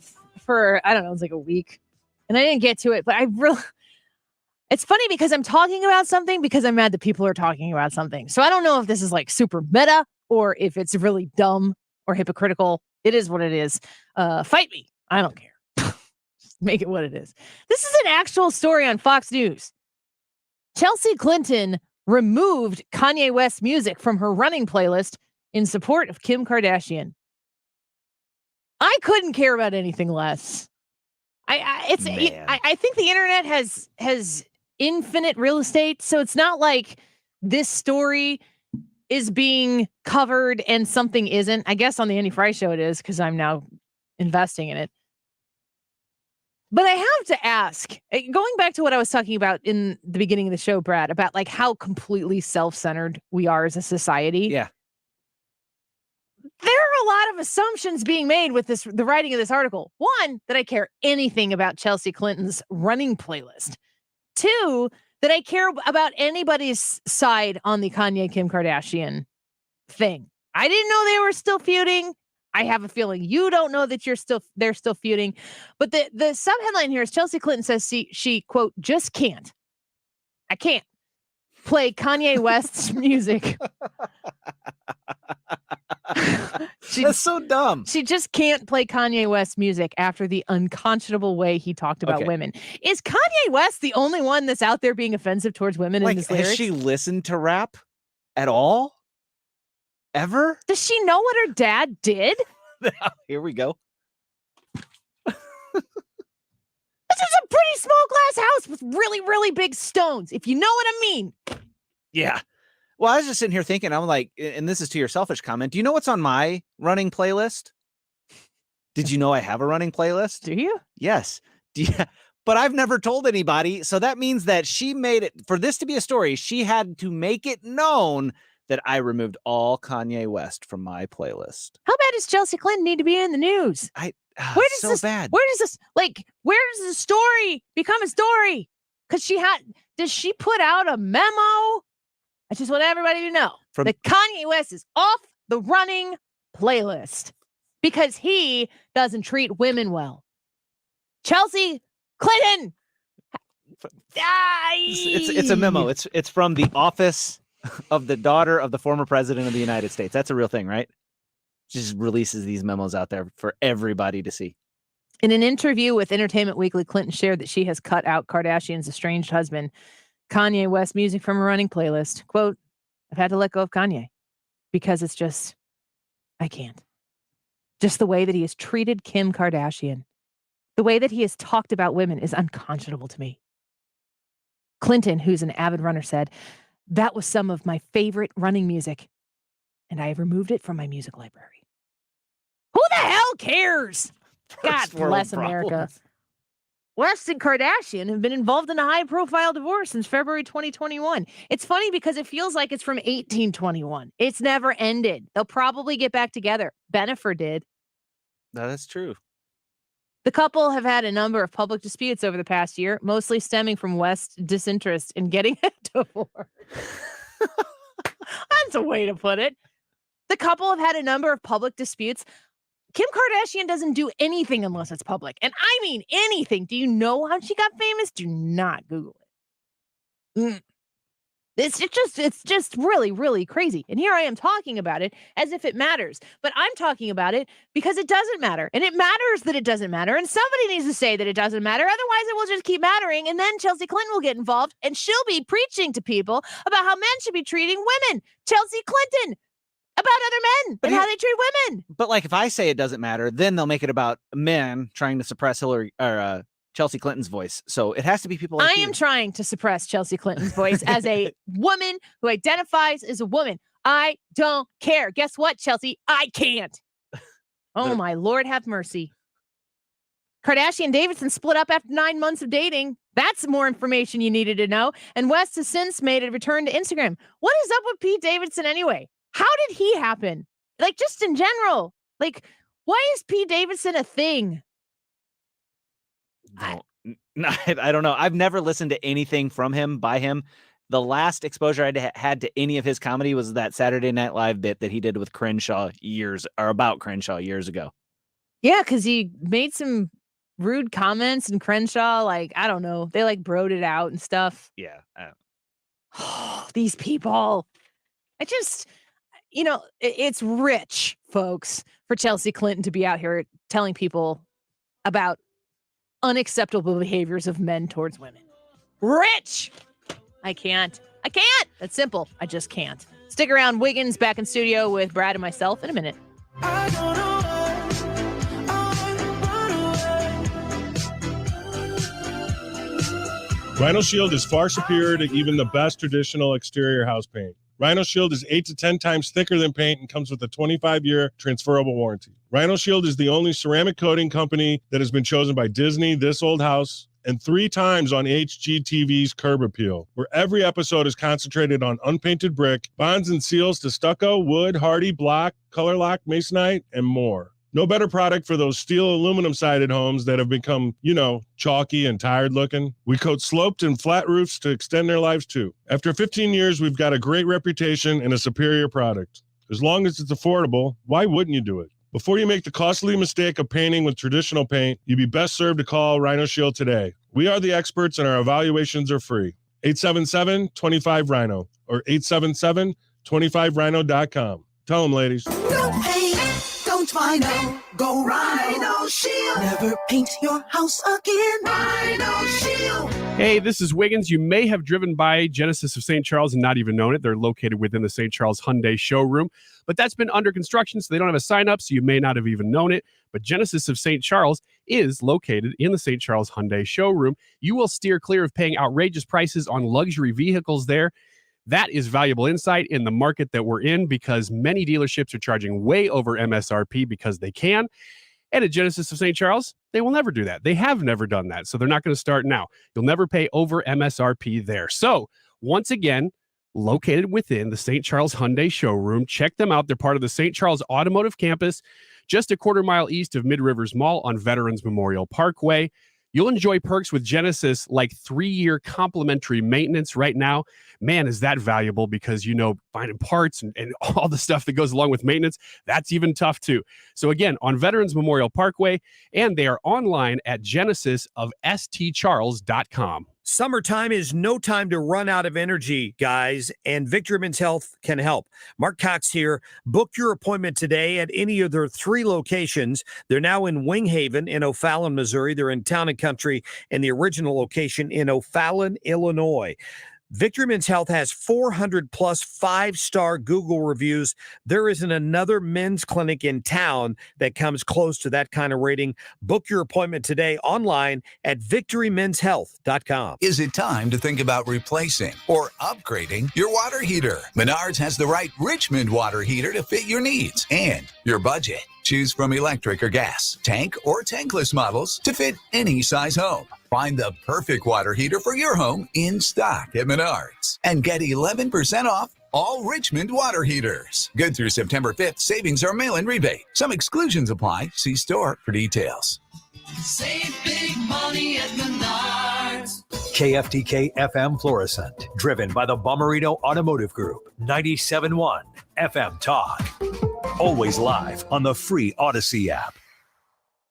for, I don't know, it's like a week. And I didn't get to it, but it's funny because I'm talking about something because I'm mad that people are talking about something. So I don't know if this is like super meta or if it's really dumb or hypocritical. It is what it is. Fight me. I don't care. Just make it what it is. This is an actual story on Fox News. Chelsea Clinton removed Kanye West's music from her running playlist in support of Kim Kardashian. I couldn't care about anything less. I think the internet has infinite real estate, so it's not like this story is being covered and something isn't. I guess on the Annie Frey Show it is because I'm now investing in it. But I have to ask, going back to what I was talking about in the beginning of the show, Brad, about like how completely self-centered we are as a society. Yeah. There are a lot of assumptions being made with the writing of this article. One, that I care anything about Chelsea Clinton's running playlist. Two, that I care about anybody's side on the Kanye Kim Kardashian thing. I didn't know they were still feuding. I have a feeling you don't know that they're still feuding. But the subheadline here is Chelsea Clinton says she quote, just can't. I can't play Kanye West's music. That's so dumb. She just can't play Kanye West's music after the unconscionable way he talked about women. Is Kanye West the only one that's out there being offensive towards women in his lyrics? Has she listened to rap at all? Ever? Does she know what her dad did? Here we go. This is a pretty small glass house with really, really big stones, if you know what I mean. Yeah. Well, I was just sitting here thinking, I'm like, and this is to your selfish comment. Do you know what's on my running playlist? Did you know I have a running playlist? Do you? Yes. But I've never told anybody. So that means that she made it, for this to be a story, she had to make it known that I removed all Kanye West from my playlist. How bad does Chelsea Clinton need to be in the news? Where does the story become a story? Because does she put out a memo? I just want everybody to know that Kanye West is off the running playlist because he doesn't treat women well. Chelsea Clinton. It's a memo. It's from the office of the daughter of the former president of the United States. That's a real thing, right? She just releases these memos out there for everybody to see. In an interview with Entertainment Weekly, Clinton shared that she has cut out Kardashian's estranged husband, Kanye West, music from her running playlist. Quote, I've had to let go of Kanye because it's just, I can't. Just the way that he has treated Kim Kardashian, the way that he has talked about women is unconscionable to me. Clinton, who's an avid runner, said, that was some of my favorite running music, and I have removed it from my music library. Who the hell cares? God bless America. West and Kardashian have been involved in a high-profile divorce since February 2021. It's funny because it feels like it's from 1821. It's never ended. They'll probably get back together. Bennifer did. No, that's true. The couple have had a number of public disputes over the past year, mostly stemming from West's disinterest in getting a divorce. That's a way to put it. The couple have had a number of public disputes. Kim Kardashian doesn't do anything unless it's public. And I mean anything. Do you know how she got famous? Do not Google it. It's just really, really crazy. And here I am talking about it as if it matters. But I'm talking about it because it doesn't matter. And it matters that it doesn't matter. And somebody needs to say that it doesn't matter. Otherwise, it will just keep mattering. And then Chelsea Clinton will get involved and she'll be preaching to people about how men should be treating women. Chelsea Clinton, about other men and how they treat women. But like if I say it doesn't matter, then they'll make it about men trying to suppress Chelsea Clinton's voice. So it has to be people like I am trying to suppress Chelsea Clinton's voice as a woman who identifies as a woman. I don't care. Guess what, Chelsea? I can't. Oh, my Lord, have mercy. Kardashian Davidson split up after 9 months of dating. That's more information you needed to know. And West has since made a return to Instagram. What is up with Pete Davidson anyway? How did he happen? Like, just in general. Like, why is Pete Davidson a thing? I don't know. I've never listened to anything from him, by him. The last exposure I had to any of his comedy was that Saturday Night Live bit that he did with Crenshaw about Crenshaw years ago. Yeah, because he made some rude comments and Crenshaw, like, I don't know. They like broed it out and stuff. Yeah. These people. I just, it's rich, folks, for Chelsea Clinton to be out here telling people about unacceptable behaviors of men towards women. Rich! I can't. That's simple. I just can't. Stick around. Wiggins back in studio with Brad and myself in a minute. Rhino Shield is far superior to even the best traditional exterior house paint. Rhino Shield is 8 to 10 times thicker than paint and comes with a 25-year transferable warranty. Rhino Shield is the only ceramic coating company that has been chosen by Disney, This Old House, and 3 times on HGTV's Curb Appeal, where every episode is concentrated on unpainted brick, bonds and seals to stucco, wood, hardy, block, color lock, masonite, and more. No better product for those steel aluminum-sided homes that have become, chalky and tired looking. We coat sloped and flat roofs to extend their lives too. After 15 years, we've got a great reputation and a superior product. As long as it's affordable, why wouldn't you do it? Before you make the costly mistake of painting with traditional paint, you'd be best served to call Rhino Shield today. We are the experts and our evaluations are free. 877-25-RHINO or 877-25rhino.com. Tell them, ladies. No paint, don't Rhino, go Rhino Shield. Never paint your house again. Rhino Shield. Hey, this is Wiggins. You may have driven by Genesis of St. Charles and not even known it. They're located within the St. Charles Hyundai showroom, but that's been under construction, so they don't have a sign up, so you may not have even known it. But Genesis of St. Charles is located in the St. Charles Hyundai showroom. You will steer clear of paying outrageous prices on luxury vehicles there. That is valuable insight in the market that we're in because many dealerships are charging way over MSRP because they can. And at Genesis of St. Charles, they will never do that. They have never done that. So they're not going to start now. You'll never pay over MSRP there. So once again, located within the St. Charles Hyundai showroom, check them out. They're part of the St. Charles Automotive Campus, just a quarter mile east of Mid Rivers Mall on Veterans Memorial Parkway. You'll enjoy perks with Genesis like 3-year complimentary maintenance right now. Man, is that valuable because, finding parts and all the stuff that goes along with maintenance, that's even tough too. So again, on Veterans Memorial Parkway, and they are online at genesisofstcharles.com. Summertime is no time to run out of energy, guys, and Victory Men's Health can help. Mark Cox here. Book your appointment today at any of their 3 locations. They're now in Wing Haven in O'Fallon, Missouri. They're in Town and Country in the original location in O'Fallon, Illinois. Victory Men's Health has 400 plus 5-star Google reviews. There isn't another men's clinic in town that comes close to that kind of rating. Book your appointment today online at victorymenshealth.com. Is it time to think about replacing or upgrading your water heater? Menards has the right Richmond water heater to fit your needs and your budget. Choose from electric or gas, tank or tankless models to fit any size home. Find the perfect water heater for your home in stock at Menards and get 11% off all Richmond water heaters. Good through September 5th. Savings are mail-in rebate. Some exclusions apply. See store for details. Save big money at Menards. KFTK FM Florissant, driven by the Bommarito Automotive Group, 97.1 FM Talk. Always live on the free Odyssey app.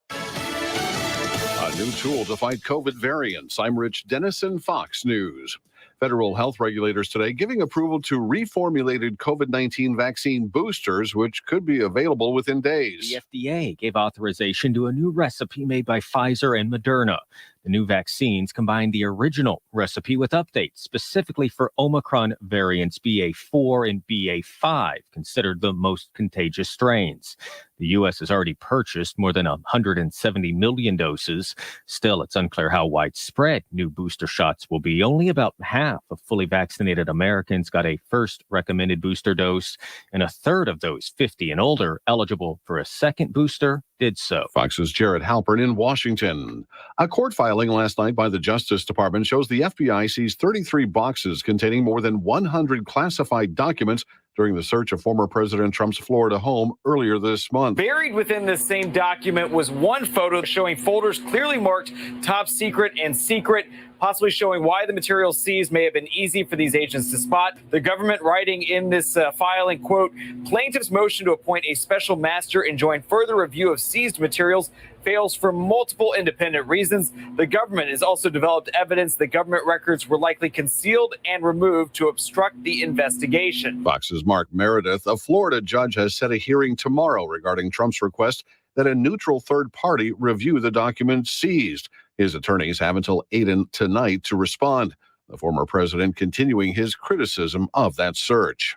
A new tool to fight COVID variants. I'm Rich Dennison, Fox News. Federal health regulators today giving approval to reformulated COVID-19 vaccine boosters, which could be available within days. The FDA gave authorization to a new recipe made by Pfizer and Moderna. The new vaccines combine the original recipe with updates specifically for Omicron variants BA4 and BA5, considered the most contagious strains. The U.S. has already purchased more than 170 million doses. Still, it's unclear how widespread new booster shots will be. Only about half of fully vaccinated Americans got a first recommended booster dose, and a third of those 50 and older eligible for a second booster did so. Fox's Jared Halpern in Washington. A court filing last night by the Justice Department shows the FBI seized 33 boxes containing more than 100 classified documents during the search of former President Trump's Florida home earlier this month. Buried within this same document was one photo showing folders clearly marked top secret and secret, possibly showing why the materials seized may have been easy for these agents to spot. The government writing in this filing, quote, plaintiff's motion to appoint a special master and join further review of seized materials fails for multiple independent reasons. The government has also developed evidence that government records were likely concealed and removed to obstruct the investigation. Fox's Mark Meredith, a Florida judge, has set a hearing tomorrow regarding Trump's request that a neutral third party review the documents seized. His attorneys have until 8 tonight to respond. The former president continuing his criticism of that search.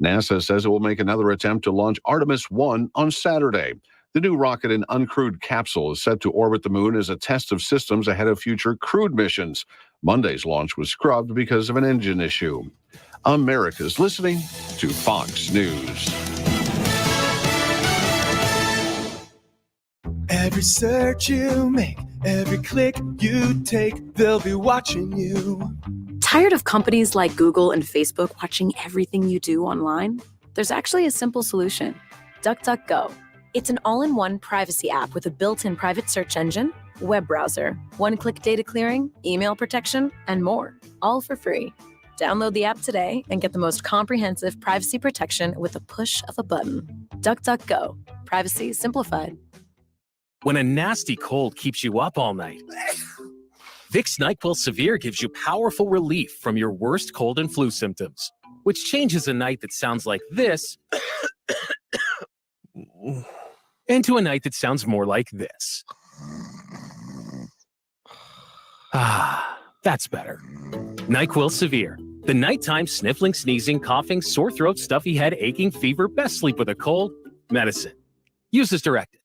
NASA says it will make another attempt to launch Artemis 1 on Saturday. The new rocket and uncrewed capsule is set to orbit the moon as a test of systems ahead of future crewed missions. Monday's launch was scrubbed because of an engine issue. America's listening to Fox News. Every search you make, every click you take, they'll be watching you. Tired of companies like Google and Facebook watching everything you do online? There's actually a simple solution. DuckDuckGo. It's an all-in-one privacy app with a built-in private search engine, web browser, one-click data clearing, email protection, and more, all for free. Download the app today and get the most comprehensive privacy protection with a push of a button. DuckDuckGo. Privacy simplified. When a nasty cold keeps you up all night, Vicks NyQuil Severe gives you powerful relief from your worst cold and flu symptoms, which changes a night that sounds like this into a night that sounds more like this. Ah, that's better. NyQuil Severe. The nighttime sniffling, sneezing, coughing, sore throat, stuffy head, aching, fever, best sleep with a cold, medicine. Use as directed.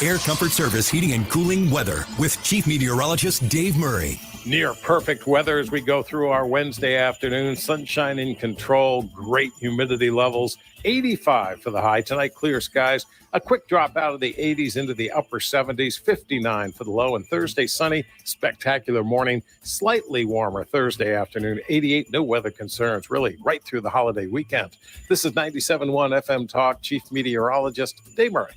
Air Comfort Service Heating and Cooling Weather with Chief Meteorologist Dave Murray. Near perfect weather as we go through our Wednesday afternoon. Sunshine in control, great humidity levels. 85 for the high tonight, clear skies. A quick drop out of the 80s into the upper 70s, 59 for the low. And Thursday, sunny, spectacular morning, slightly warmer Thursday afternoon, 88, no weather concerns, really right through the holiday weekend. This is 97.1 FM Talk, Chief Meteorologist Dave Murray.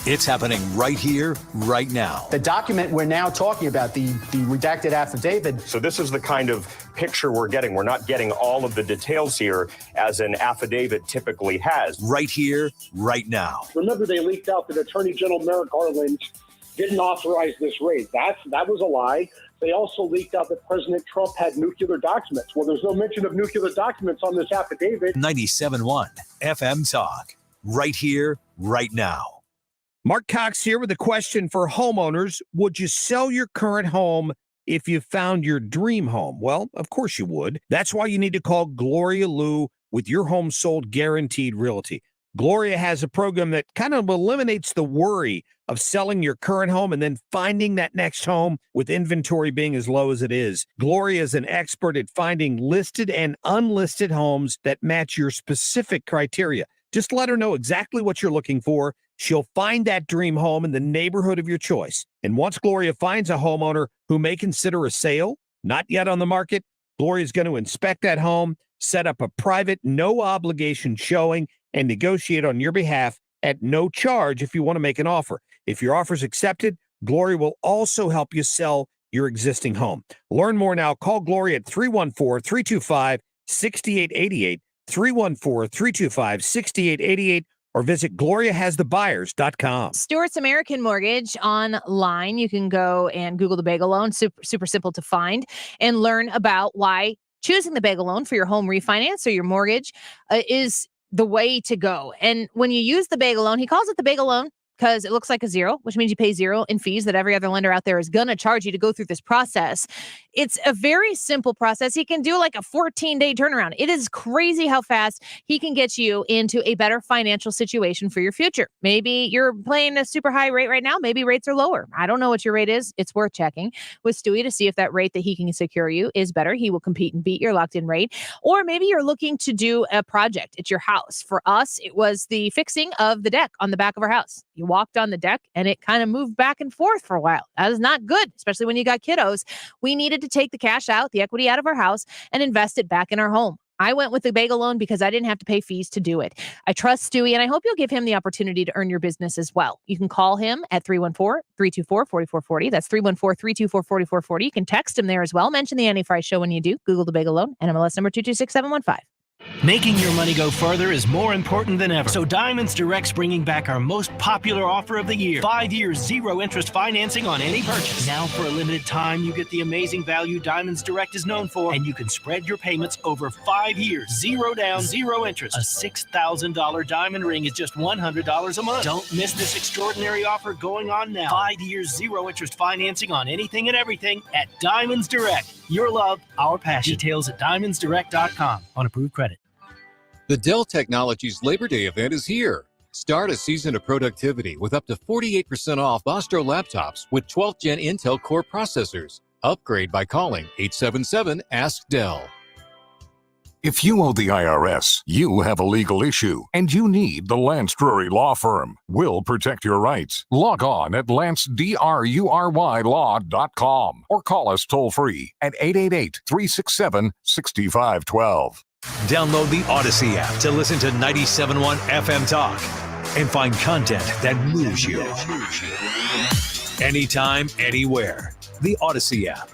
It's happening right here, right now. The document we're now talking about, the redacted affidavit. So this is the kind of picture we're getting. We're not getting all of the details here as an affidavit typically has. Right here, right now. Remember, they leaked out that Attorney General Merrick Garland didn't authorize this raid. That was a lie. They also leaked out that President Trump had nuclear documents. Well, there's no mention of nuclear documents on this affidavit. 97.1 FM Talk. Right here, right now. Mark Cox here with a question for homeowners. Would you sell your current home if you found your dream home? Well, of course you would. That's why you need to call Gloria Liu with your home sold guaranteed realty. Gloria has a program that kind of eliminates the worry of selling your current home and then finding that next home with inventory being as low as it is. Gloria is an expert at finding listed and unlisted homes that match your specific criteria. Just let her know exactly what you're looking for. She'll find that dream home in the neighborhood of your choice. And once Gloria finds a homeowner who may consider a sale, not yet on the market, Gloria's going to inspect that home, set up a private, no-obligation showing, and negotiate on your behalf at no charge if you want to make an offer. If your offer is accepted, Gloria will also help you sell your existing home. Learn more now. Call Gloria at 314-325-6888, 314-325-6888, or visit gloriahasthebuyers.com. Stewart's American Mortgage online. You can go and Google the bagel loan. Super simple to find and learn about why choosing the bagel loan for your home refinance or your mortgage is the way to go. And when you use the bagel loan, he calls it the bagel loan because it looks like a zero, which means you pay zero in fees that every other lender out there is going to charge you to go through this process. It's a very simple process. He can do like a 14-day turnaround. It is crazy how fast he can get you into a better financial situation for your future. Maybe you're paying a super high rate right now. Maybe rates are lower. I don't know what your rate is. It's worth checking with Stewie to see if that rate that he can secure you is better. He will compete and beat your locked-in rate. Or maybe you're looking to do a project at your house. For us, it was the fixing of the deck on the back of our house. You walked on the deck and it kind of moved back and forth for a while. That is not good, especially when you got kiddos. We needed to take the cash out, the equity out of our house, and invest it back in our home. I went with the bagel loan because I didn't have to pay fees to do it. I trust Stewie, and I hope you'll give him the opportunity to earn your business as well. You can call him at 314-324-4440. That's 314-324-4440. You can text him there as well. Mention the Annie Frey Show when you do. Google the bagel loan, NMLS number 226715. Making your money go further is more important than ever. So Diamonds Direct's bringing back our most popular offer of the year. 5 years, zero interest financing on any purchase. Now for a limited time, you get the amazing value Diamonds Direct is known for, and you can spread your payments over 5 years. Zero down, zero interest. A $6,000 diamond ring is just $100 a month. Don't miss this extraordinary offer going on now. 5 years, zero interest financing on anything and everything at Diamonds Direct. Your love, our passion. Details at diamondsdirect.com on approved credit. The Dell Technologies Labor Day event is here. Start a season of productivity with up to 48% off Ostro laptops with 12th Gen Intel Core processors. Upgrade by calling 877-ASK-DELL. If you owe the IRS, you have a legal issue, and you need the Lance Drury Law Firm. We'll protect your rights. Log on at lancedrurylaw.com or call us toll-free at 888-367-6512. Download the Odyssey app to listen to 97.1 FM Talk and find content that moves you. Anytime, anywhere. The Odyssey app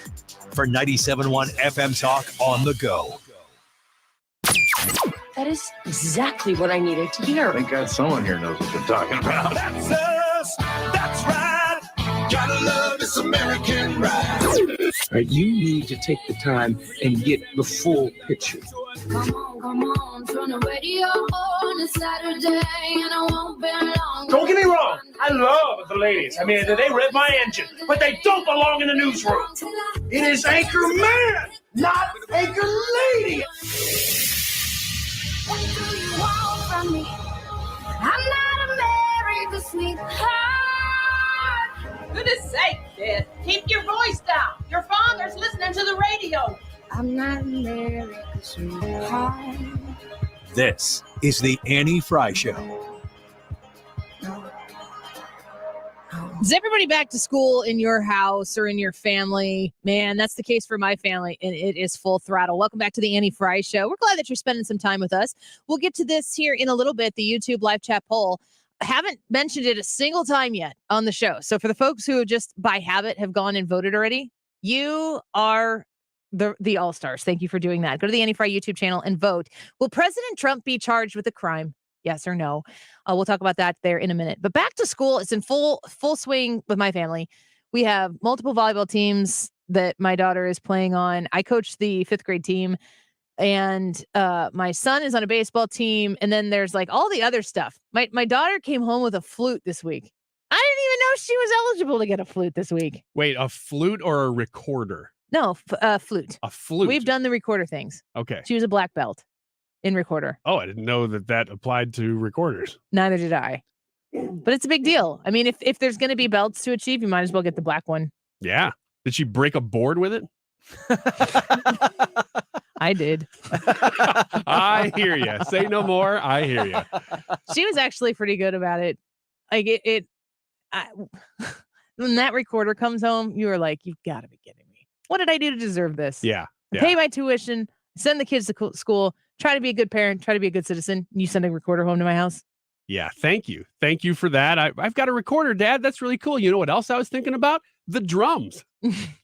for 97.1 FM Talk on the go. That is exactly what I needed to hear. Thank God someone here knows what they're talking about. That's us. That's right. Gotta love this American ride. Right, you need to take the time and get the full picture. Come on, turn the radio on. It's Saturday and I won't be long. Don't get me wrong. I love the ladies. I mean, they rev my engine, but they don't belong in the newsroom. It is Anchor Man, not Anchor Lady. What do you want from me? I'm not America's sweetheart. Goodness sake, kid. Keep your voice down. Your father's listening to the radio. I'm not America's sweetheart. This is the Annie Frey Show. Is everybody back to school in your house or in your family? Man, that's the case for my family, and it is full throttle. Welcome back to the Annie Frey Show. We're glad that you're spending some time with us. We'll get to this here in a little bit, the YouTube live chat poll. I haven't mentioned it a single time yet on the show. So for the folks who just by habit have gone and voted already, you are the all-stars. Thank you for doing that. Go to the Annie Frey YouTube channel and vote. Will President Trump be charged with a crime? Yes or no? We'll talk about that there in a minute. But back to school, it's in full swing with my family. We have multiple volleyball teams that my daughter is playing on. I coach the 5th grade team, and my son is on a baseball team. And then there's like all the other stuff. My daughter came home with a flute this week. I didn't even know she was eligible to get a flute this week. Wait, a flute or a recorder? No, flute. A flute. We've done the recorder things. Okay. She was a black belt in recorder. Oh, I didn't know that applied to recorders. Neither did I. But it's a big deal. I mean, if there's going to be belts to achieve, you might as well get the black one. Yeah. Did she break a board with it? I did. I hear you. Say no more. I hear you. She was actually pretty good about it. Like when that recorder comes home, you are like, you've got to be kidding me. What did I do to deserve this? Yeah. Pay my tuition, send the kids to school, try to be a good parent, try to be a good citizen. You send a recorder home to my house. Yeah. Thank you. Thank you for that. I've got a recorder, Dad. That's really cool. You know what else I was thinking about? The drums.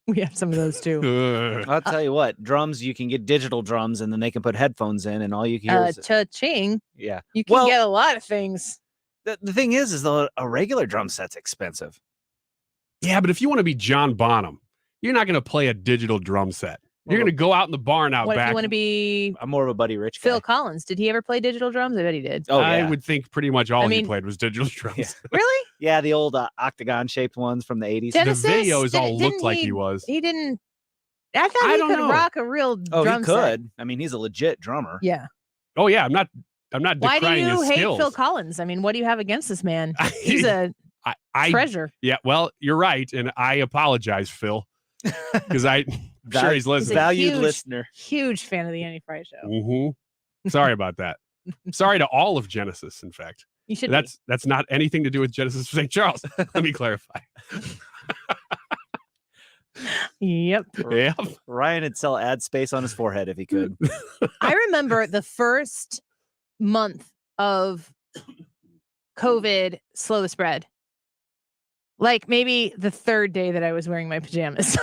We have some of those too. I'll tell you what, drums, you can get digital drums and then they can put headphones in and all you can hear is cha-ching. Yeah. You can get a lot of things. The thing is though, a regular drum set's expensive. Yeah, but if you want to be John Bonham, you're not going to play a digital drum set. You're going to go out in the barn out What if back. you want to be I'm more of a Buddy Rich guy. Phil Collins? Did he ever play digital drums? I bet he did. Oh, yeah. I would think pretty much all he played was digital drums. Yeah. Really? Yeah, the old octagon-shaped ones from the 80s. Genesis? The videos all Didn't looked like he- he was. He didn't. I thought I he don't could know. rock a real Oh, drum he set. could. I mean, he's a legit drummer. Yeah. Oh yeah, I'm not Why do decrying you his hate skills. Phil Collins? I mean, what do you have against this man? He's a treasure. Yeah, well, you're right, and I apologize, Phil, because I'm sure he's listening. Valued listener. Huge fan of the Andy Frey Show. Mm-hmm. Sorry about that. Sorry to all of Genesis, in fact. You should That's not anything to do with Genesis of St. Charles. Let me clarify. Yep. Yep. Ryan would sell ad space on his forehead if he could. I remember the first month of COVID slow the spread. Like maybe the third day that I was wearing my pajamas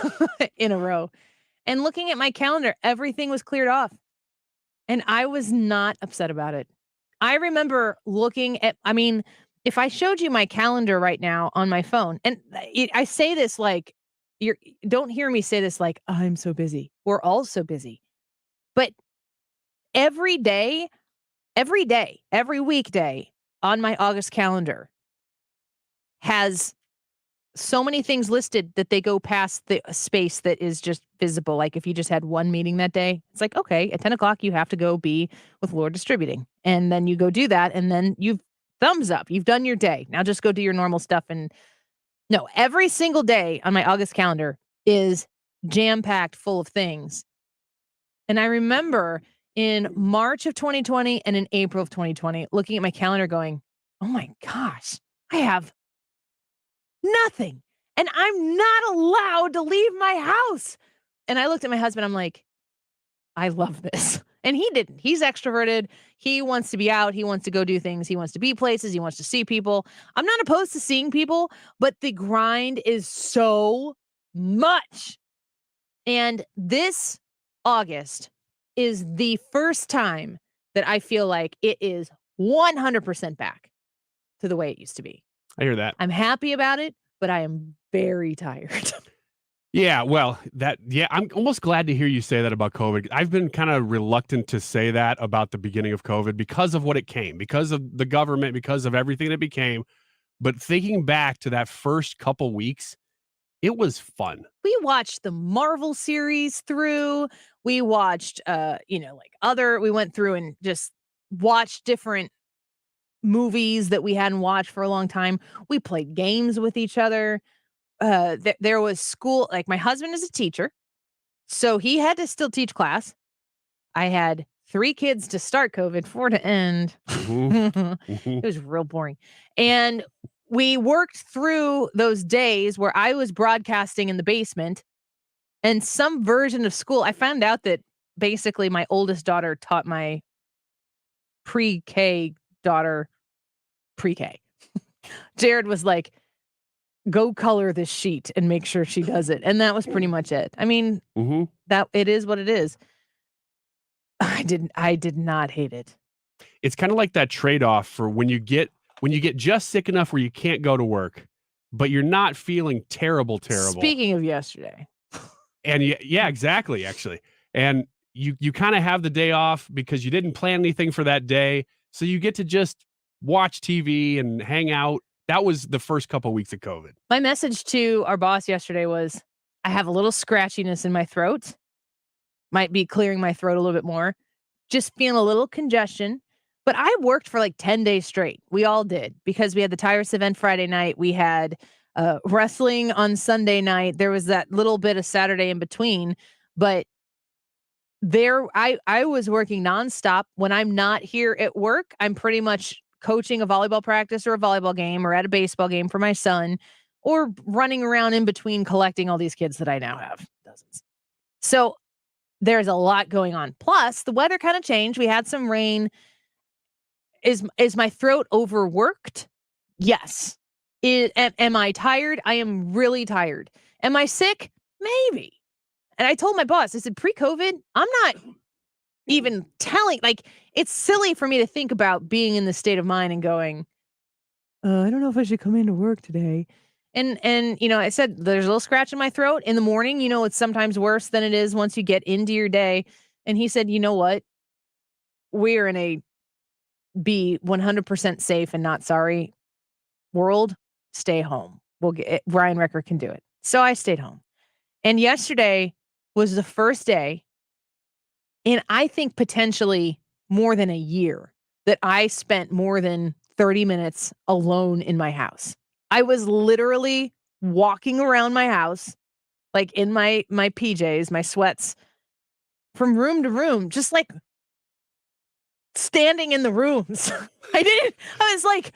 in a row. And looking at my calendar, everything was cleared off. And I was not upset about it. I remember looking at, I mean, if I showed you my calendar right now on my phone, and I say this like, don't hear me say this like, I'm so busy. We're all so busy. But every weekday on my August calendar has so many things listed that they go past the space that is just visible. Like if you just had one meeting that day, it's like, okay, at 10 o'clock, you have to go be with Lord Distributing. And then you go do that. And then you've thumbs up. You've done your day. Now just go do your normal stuff. And no, every single day on my August calendar is jam-packed full of things. And I remember in March of 2020 and in April of 2020, looking at my calendar going, oh my gosh, I have nothing. And I'm not allowed to leave my house. And I looked at my husband. I'm like, I love this. And he didn't. He's extroverted. He wants to be out. He wants to go do things. He wants to be places. He wants to see people. I'm not opposed to seeing people, but the grind is so much. And this August is the first time that I feel like it is 100% back to the way it used to be. I hear that. I'm happy about it, but I am very tired. Yeah, well, I'm almost glad to hear you say that about COVID. I've been kind of reluctant to say that about the beginning of COVID because of what it came, because of the government, because of everything it became. But thinking back to that first couple weeks, it was fun. We watched the Marvel series through. We watched, we went through and just watched different movies that we hadn't watched for a long time. We played games with each other. There was school, like my husband is a teacher, so he had to still teach class. I had 3 kids to start COVID, 4 to end. It was real boring. And we worked through those days where I was broadcasting in the basement and some version of school. I found out that basically my oldest daughter taught my pre-K daughter pre-K. Jared was like, go color this sheet and make sure she does it. And that was pretty much it. I mean, that it is what it is. I did not hate it. It's kind of like that trade-off for when you get just sick enough where you can't go to work, but you're not feeling terrible. Speaking of yesterday. And yeah, exactly, actually. And you kind of have the day off because you didn't plan anything for that day. So you get to just watch TV and hang out. That was the first couple of weeks of COVID. My message to our boss yesterday was, I have a little scratchiness in my throat. Might be clearing my throat a little bit more. Just feeling a little congestion. But I worked for like 10 days straight. We all did, because we had the Tyrus event Friday night. We had wrestling on Sunday night. There was that little bit of Saturday in between. But I was working nonstop. When I'm not here at work, I'm pretty much coaching a volleyball practice or a volleyball game or at a baseball game for my son, or running around in between collecting all these kids that I now have, dozens. So there's a lot going on. Plus the weather kind of changed. We had some rain. Is my throat overworked? Yes. Am I tired? I am really tired. Am I sick? Maybe. And I told my boss, I said, pre-COVID, I'm not even telling, like, it's silly for me to think about being in this state of mind and going, I don't know if I should come into work today. And I said there's a little scratch in my throat in the morning. It's sometimes worse than it is once you get into your day. And he said, you know what? We're in a be 100% safe and not sorry world. Stay home. We'll get it. Ryan Recker can do it. So I stayed home. And yesterday was the first day in, I think, potentially more than a year that I spent more than 30 minutes alone in my house. I was literally walking around my house, like in my PJs, my sweats, from room to room, just like standing in the rooms. I was like,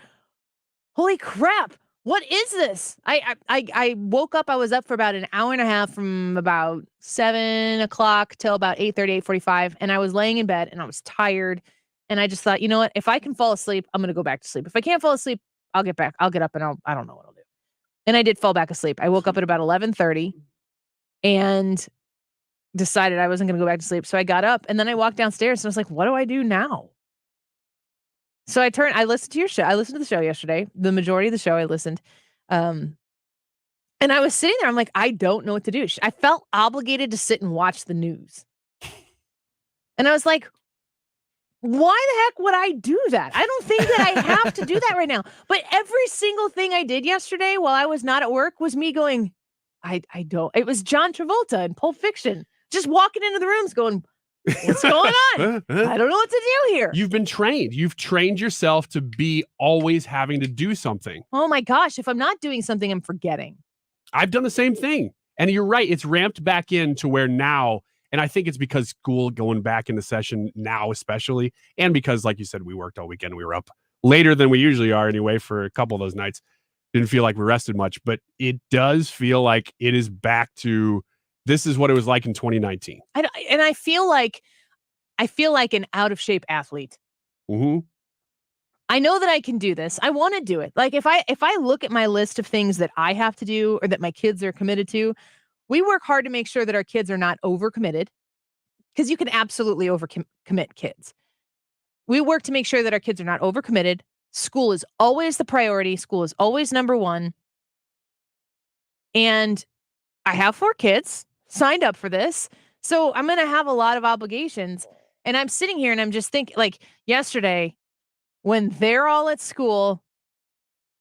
holy crap. What is this? I woke up. I was up for about an hour and a half from about 7 o'clock till about 8:30, 8:45. And I was laying in bed and I was tired. And I just thought, you know what? If I can fall asleep, I'm going to go back to sleep. If I can't fall asleep, I'll get back. I'll get up and I don't know what I'll do. And I did fall back asleep. I woke up at about 11:30 and decided I wasn't going to go back to sleep. So I got up and then I walked downstairs and I was like, what do I do now? So I listened to your show. I listened to the show yesterday. The majority of the show I listened. And I was sitting there. I'm like, I don't know what to do. I felt obligated to sit and watch the news. And I was like, why the heck would I do that? I don't think that I have to do that right now. But every single thing I did yesterday while I was not at work was me going, I don't. It was John Travolta in Pulp Fiction, just walking into the rooms going, what's going on? I don't know what to do here. You've been trained. You've trained yourself to be always having to do something. Oh my gosh. If I'm not doing something, I'm forgetting. I've done the same thing. And you're right. It's ramped back in to where now, and I think it's because school going back into session now, especially, and because, like you said, we worked all weekend. We were up later than we usually are anyway for a couple of those nights. Didn't feel like we rested much, but it does feel like it is back to this is what it was like in 2019. And I feel like an out of shape athlete. Mm-hmm. I know that I can do this. I want to do it. Like if I look at my list of things that I have to do or that my kids are committed to, we work hard to make sure that our kids are not overcommitted, because you can absolutely overcommit kids. We work to make sure that our kids are not overcommitted. School is always the priority. School is always number one. And I have 4 kids signed up for this. So I'm going to have a lot of obligations. And I'm sitting here and I'm just thinking, like yesterday, when they're all at school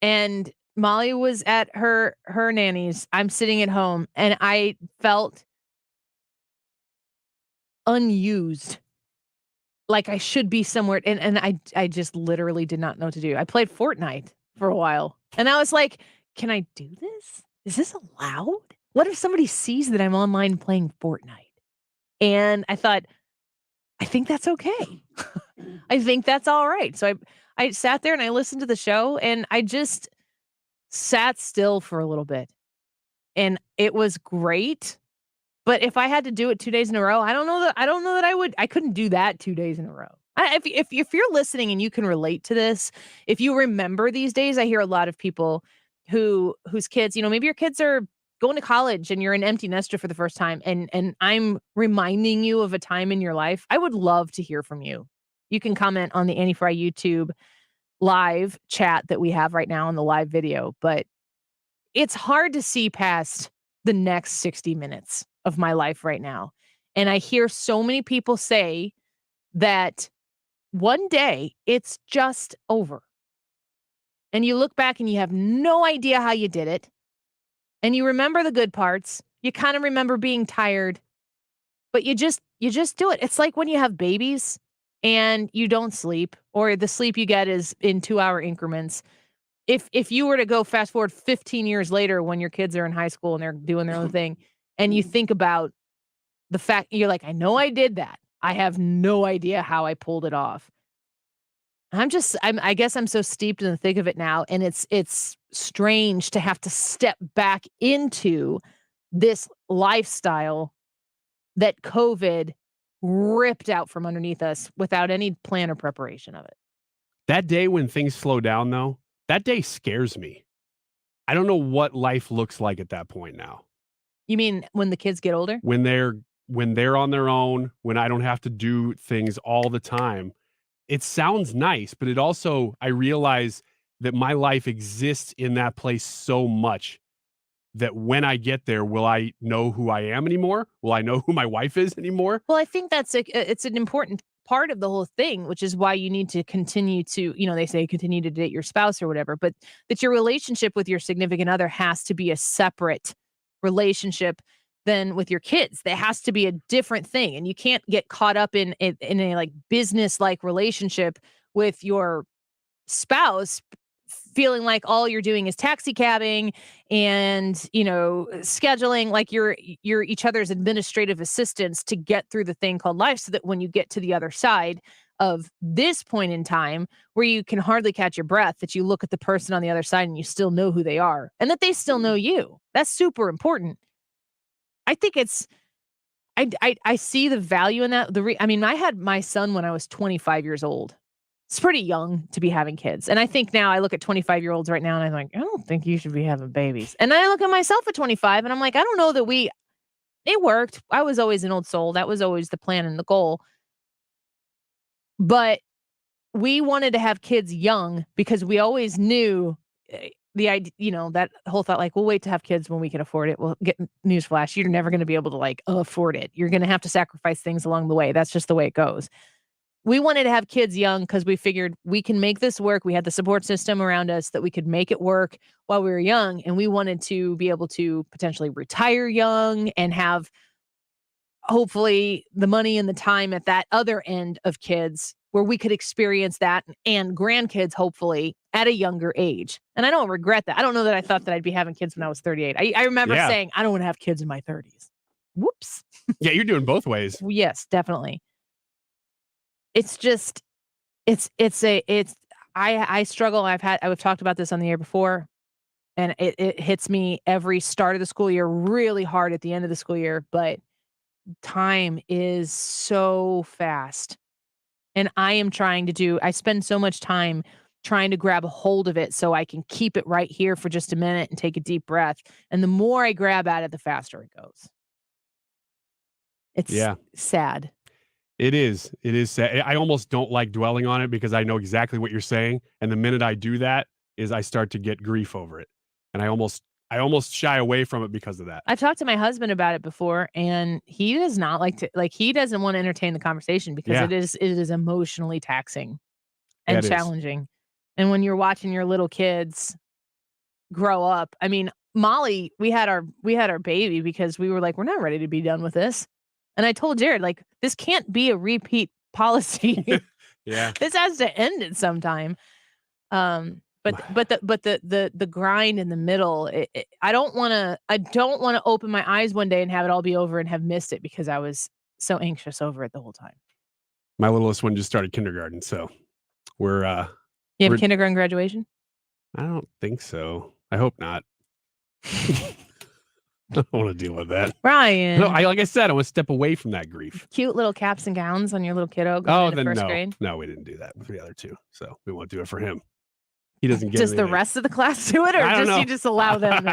and Molly was at her nanny's, I'm sitting at home and I felt unused. Like I should be somewhere. And I just literally did not know what to do. I played Fortnite for a while and I was like, can I do this? Is this allowed? What if somebody sees that I'm online playing Fortnite? And I thought, I think that's okay. I think that's all right. So I sat there and I listened to the show and I just sat still for a little bit. And it was great. But if I had to do it 2 days in a row, I don't know that I couldn't do that 2 days in a row. If you're listening and you can relate to this, if you remember these days, I hear a lot of people whose kids, maybe your kids are going to college and you're an empty nester for the first time. And I'm reminding you of a time in your life. I would love to hear from you. You can comment on the Annie Frey YouTube live chat that we have right now on the live video, but it's hard to see past the next 60 minutes of my life right now. And I hear so many people say that one day it's just over. And you look back and you have no idea how you did it. And you remember the good parts. You kind of remember being tired, but you just do it. It's like when you have babies and you don't sleep, or the sleep you get is in 2-hour increments. If you were to go fast forward 15 years later when your kids are in high school and they're doing their own thing, and you think about the fact you're like, I know I did that. I have no idea how I pulled it off. I guess I'm so steeped in the thick of it now. And it's strange to have to step back into this lifestyle that COVID ripped out from underneath us without any plan or preparation of it. That day when things slow down, though, that day scares me. I don't know what life looks like at that point now. You mean when the kids get older? When they're on their own, when I don't have to do things all the time. It sounds nice, but it also, I realize that my life exists in that place so much that when I get there, will I know who I am anymore? Will I know who my wife is anymore? Well, I think it's an important part of the whole thing, which is why you need to continue to, they say continue to date your spouse or whatever, but that your relationship with your significant other has to be a separate relationship than with your kids. There has to be a different thing. And you can't get caught up in a like business like relationship with your spouse, feeling like all you're doing is taxi cabbing and, scheduling, like you're each other's administrative assistants to get through the thing called life, so that when you get to the other side of this point in time where you can hardly catch your breath, that you look at the person on the other side and you still know who they are and that they still know you. That's super important. I think I see the value in that. I had my son when I was 25 years old. It's pretty young to be having kids. And I think now I look at 25-year-olds right now and I'm like, I don't think you should be having babies. And I look at myself at 25 and I'm like, I don't know that it worked. I was always an old soul. That was always the plan and the goal. But we wanted to have kids young because we always knew the idea, that whole thought, like, we'll wait to have kids when we can afford it. Well, get newsflash, you're never going to be able to afford it. You're going to have to sacrifice things along the way. That's just the way it goes. We wanted to have kids young because we figured we can make this work. We had the support system around us that we could make it work while we were young. And we wanted to be able to potentially retire young and have hopefully the money and the time at that other end of kids where we could experience that and grandkids, hopefully at a younger age. And I don't regret that. I don't know that I thought that I'd be having kids when I was 38. I remember saying, I don't want to have kids in my 30s. Whoops. Yeah, you're doing both ways. Yes, definitely. It's just, I struggle. I've talked about this on the air before, and it hits me every start of the school year really hard at the end of the school year, but time is so fast. And I spend so much time trying to grab a hold of it so I can keep it right here for just a minute and take a deep breath. And the more I grab at it, the faster it goes. It's sad. It is sad. I almost don't like dwelling on it because I know exactly what you're saying. And the minute I do that is I start to get grief over it. And I almost shy away from it because of that. I've talked to my husband about it before, and he does not he doesn't want to entertain the conversation because it is emotionally taxing and challenging. And when you're watching your little kids grow up, Molly, we had our baby because we were like, we're not ready to be done with this. And I told Jared, this can't be a repeat policy. Yeah. This has to end at some time. But the grind in the middle, I don't want to open my eyes one day and have it all be over and have missed it because I was so anxious over it the whole time. My littlest one just started kindergarten, so we're You have a kindergarten graduation? I don't think so. I hope not. I don't want to deal with that. Ryan. No, like I said, I want to step away from that grief. Cute little caps and gowns on your little kiddo going into first grade? No, we didn't do that with the other two, so we won't do it for him. He doesn't get Does anything. the rest of the class do it, or you just allow them?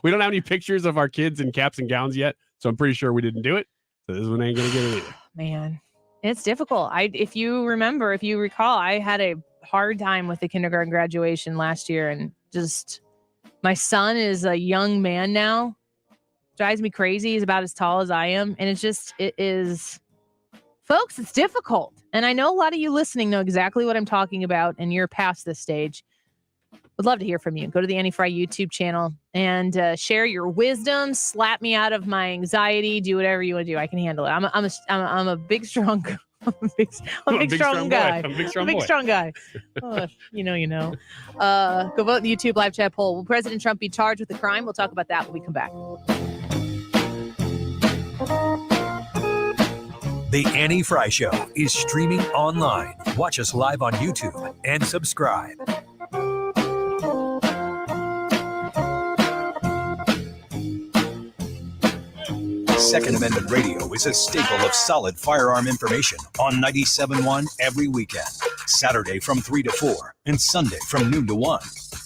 We don't have any pictures of our kids in caps and gowns yet, so I'm pretty sure we didn't do it. So this one ain't going to get it either. Man, it's difficult. If you recall, I had a hard time with the kindergarten graduation last year, and just my son is a young man now. Drives me crazy. He's about as tall as I am. And it is, folks, it's difficult. And I know a lot of you listening know exactly what I'm talking about, and you're past this stage. Would love to hear from you. Go to the Annie Frey YouTube channel and share your wisdom. Slap me out of my anxiety. Do whatever you want to do. I can handle it. I'm a big, strong I'm a big strong guy. I'm a big strong boy. Strong guy. Oh, you know. Go vote in the YouTube live chat poll. Will President Trump be charged with a crime? We'll talk about that when we come back. The Annie Frey Show is streaming online. Watch us live on YouTube and subscribe. Second Amendment Radio is a staple of solid firearm information on 97.1 every weekend, Saturday from 3 to 4 and Sunday from noon to 1.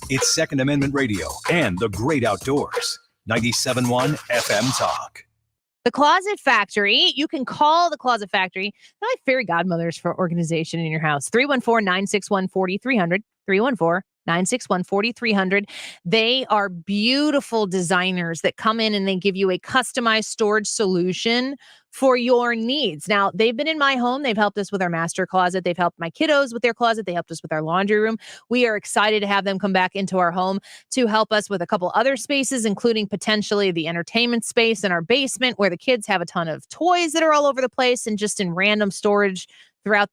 It's Second Amendment Radio and the great outdoors. 97.1 FM Talk. The Closet Factory. You can call the Closet Factory. They're like fairy godmothers for organization in your house. 314-961-4300. 961-4300. They are beautiful designers that come in and they give you a customized storage solution for your needs. Now, they've been in my home. They've helped us with our master closet. They've helped my kiddos with their closet. They helped us with our laundry room. We are excited to have them come back into our home to help us with a couple other spaces, including potentially the entertainment space in our basement where the kids have a ton of toys that are all over the place and just in random storage throughout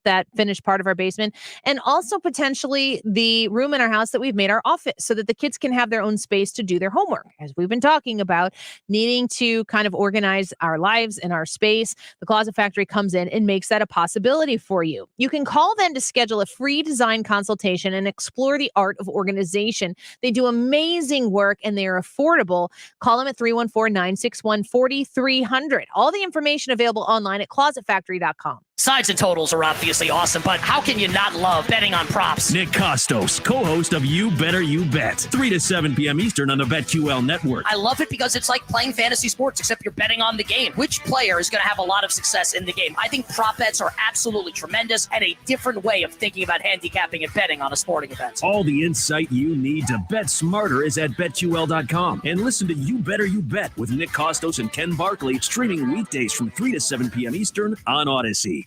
that finished part of our basement, and also potentially the room in our house that we've made our office so that the kids can have their own space to do their homework. As we've been talking about, needing to kind of organize our lives and our space, the Closet Factory comes in and makes that a possibility for you. You can call them to schedule a free design consultation and explore the art of organization. They do amazing work and they are affordable. Call them at 314-961-4300. All the information available online at closetfactory.com. Sides and totals are obviously awesome, but how can you not love betting on props? Nick Costos, co-host of You Better You Bet, 3 to 7 p.m. Eastern on the BetQL network. I love it because it's like playing fantasy sports, except you're betting on the game. Which player is going to have a lot of success in the game? I think prop bets are absolutely tremendous and a different way of thinking about handicapping and betting on a sporting event. All the insight you need to bet smarter is at BetQL.com. And listen to You Better You Bet with Nick Costos and Ken Barkley, streaming weekdays from 3 to 7 p.m. Eastern on Odyssey.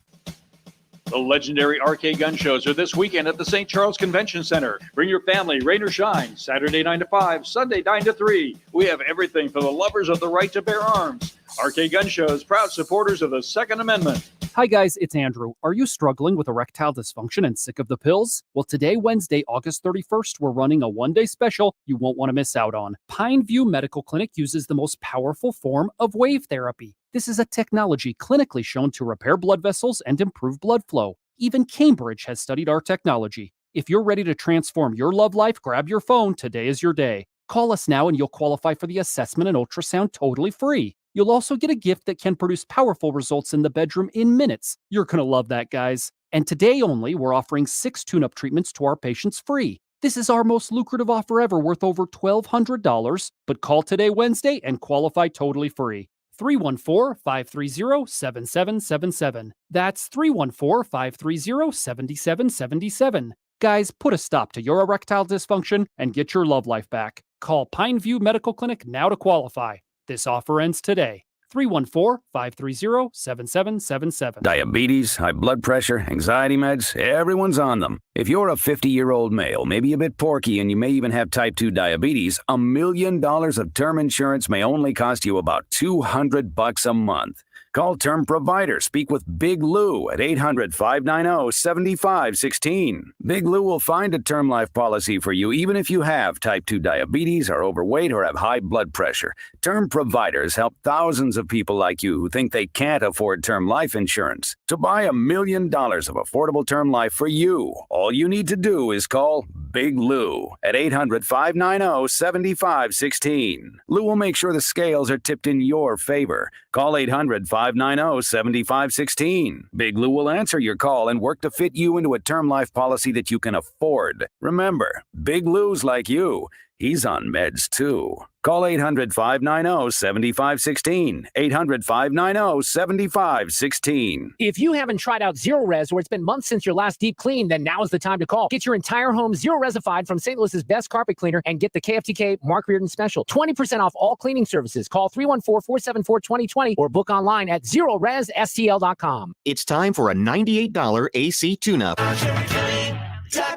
The legendary arcade gun shows are this weekend at the St. Charles Convention Center. Bring your family, rain or shine. Saturday 9 to 5, Sunday 9 to 3. We have everything for the lovers of the right to bear arms. Arcade Gun Shows, proud supporters of the Second Amendment. Hi guys, it's Andrew. Are you struggling with erectile dysfunction and sick of the pills? Well, today, Wednesday, August 31st, we're running a one-day special you won't want to miss out on. Pineview Medical Clinic uses the most powerful form of wave therapy. This is a technology clinically shown to repair blood vessels and improve blood flow. Even Cambridge has studied our technology. If you're ready to transform your love life, grab your phone. Today is your day. Call us now and you'll qualify for the assessment and ultrasound totally free. You'll also get a gift that can produce powerful results in the bedroom in minutes. You're going to love that, guys. And today only, we're offering 6 tune-up treatments to our patients free. This is our most lucrative offer ever, worth over $1,200. But call today, Wednesday, and qualify totally free. 314-530-7777. That's 314-530-7777. Guys, put a stop to your erectile dysfunction and get your love life back. Call Pineview Medical Clinic now to qualify. This offer ends today. 314-530-7777. Diabetes, high blood pressure, anxiety meds, everyone's on them. If you're a 50-year-old male, maybe a bit porky, and you may even have type 2 diabetes, $1 million of term insurance may only cost you about $200 a month. Call Term Provider. Speak with Big Lou at 800-590-7516. Big Lou will find a term life policy for you even if you have type 2 diabetes, are overweight, or have high blood pressure. Term Providers help thousands of people like you who think they can't afford term life insurance. To buy $1 million of affordable term life for you, all you need to do is call Big Lou at 800-590-7516. Lou will make sure the scales are tipped in your favor. Call 800-590-7516. Big Lou will answer your call and work to fit you into a term life policy that you can afford. Remember, Big Lou's like you. He's on meds too. Call 800-590-7516. 800-590-7516. If you haven't tried out Zero Res or it's been months since your last deep clean, then now is the time to call. Get your entire home Zero Resified from St. Louis's best carpet cleaner and get the KFTK Mark Reardon special. 20% off all cleaning services. Call 314-474-2020 or book online at ZeroResSTL.com. It's time for a $98 AC tune-up.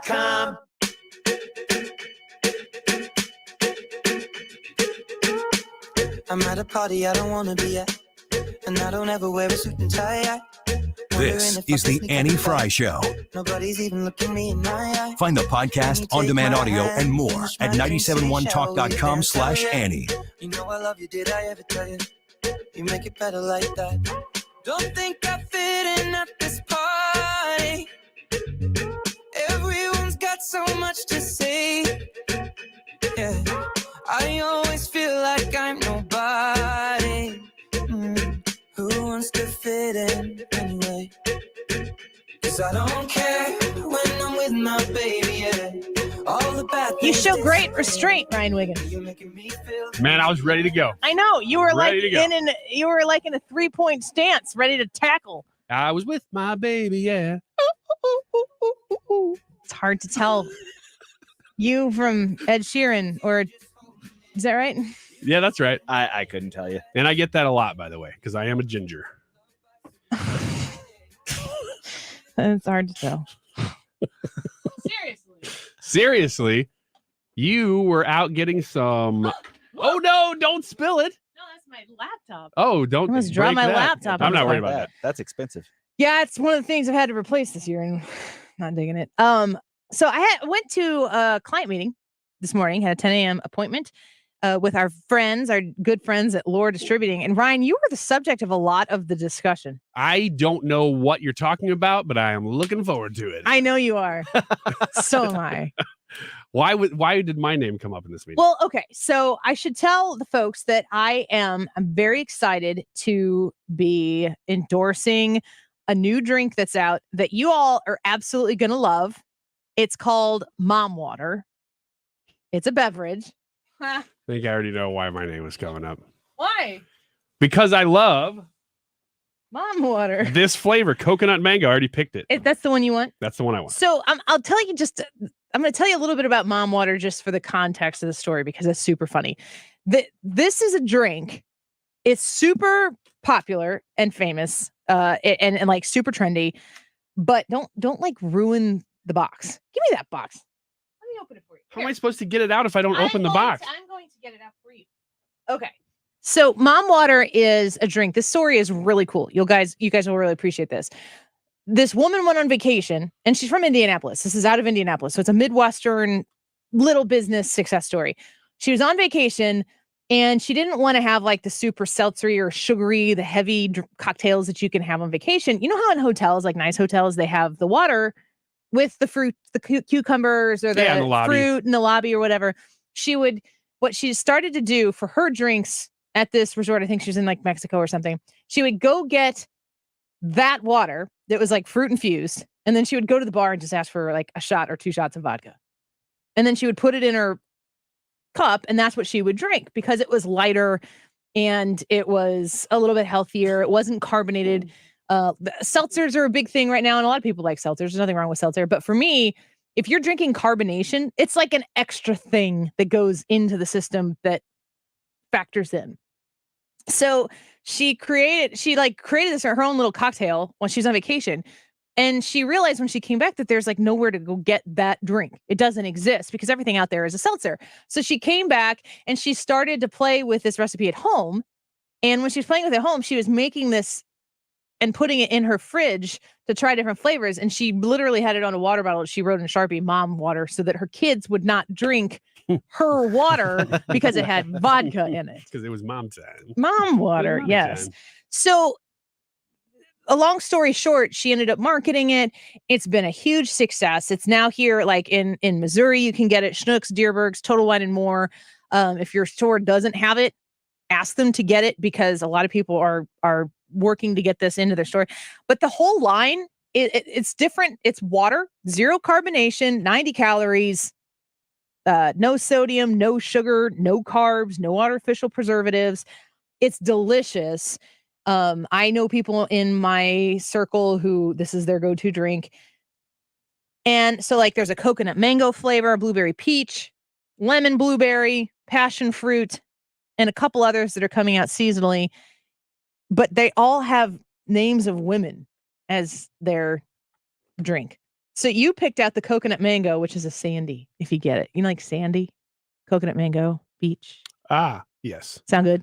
.com. I'm at a party I don't want to be at, and I don't ever wear a suit and tie. This is the Annie Frey Show. Nobody's even looking me in my eye. Find the podcast, on-demand audio, and more at 971talk.com/Annie. You know I love you, did I ever tell you? You make it better like that. Don't think I fit in at this party. Everyone's got so much to say. Yeah. I always feel like I'm nobody. Who wants to fit in anyway? 'Cause I don't care when I'm with my baby, yeah. All the bad You things show great restraint, Ryan Wiggins. Man, I was ready to go. I know you were like Ready to go. you were like in a 3-point stance, ready to tackle. I was with my baby, yeah. It's hard to tell You from Ed Sheeran, or is that right? Yeah, that's right. I couldn't tell you. And I get that a lot, by the way, because I am a ginger. It's hard to tell. Seriously, you were out getting some. Oh no! Don't spill it. No, that's my laptop. Oh, don't. I almost dropped break my that. laptop. I'm not worried about that. That's expensive. Yeah, it's one of the things I've had to replace this year, and not digging it. So I went to a client meeting this morning. Had a 10 a.m. appointment with our friends, our good friends at Lore Distributing. And Ryan, you were the subject of a lot of the discussion. I don't know what you're talking about, but I am looking forward to it. I know you are. So am I. Why did my name come up in this meeting? Well, okay. So I should tell the folks that I'm very excited to be endorsing a new drink that's out that you all are absolutely going to love. It's called Mom Water. It's a beverage. I think I already know why my name was coming up. Why? Because I love Mom Water. this flavor, coconut mango. I already picked it. That's the one you want? That's the one I want. So I'll tell you I'm going to tell you a little bit about Mom Water just for the context of the story because it's super funny. This is a drink. It's super popular and famous and like super trendy, but don't like ruin the box. Give me that box. Let me open it for you. How am I supposed to get it out if I don't open the box? I'm going to get it out for you. Okay. So Mom Water is a drink. This story is really cool. You guys will really appreciate this. This woman went on vacation and she's from Indianapolis. This is out of Indianapolis. So it's a Midwestern little business success story. She was on vacation and she didn't want to have like the super seltzery or sugary, the heavy cocktails that you can have on vacation. You know how in hotels, like nice hotels, they have the water with the fruit, the cucumbers or the fruit in the lobby or whatever. What she started to do for her drinks at this resort, I think she was in like Mexico or something, she would go get that water that was like fruit infused. And then she would go to the bar and just ask for like a shot or 2 shots of vodka. And then she would put it in her cup and that's what she would drink because it was lighter and it was a little bit healthier. It wasn't carbonated. Seltzers are a big thing right now. And a lot of people like seltzers. There's nothing wrong with seltzer. But for me, if you're drinking carbonation, it's like an extra thing that goes into the system that factors in. So she created this her own little cocktail when she was on vacation. And she realized when she came back that there's like nowhere to go get that drink. It doesn't exist because everything out there is a seltzer. So she came back and she started to play with this recipe at home. And when she was playing with it at home, she was making this and putting it in her fridge to try different flavors. And she literally had it on a water bottle. She wrote in Sharpie, Mom Water, so that her kids would not drink her water because it had vodka in it. Because it was mom time. Mom Water, yes. So a long story short, she ended up marketing it. It's been a huge success. It's now here like in Missouri. You can get it. Schnucks, Deerbergs, Total Wine and More. If your store doesn't have it, ask them to get it because a lot of people are working to get this into their store. But the whole line, it's different. It's water, 0 carbonation, 90 calories, no sodium, no sugar, no carbs, no artificial preservatives. It's delicious. I know people in my circle who this is their go-to drink. And so like there's a coconut mango flavor, blueberry peach, lemon blueberry, passion fruit, and a couple others that are coming out seasonally. But they all have names of women as their drink. So you picked out the coconut mango, which is a Sandy, if you get it. You know, like Sandy, coconut mango, beach. Ah, yes. Sound good?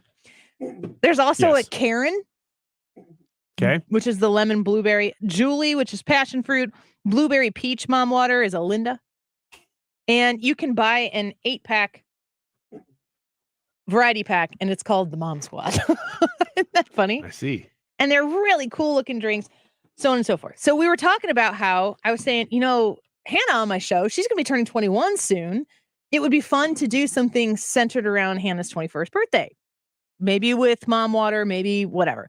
There's also a Karen. Okay. Which is the lemon blueberry. Julie, which is passion fruit. Blueberry peach Mom Water is a Linda. And you can buy an 8-pack variety pack, and it's called the Mom Squad. Isn't that funny? I see. And they're really cool looking drinks, so on and so forth. So we were talking about how I was saying, you know, Hannah on my show, she's going to be turning 21 soon. It would be fun to do something centered around Hannah's 21st birthday. Maybe with Mom Water, maybe whatever.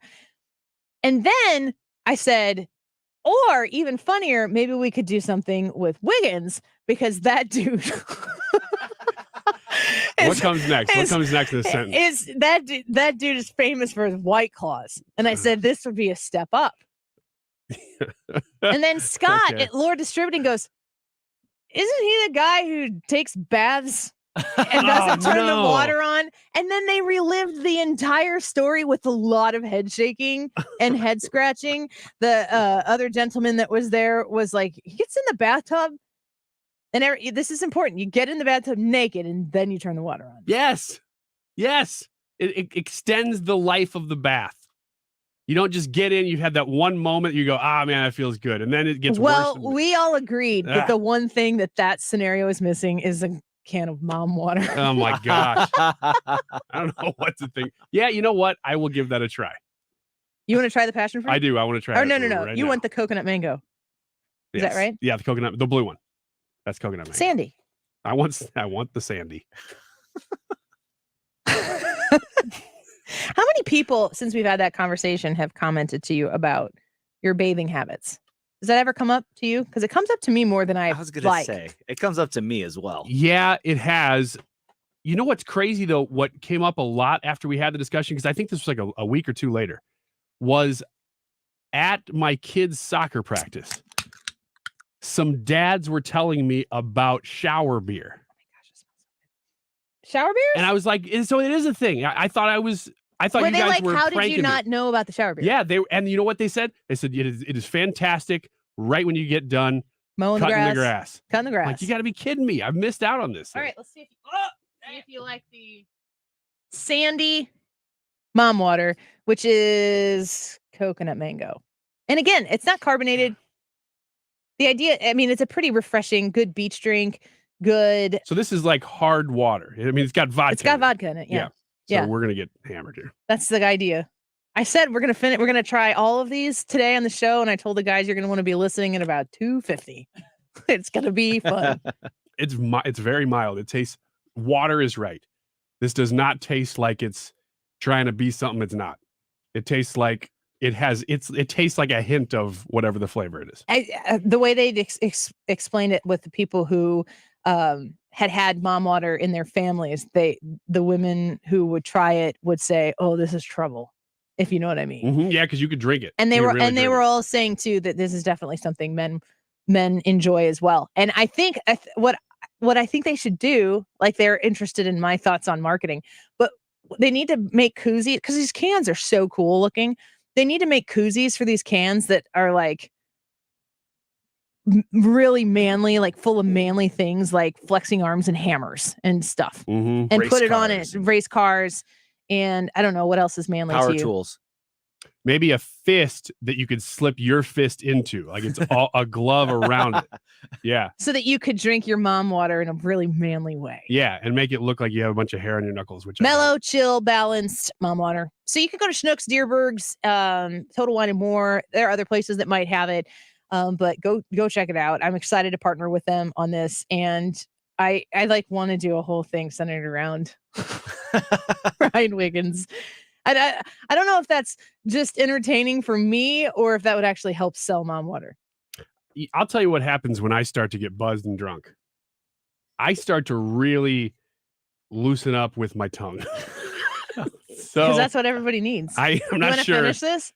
And then I said, or even funnier, maybe we could do something with Wiggins because that dude. What comes next? What comes next in this sentence? Is that dude is famous for his White Claws. And I said, this would be a step up. And then Scott at Lore Distributing goes, Isn't he the guy who takes baths and doesn't turn the water on? And then they relived the entire story with a lot of head shaking and head scratching. The other gentleman that was there was like, he gets in the bathtub. And this is important. You get in the bathtub naked and then you turn the water on. Yes. It extends the life of the bath. You don't just get in, you have that one moment, you go, man, that feels good. And then it gets worse. Well, we all agreed that the one thing that scenario is missing is a can of mom water. Oh my gosh. I don't know what to think. Yeah, you know what? I will give that a try. You want to try the passion fruit? I do. I want to try it. Oh, no. Right You now. want the coconut mango. Is that right? Yeah, the blue one. That's coconut mango. Sandy. I want the Sandy. How many people, since we've had that conversation, have commented to you about your bathing habits? Does that ever come up to you? Because it comes up to me more than I was going to say. It comes up to me as well. Yeah, it has. You know what's crazy, though? What came up a lot after we had the discussion, because I think this was like a week or two later, was at my kids' soccer practice. Some dads were telling me about shower beer. Shower beers? And I was like, so it is a thing. I thought you guys were how did pranking you not me. know about the shower beer? Yeah, and you know what they said? They said it is fantastic right when you get done mowing cutting the the grass. Cutting the grass. Like, you got to be kidding me. I've missed out on this thing. All right, let's see if you like the Sandy mom water, which is coconut mango. And again, it's not carbonated. The idea, I mean, it's a pretty refreshing, good beach drink. Good. So this is like hard water. I mean, it's got vodka. It's got vodka in it. Yeah. So we're gonna get hammered here. That's the idea. I said we're gonna finish. We're gonna try all of these today on the show, and I told the guys you're gonna want to be listening at about 2:50. It's gonna be fun. It's very mild. It tastes. Water is right. This does not taste like it's trying to be something it's not. It tastes like it has. It tastes like a hint of whatever the flavor it is. The way they explained it with the people who had mom water in their families, the women who would try it would say, "Oh, this is trouble," if you know what I mean. Mm-hmm. Yeah, because you could drink it, and they were all saying too that this is definitely something men enjoy as well. And I think what I think they should do, like they're interested in my thoughts on marketing, but they need to make koozies because these cans are so cool looking. They need to make koozies for these cans that are like really manly, like full of manly things like flexing arms and hammers and stuff, and put it on it. Race cars, and I don't know what else is manly. Power to you. tools. Maybe a fist that you could slip your fist into, like it's all a glove around it. Yeah. So that you could drink your mom water in a really manly way. Yeah, and make it look like you have a bunch of hair on your knuckles, which mellow, chill, balanced mom water. So you could go to Schnucks, Deerberg's, Total Wine and More. There are other places that might have it. But go check it out. I'm excited to partner with them on this, and I like want to do a whole thing centered around Ryan Wiggins. I don't know if that's just entertaining for me or if that would actually help sell mom water. I'll tell you what happens when I start to get buzzed and drunk. I start to really loosen up with my tongue. Because that's what everybody needs. I'm not sure. Finish this?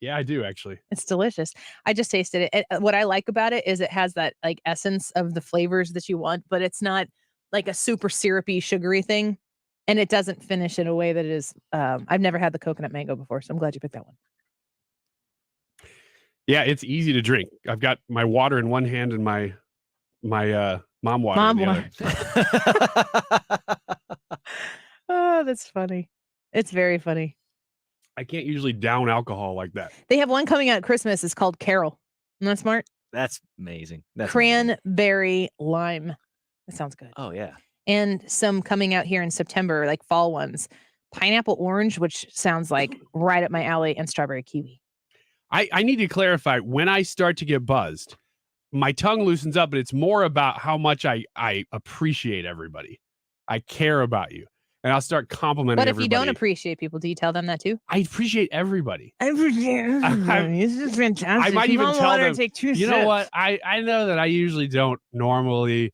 Yeah, I do actually. It's delicious. I just tasted it. What I like about it is it has that like essence of the flavors that you want, but it's not like a super syrupy, sugary thing. And it doesn't finish in a way that is, I've never had the coconut mango before, so I'm glad you picked that one. Yeah, it's easy to drink. I've got my water in one hand and my mom water in the other. Oh, that's funny. It's very funny. I can't usually down alcohol like that. They have one coming out at Christmas. It's called Carol. Isn't that smart? That's amazing. Cranberry lime. That sounds good. Oh, yeah. And some coming out here in September, like fall ones. Pineapple orange, which sounds like right up my alley, and strawberry kiwi. I need to clarify, when I start to get buzzed, my tongue loosens up, but it's more about how much I appreciate everybody. I care about you. And I'll start complimenting But if everybody. you don't appreciate people, do you tell them that too? I appreciate everybody. I appreciate everybody. This is fantastic. I might even tell them, take 2 you know sips. what? I know that I usually don't normally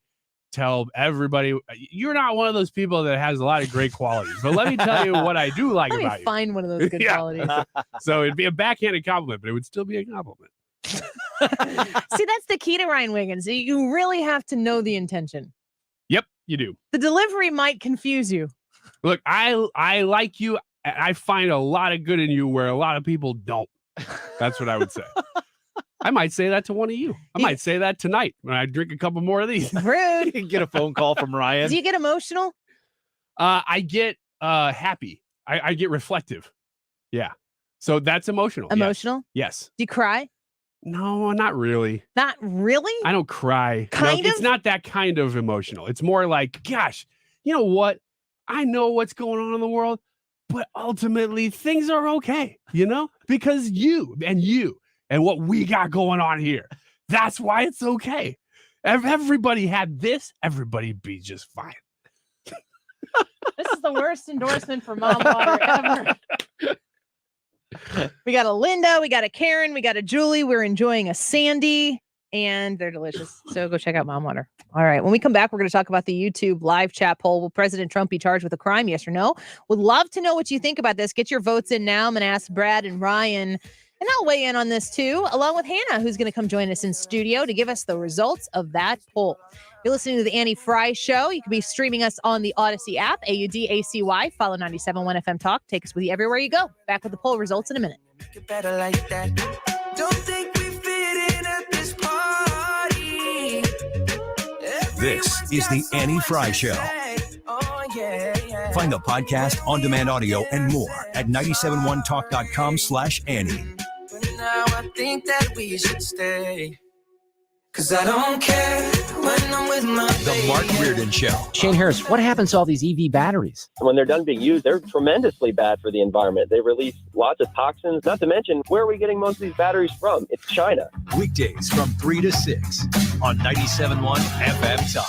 tell everybody. You're not one of those people that has a lot of great qualities. But let me tell you what I do like Let about me you. find one of those good Yeah. qualities. So it'd be a backhanded compliment, but it would still be a compliment. See, that's the key to Ryan Wiggins. You really have to know the intention. Yep, you do. The delivery might confuse you. Look, I like you. I find a lot of good in you where a lot of people don't. That's what I would say. I might say that to one of you. I might say that tonight when I drink a couple more of these. Rude. You get a phone call from Ryan. Do you get emotional? I get happy. I get reflective. Yeah. So that's emotional. Emotional? Yes. Do you cry? No, not really. Not really? I don't cry. Kind of? It's not that kind of emotional. It's more like, gosh, you know what? I know what's going on in the world, but ultimately things are okay, because you and what we got going on here. That's why it's okay. If everybody had this, everybody'd be just fine. This is the worst endorsement for Mom Water ever. We got a Linda, we got a Karen, we got a Julie. We're enjoying a Sandy, and they're delicious. So go check out Mom Water. All right. When we come back, we're going to talk about the YouTube live chat poll. Will President Trump be charged with a crime? Yes or no? Would love to know what you think about this. Get your votes in now. I'm going to ask Brad and Ryan, and I'll weigh in on this too, along with Hannah, who's going to come join us in studio to give us the results of that poll. You're listening to the Annie Frey Show. You can be streaming us on the Odyssey app, AUDACY. Follow 97.1 FM Talk. Take us with you everywhere you go. Back with the poll results in a minute. Better like that. Don't think we fit in at this party. This is the Annie Frey Show. Find the podcast, on-demand audio, and more at 971talk.com/Annie. But now I think that we should stay. Cause I don't care when I'm with my The Mark Reardon Show. Shane Harris, what happens to all these EV batteries? When they're done being used, they're tremendously bad for the environment. They release lots of toxins, not to mention, where are we getting most of these batteries from? It's China. Weekdays from 3 to 6 on 97.1 FM Talk.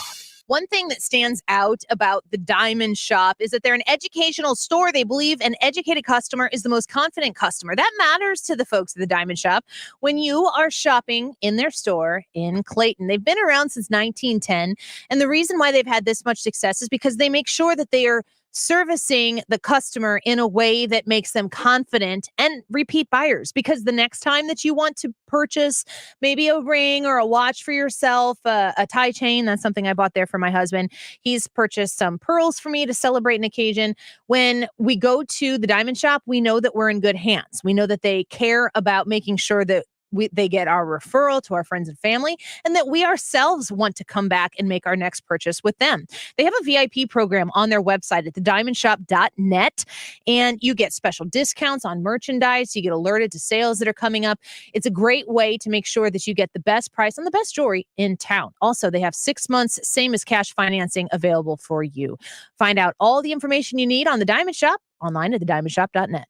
One thing that stands out about the Diamond Shop is that they're an educational store. They believe an educated customer is the most confident customer. That matters to the folks at the Diamond Shop when you are shopping in their store in Clayton. They've been around since 1910. And the reason why they've had this much success is because they make sure that they are servicing the customer in a way that makes them confident and repeat buyers, because the next time that you want to purchase maybe a ring or a watch for yourself, a tie chain, that's something I bought there for my husband. He's purchased some pearls for me to celebrate an occasion. When we go to the Diamond Shop, we know that we're in good hands. We know that they care about making sure that they get our referral to our friends and family, and that we ourselves want to come back and make our next purchase with them. They have a VIP program on their website at thediamondshop.net, and you get special discounts on merchandise. You get alerted to sales that are coming up. It's a great way to make sure that you get the best price on the best jewelry in town. Also, they have 6 months, same as cash financing, available for you. Find out all the information you need on the Diamond Shop online at thediamondshop.net.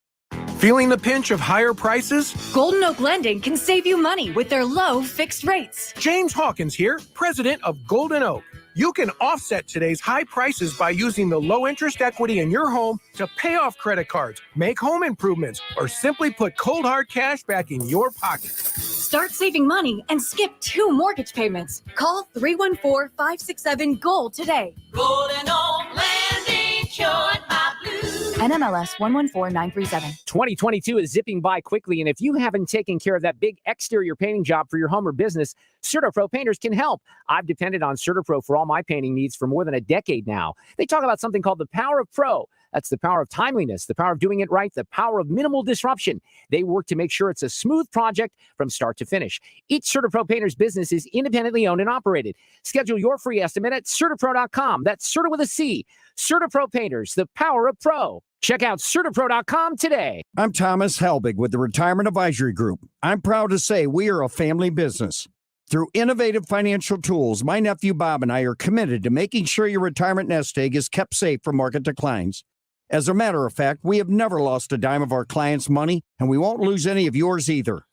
Feeling the pinch of higher prices? Golden Oak Lending can save you money with their low fixed rates. James Hawkins here, president of Golden Oak. You can offset today's high prices by using the low interest equity in your home to pay off credit cards, make home improvements, or simply put cold hard cash back in your pocket. Start saving money and skip 2 mortgage payments. Call 314-567-GOLD today. Golden Oak Landing, cured my blues. NMLS 114937. 2022 is zipping by quickly, and if you haven't taken care of that big exterior painting job for your home or business, CertaPro Painters can help. I've depended on CertaPro for all my painting needs for more than a decade now. They talk about something called the power of pro. That's the power of timeliness, the power of doing it right, the power of minimal disruption. They work to make sure it's a smooth project from start to finish. Each CertaPro Painters business is independently owned and operated. Schedule your free estimate at CertaPro.com. That's Certa with a C. CertaPro Painters, the power of pro. Check out CertaPro.com today. I'm Thomas Helbig with the Retirement Advisory Group. I'm proud to say we are a family business. Through innovative financial tools, my nephew Bob and I are committed to making sure your retirement nest egg is kept safe from market declines. As a matter of fact, we have never lost a dime of our clients' money, and we won't lose any of yours either.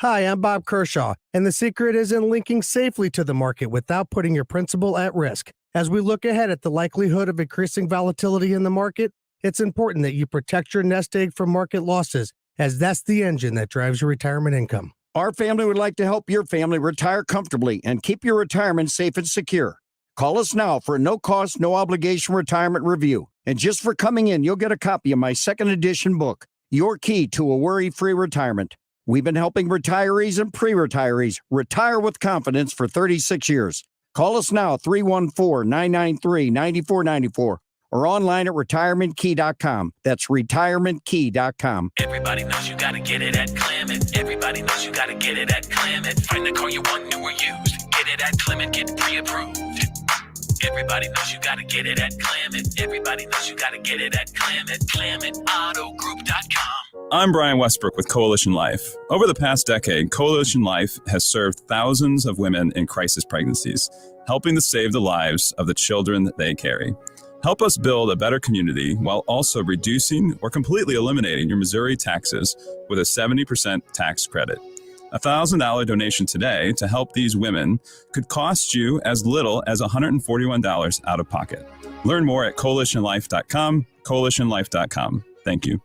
Hi, I'm Bob Kershaw, and the secret is in linking safely to the market without putting your principal at risk. As we look ahead at the likelihood of increasing volatility in the market, it's important that you protect your nest egg from market losses, as that's the engine that drives your retirement income. Our family would like to help your family retire comfortably and keep your retirement safe and secure. Call us now for a no-cost, no-obligation retirement review. And just for coming in, you'll get a copy of my second edition book, Your Key to a Worry-Free Retirement. We've been helping retirees and pre-retirees retire with confidence for 36 years. Call us now, 314-993-9494, or online at retirementkey.com. That's retirementkey.com. Everybody knows you gotta get it at Clement. Everybody knows you gotta get it at Clement. Find the car you want, new or used. Get it at Clement, get pre-approved. Everybody knows you gotta get it at Clement. Everybody knows you gotta get it at Clement. ClementAutoGroup.com. I'm Brian Westbrook with Coalition Life. Over the past decade, Coalition Life has served thousands of women in crisis pregnancies, helping to save the lives of the children that they carry. Help us build a better community while also reducing or completely eliminating your Missouri taxes with a 70% tax credit. A $1,000 donation today to help these women could cost you as little as $141 out of pocket. Learn more at coalitionlife.com, coalitionlife.com. Thank you.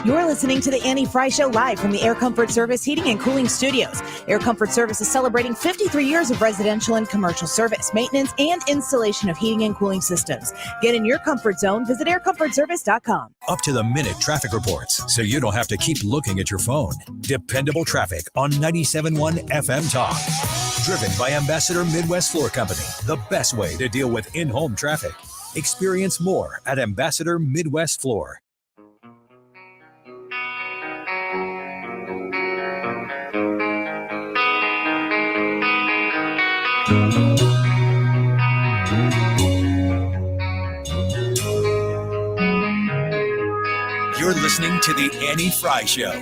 You're listening to the Annie Frey Show live from the Air Comfort Service Heating and Cooling Studios. Air Comfort Service is celebrating 53 years of residential and commercial service, maintenance, and installation of heating and cooling systems. Get in your comfort zone. Visit aircomfortservice.com. Up to the minute traffic reports, so you don't have to keep looking at your phone. Dependable traffic on 97.1 FM Talk. Driven by Ambassador Midwest Floor Company, the best way to deal with in-home traffic. Experience more at Ambassador Midwest Floor. You're listening to the Annie Frey Show.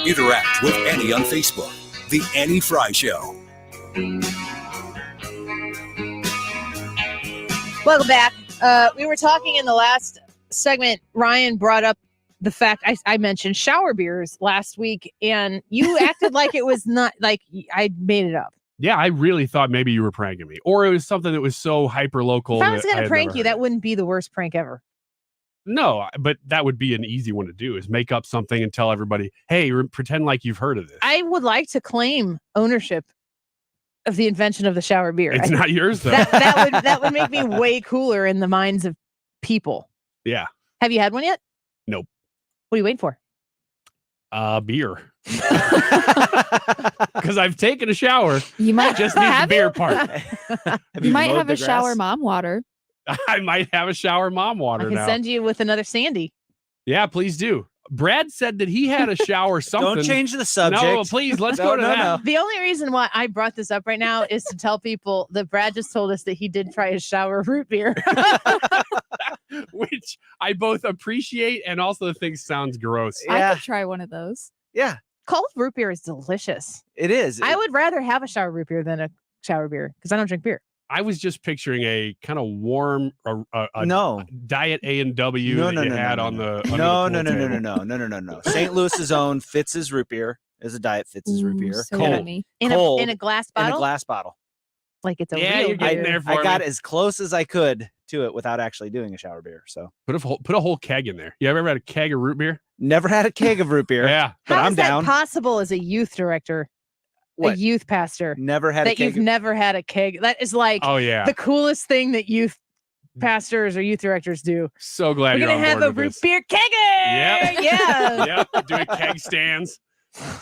Interact with Annie on Facebook. The Annie Frey Show. Welcome back. We were talking in the last segment. Ryan brought up the fact I mentioned shower beers last week, and you acted like it was not like I made it up. Yeah, I really thought maybe you were pranking me, or it was something that was so hyper local. If I was going to prank you, that wouldn't be the worst prank ever. No, but that would be an easy one to do, is make up something and tell everybody, hey, pretend like you've heard of this. I would like to claim ownership of the invention of the shower beer. It's not yours, though. That would make me way cooler in the minds of people. Yeah. Have you had one yet? Nope. What are you waiting for? Beer. Because I've taken a shower. You might just need the beer part. You might have a shower mom water. I might have a shower mom water I can now. send you with another Sandy. Yeah, please do. Brad said that he had a shower something. Don't change the subject. No, please, let's go to that. The only reason why I brought this up right now is to tell people that Brad just told us that he did try his shower root beer. Which I both appreciate and also think sounds gross. I could try one of those. Yeah. Cold root beer is delicious. It is. I would rather have a shower root beer than a shower beer because I don't drink beer. I was just picturing a kind of warm no diet A&W that you had on the No. St. Louis's own Fitz's root beer is a diet Fitz's root beer. So Cold. yummy. In a glass bottle. In a glass bottle. Like it's a Yeah, real you're getting beer. there for I got me. as close as I could to it without actually doing a shower beer. So put a whole keg in there. You ever had a keg of root beer? Never had a keg of root beer. Yeah, but How I'm is that down. possible as a youth director? What? A youth pastor. Never had a that keg. you've never had a keg. That is like Oh, yeah. the coolest thing that youth pastors or youth directors do. So glad We're you're gonna on have board a with root this. beer kegger. Yep. Yeah. Yep. Doing keg stands.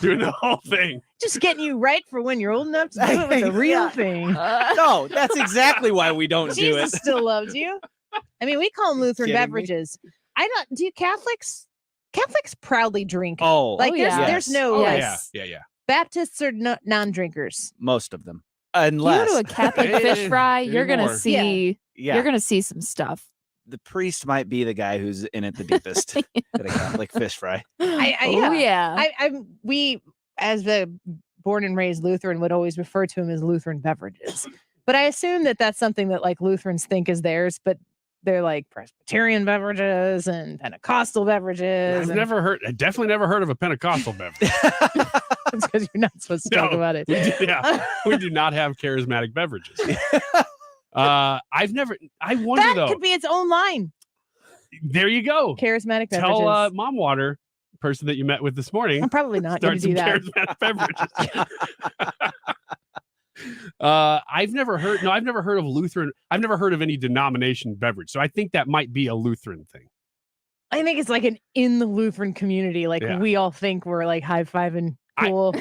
Doing the whole thing. Just getting you right for when you're old enough to do it with the real thing. No, that's exactly why we don't do Jesus it. still loves you. I mean, we call them Lutheran Kidding me? beverages. I don't. Do you Catholics? Catholics proudly drink. Oh, like there's no Yeah. Baptists are non-drinkers. Most of them, You unless go to a Catholic fish fry, you're gonna Anymore. see. Yeah. You're gonna see some stuff. the priest might be the guy who's in it the deepest at a Catholic fish fry. We as the born and raised Lutheran would always refer to him as Lutheran beverages, but I assume that that's something that like Lutherans think is theirs, but they're like Presbyterian beverages and Pentecostal beverages. I definitely never heard of a Pentecostal beverage. It's because you're not supposed to talk about it. We do not have charismatic beverages. I wonder That though. could be its own line. There you go. Charismatic beverages. Tell Mom Water person that you met with this morning. I'm probably not going start to do some that. charismatic beverages. I've never heard of Lutheran. I've never heard of any denomination beverage. So I think that might be a Lutheran thing. I think it's like in the Lutheran community. Like Yeah. we all think we're like high-fiving cool.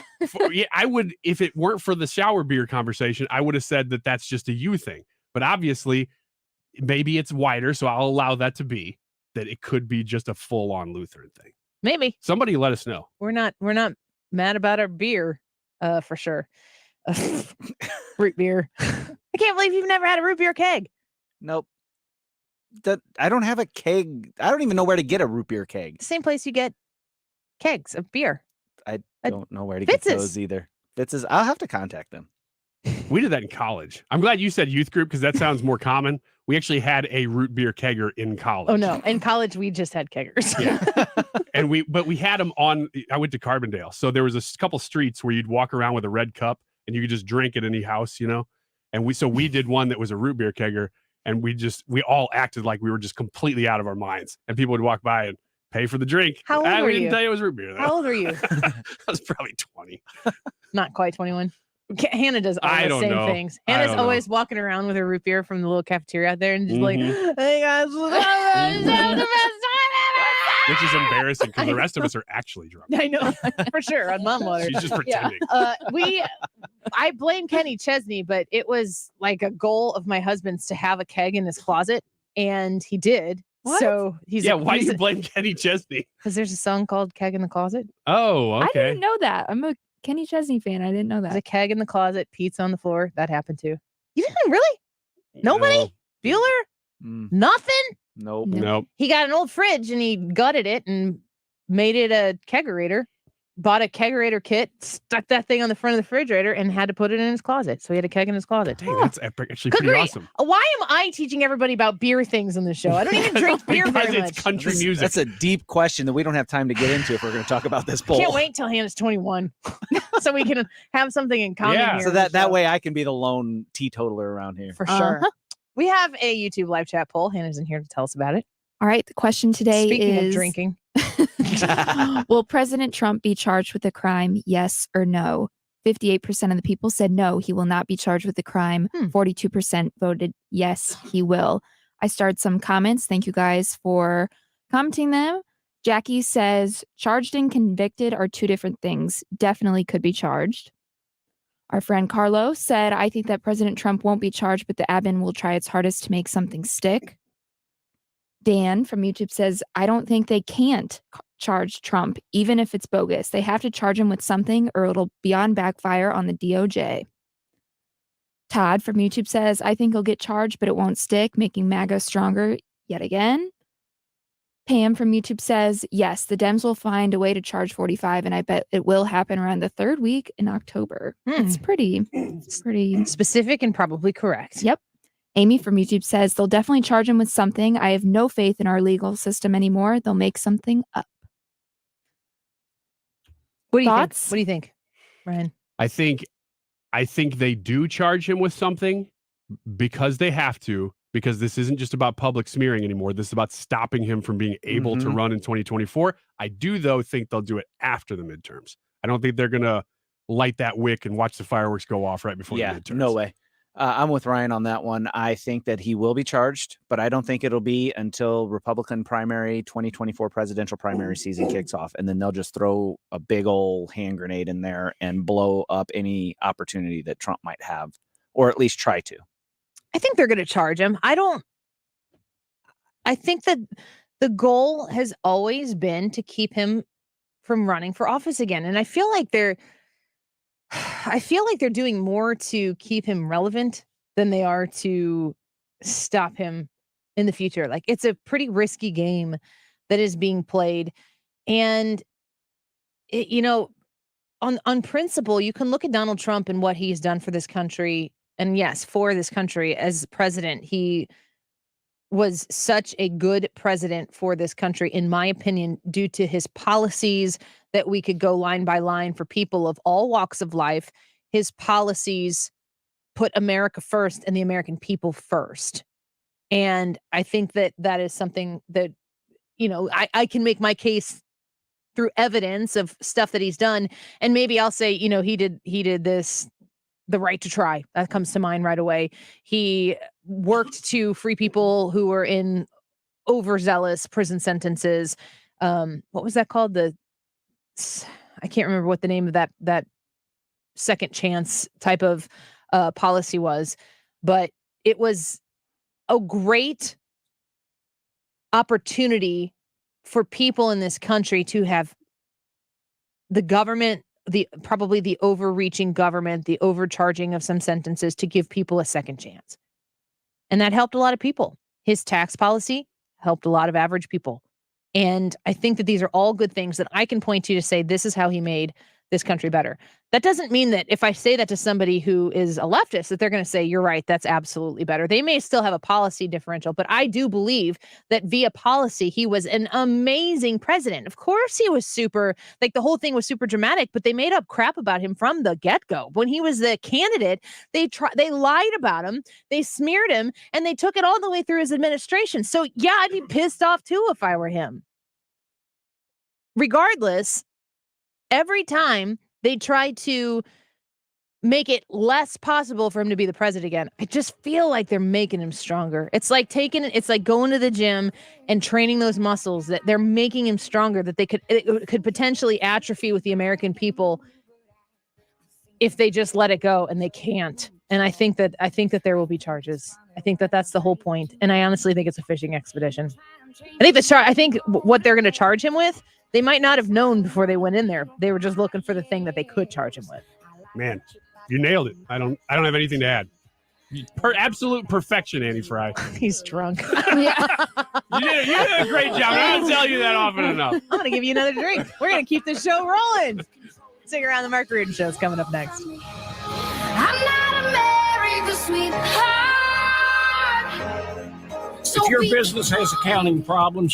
I would, if it weren't for the shower beer conversation, I would have said that that's just a you thing. But obviously, maybe it's wider, so I'll allow that to be. That it could be just a full-on Lutheran thing. Maybe. Somebody let us know. We're not mad about our beer, for sure. Root beer. I can't believe you've never had a root beer keg. Nope. I don't have a keg. I don't even know where to get a root beer keg. Same place you get kegs of beer. I don't know where to get those either. Fitz's. I'll have to contact them. We did that in college. I'm glad you said youth group because that sounds more common. We actually had a root beer kegger in college. Oh no! In college, we just had keggers. Yeah, and we had them on. I went to Carbondale, so there was a couple streets where you'd walk around with a red cup and you could just drink at any house, And we did one that was a root beer kegger, and we all acted like we were just completely out of our minds. And people would walk by and pay for the drink. How old were We didn't you? tell you it was root beer. Though. How old were you? I was probably 20. Not quite 21. Hannah does all I the don't same know. things. I Hannah's don't know. always walking around with her root beer from the little cafeteria out there and just like, Mhm. hey guys, Which is embarrassing because the rest of us are actually drunk. I know for sure on mom water. She's just pretending. I blame Kenny Chesney, but it was like a goal of my husband's to have a keg in his closet, and he did. What? So Why do you blame Kenny Chesney? Because there's a song called "Keg in the Closet." Oh, I okay. didn't know that. I'm a Kenny Chesney fan. I didn't know There's that. a keg in the closet, pizza on the floor. That happened too. You didn't really? Nobody? Bueller? Nothing? Nope. Nope. He got an old fridge and he gutted it and made it a kegerator. Bought a kegerator kit, stuck that thing on the front of the refrigerator, and had to put it in his closet. So he had a keg in his closet. Dang, that's actually Good pretty grief. awesome. Why am I teaching everybody about beer things on the show? I don't even drink beer Because very it's much. country music. That's a deep question that we don't have time to get into if we're going to talk about this poll. Can't wait till Hannah's 21 so we can have something in common here. So on the that show. way I can be the lone teetotaler around here. For sure. We have a YouTube live chat poll. Hannah's in here to tell us about it. All right. The question today Speaking is of drinking. Will President Trump be charged with a crime? Yes or no? 58% of the people said no, he will not be charged with a crime. 42% voted yes, he will. I started some comments. Thank you guys for commenting them. Jackie says charged and convicted are two different things. Definitely could be charged. Our friend Carlo said, I think that President Trump won't be charged, but the admin will try its hardest to make something stick. Dan from YouTube says, I don't think they can't charge Trump, even if it's bogus. They have to charge him with something or it'll beyond backfire on the DOJ. Todd from YouTube says, I think he'll get charged, but it won't stick, making MAGA stronger yet again. Pam from YouTube says, yes, the Dems will find a way to charge 45, and I bet it will happen around the third week in October. It's pretty specific and probably correct. Yep. Amy from YouTube says, they'll definitely charge him with something. I have no faith in our legal system anymore. They'll make something up. What do you Thoughts? think? What do you think, Ryan? I think they do charge him with something because they have to, because this isn't just about public smearing anymore. This is about stopping him from being able to run in 2024. I do, though, think they'll do it after the midterms. I don't think they're going to light that wick and watch the fireworks go off right before the midterms. No way. I'm with Ryan on that one. I think that he will be charged, but I don't think it'll be until Republican primary 2024 presidential primary season kicks off. And then they'll just throw a big old hand grenade in there and blow up any opportunity that Trump might have, or at least try to. I think they're going to charge him. I think that the goal has always been to keep him from running for office again. And I feel like they're doing more to keep him relevant than they are to stop him in the future. Like, it's a pretty risky game that is being played. And on principle, you can look at Donald Trump and what he's done for this country. And yes, for this country as president, he was such a good president for this country, in my opinion, due to his policies that we could go line by line for people of all walks of life. His policies put America first and the American people first. And I think that that is something that, I can make my case through evidence of stuff that he's done. And maybe I'll say, he did this the right to try. That comes to mind right away. He worked to free people who were in overzealous prison sentences. What was that called? I can't remember what the name of that second chance type of policy was, but it was a great opportunity for people in this country to have the government, probably the overreaching government, the overcharging of some sentences, to give people a second chance. And that helped a lot of people. His tax policy helped a lot of average people. And I think that these are all good things that I can point to say this is how he made this country better. That doesn't mean that if I say that to somebody who is a leftist, that they're going to say, you're right, that's absolutely better. They may still have a policy differential, but I do believe that via policy, he was an amazing president. Of course, he was super, like the whole thing was super dramatic, but they made up crap about him from the get-go. When he was the candidate, they lied about him, they smeared him, and they took it all the way through his administration. So yeah, I'd be pissed off too if I were him. Regardless, every time they try to make it less possible for him to be the president again, I just feel like they're making him stronger. It's like going to the gym and training those muscles, that they're making him stronger, that it could potentially atrophy with the American people if they just let it go, and they can't. And I think that there will be charges. I think that that's the whole point. And I honestly think it's a fishing expedition. I think what they're going to charge him with, they might not have known before they went in there. They were just looking for the thing that they could charge him with. Man, you nailed it. I don't have anything to add. Absolute perfection, Annie Frey. He's drunk. You did a great job. I don't tell you that often enough. I'm going to give you another drink. We're going to keep this show rolling. Stick around. The Mark Reardon Show is coming up next. I'm not America's sweetheart. If your business has accounting problems, you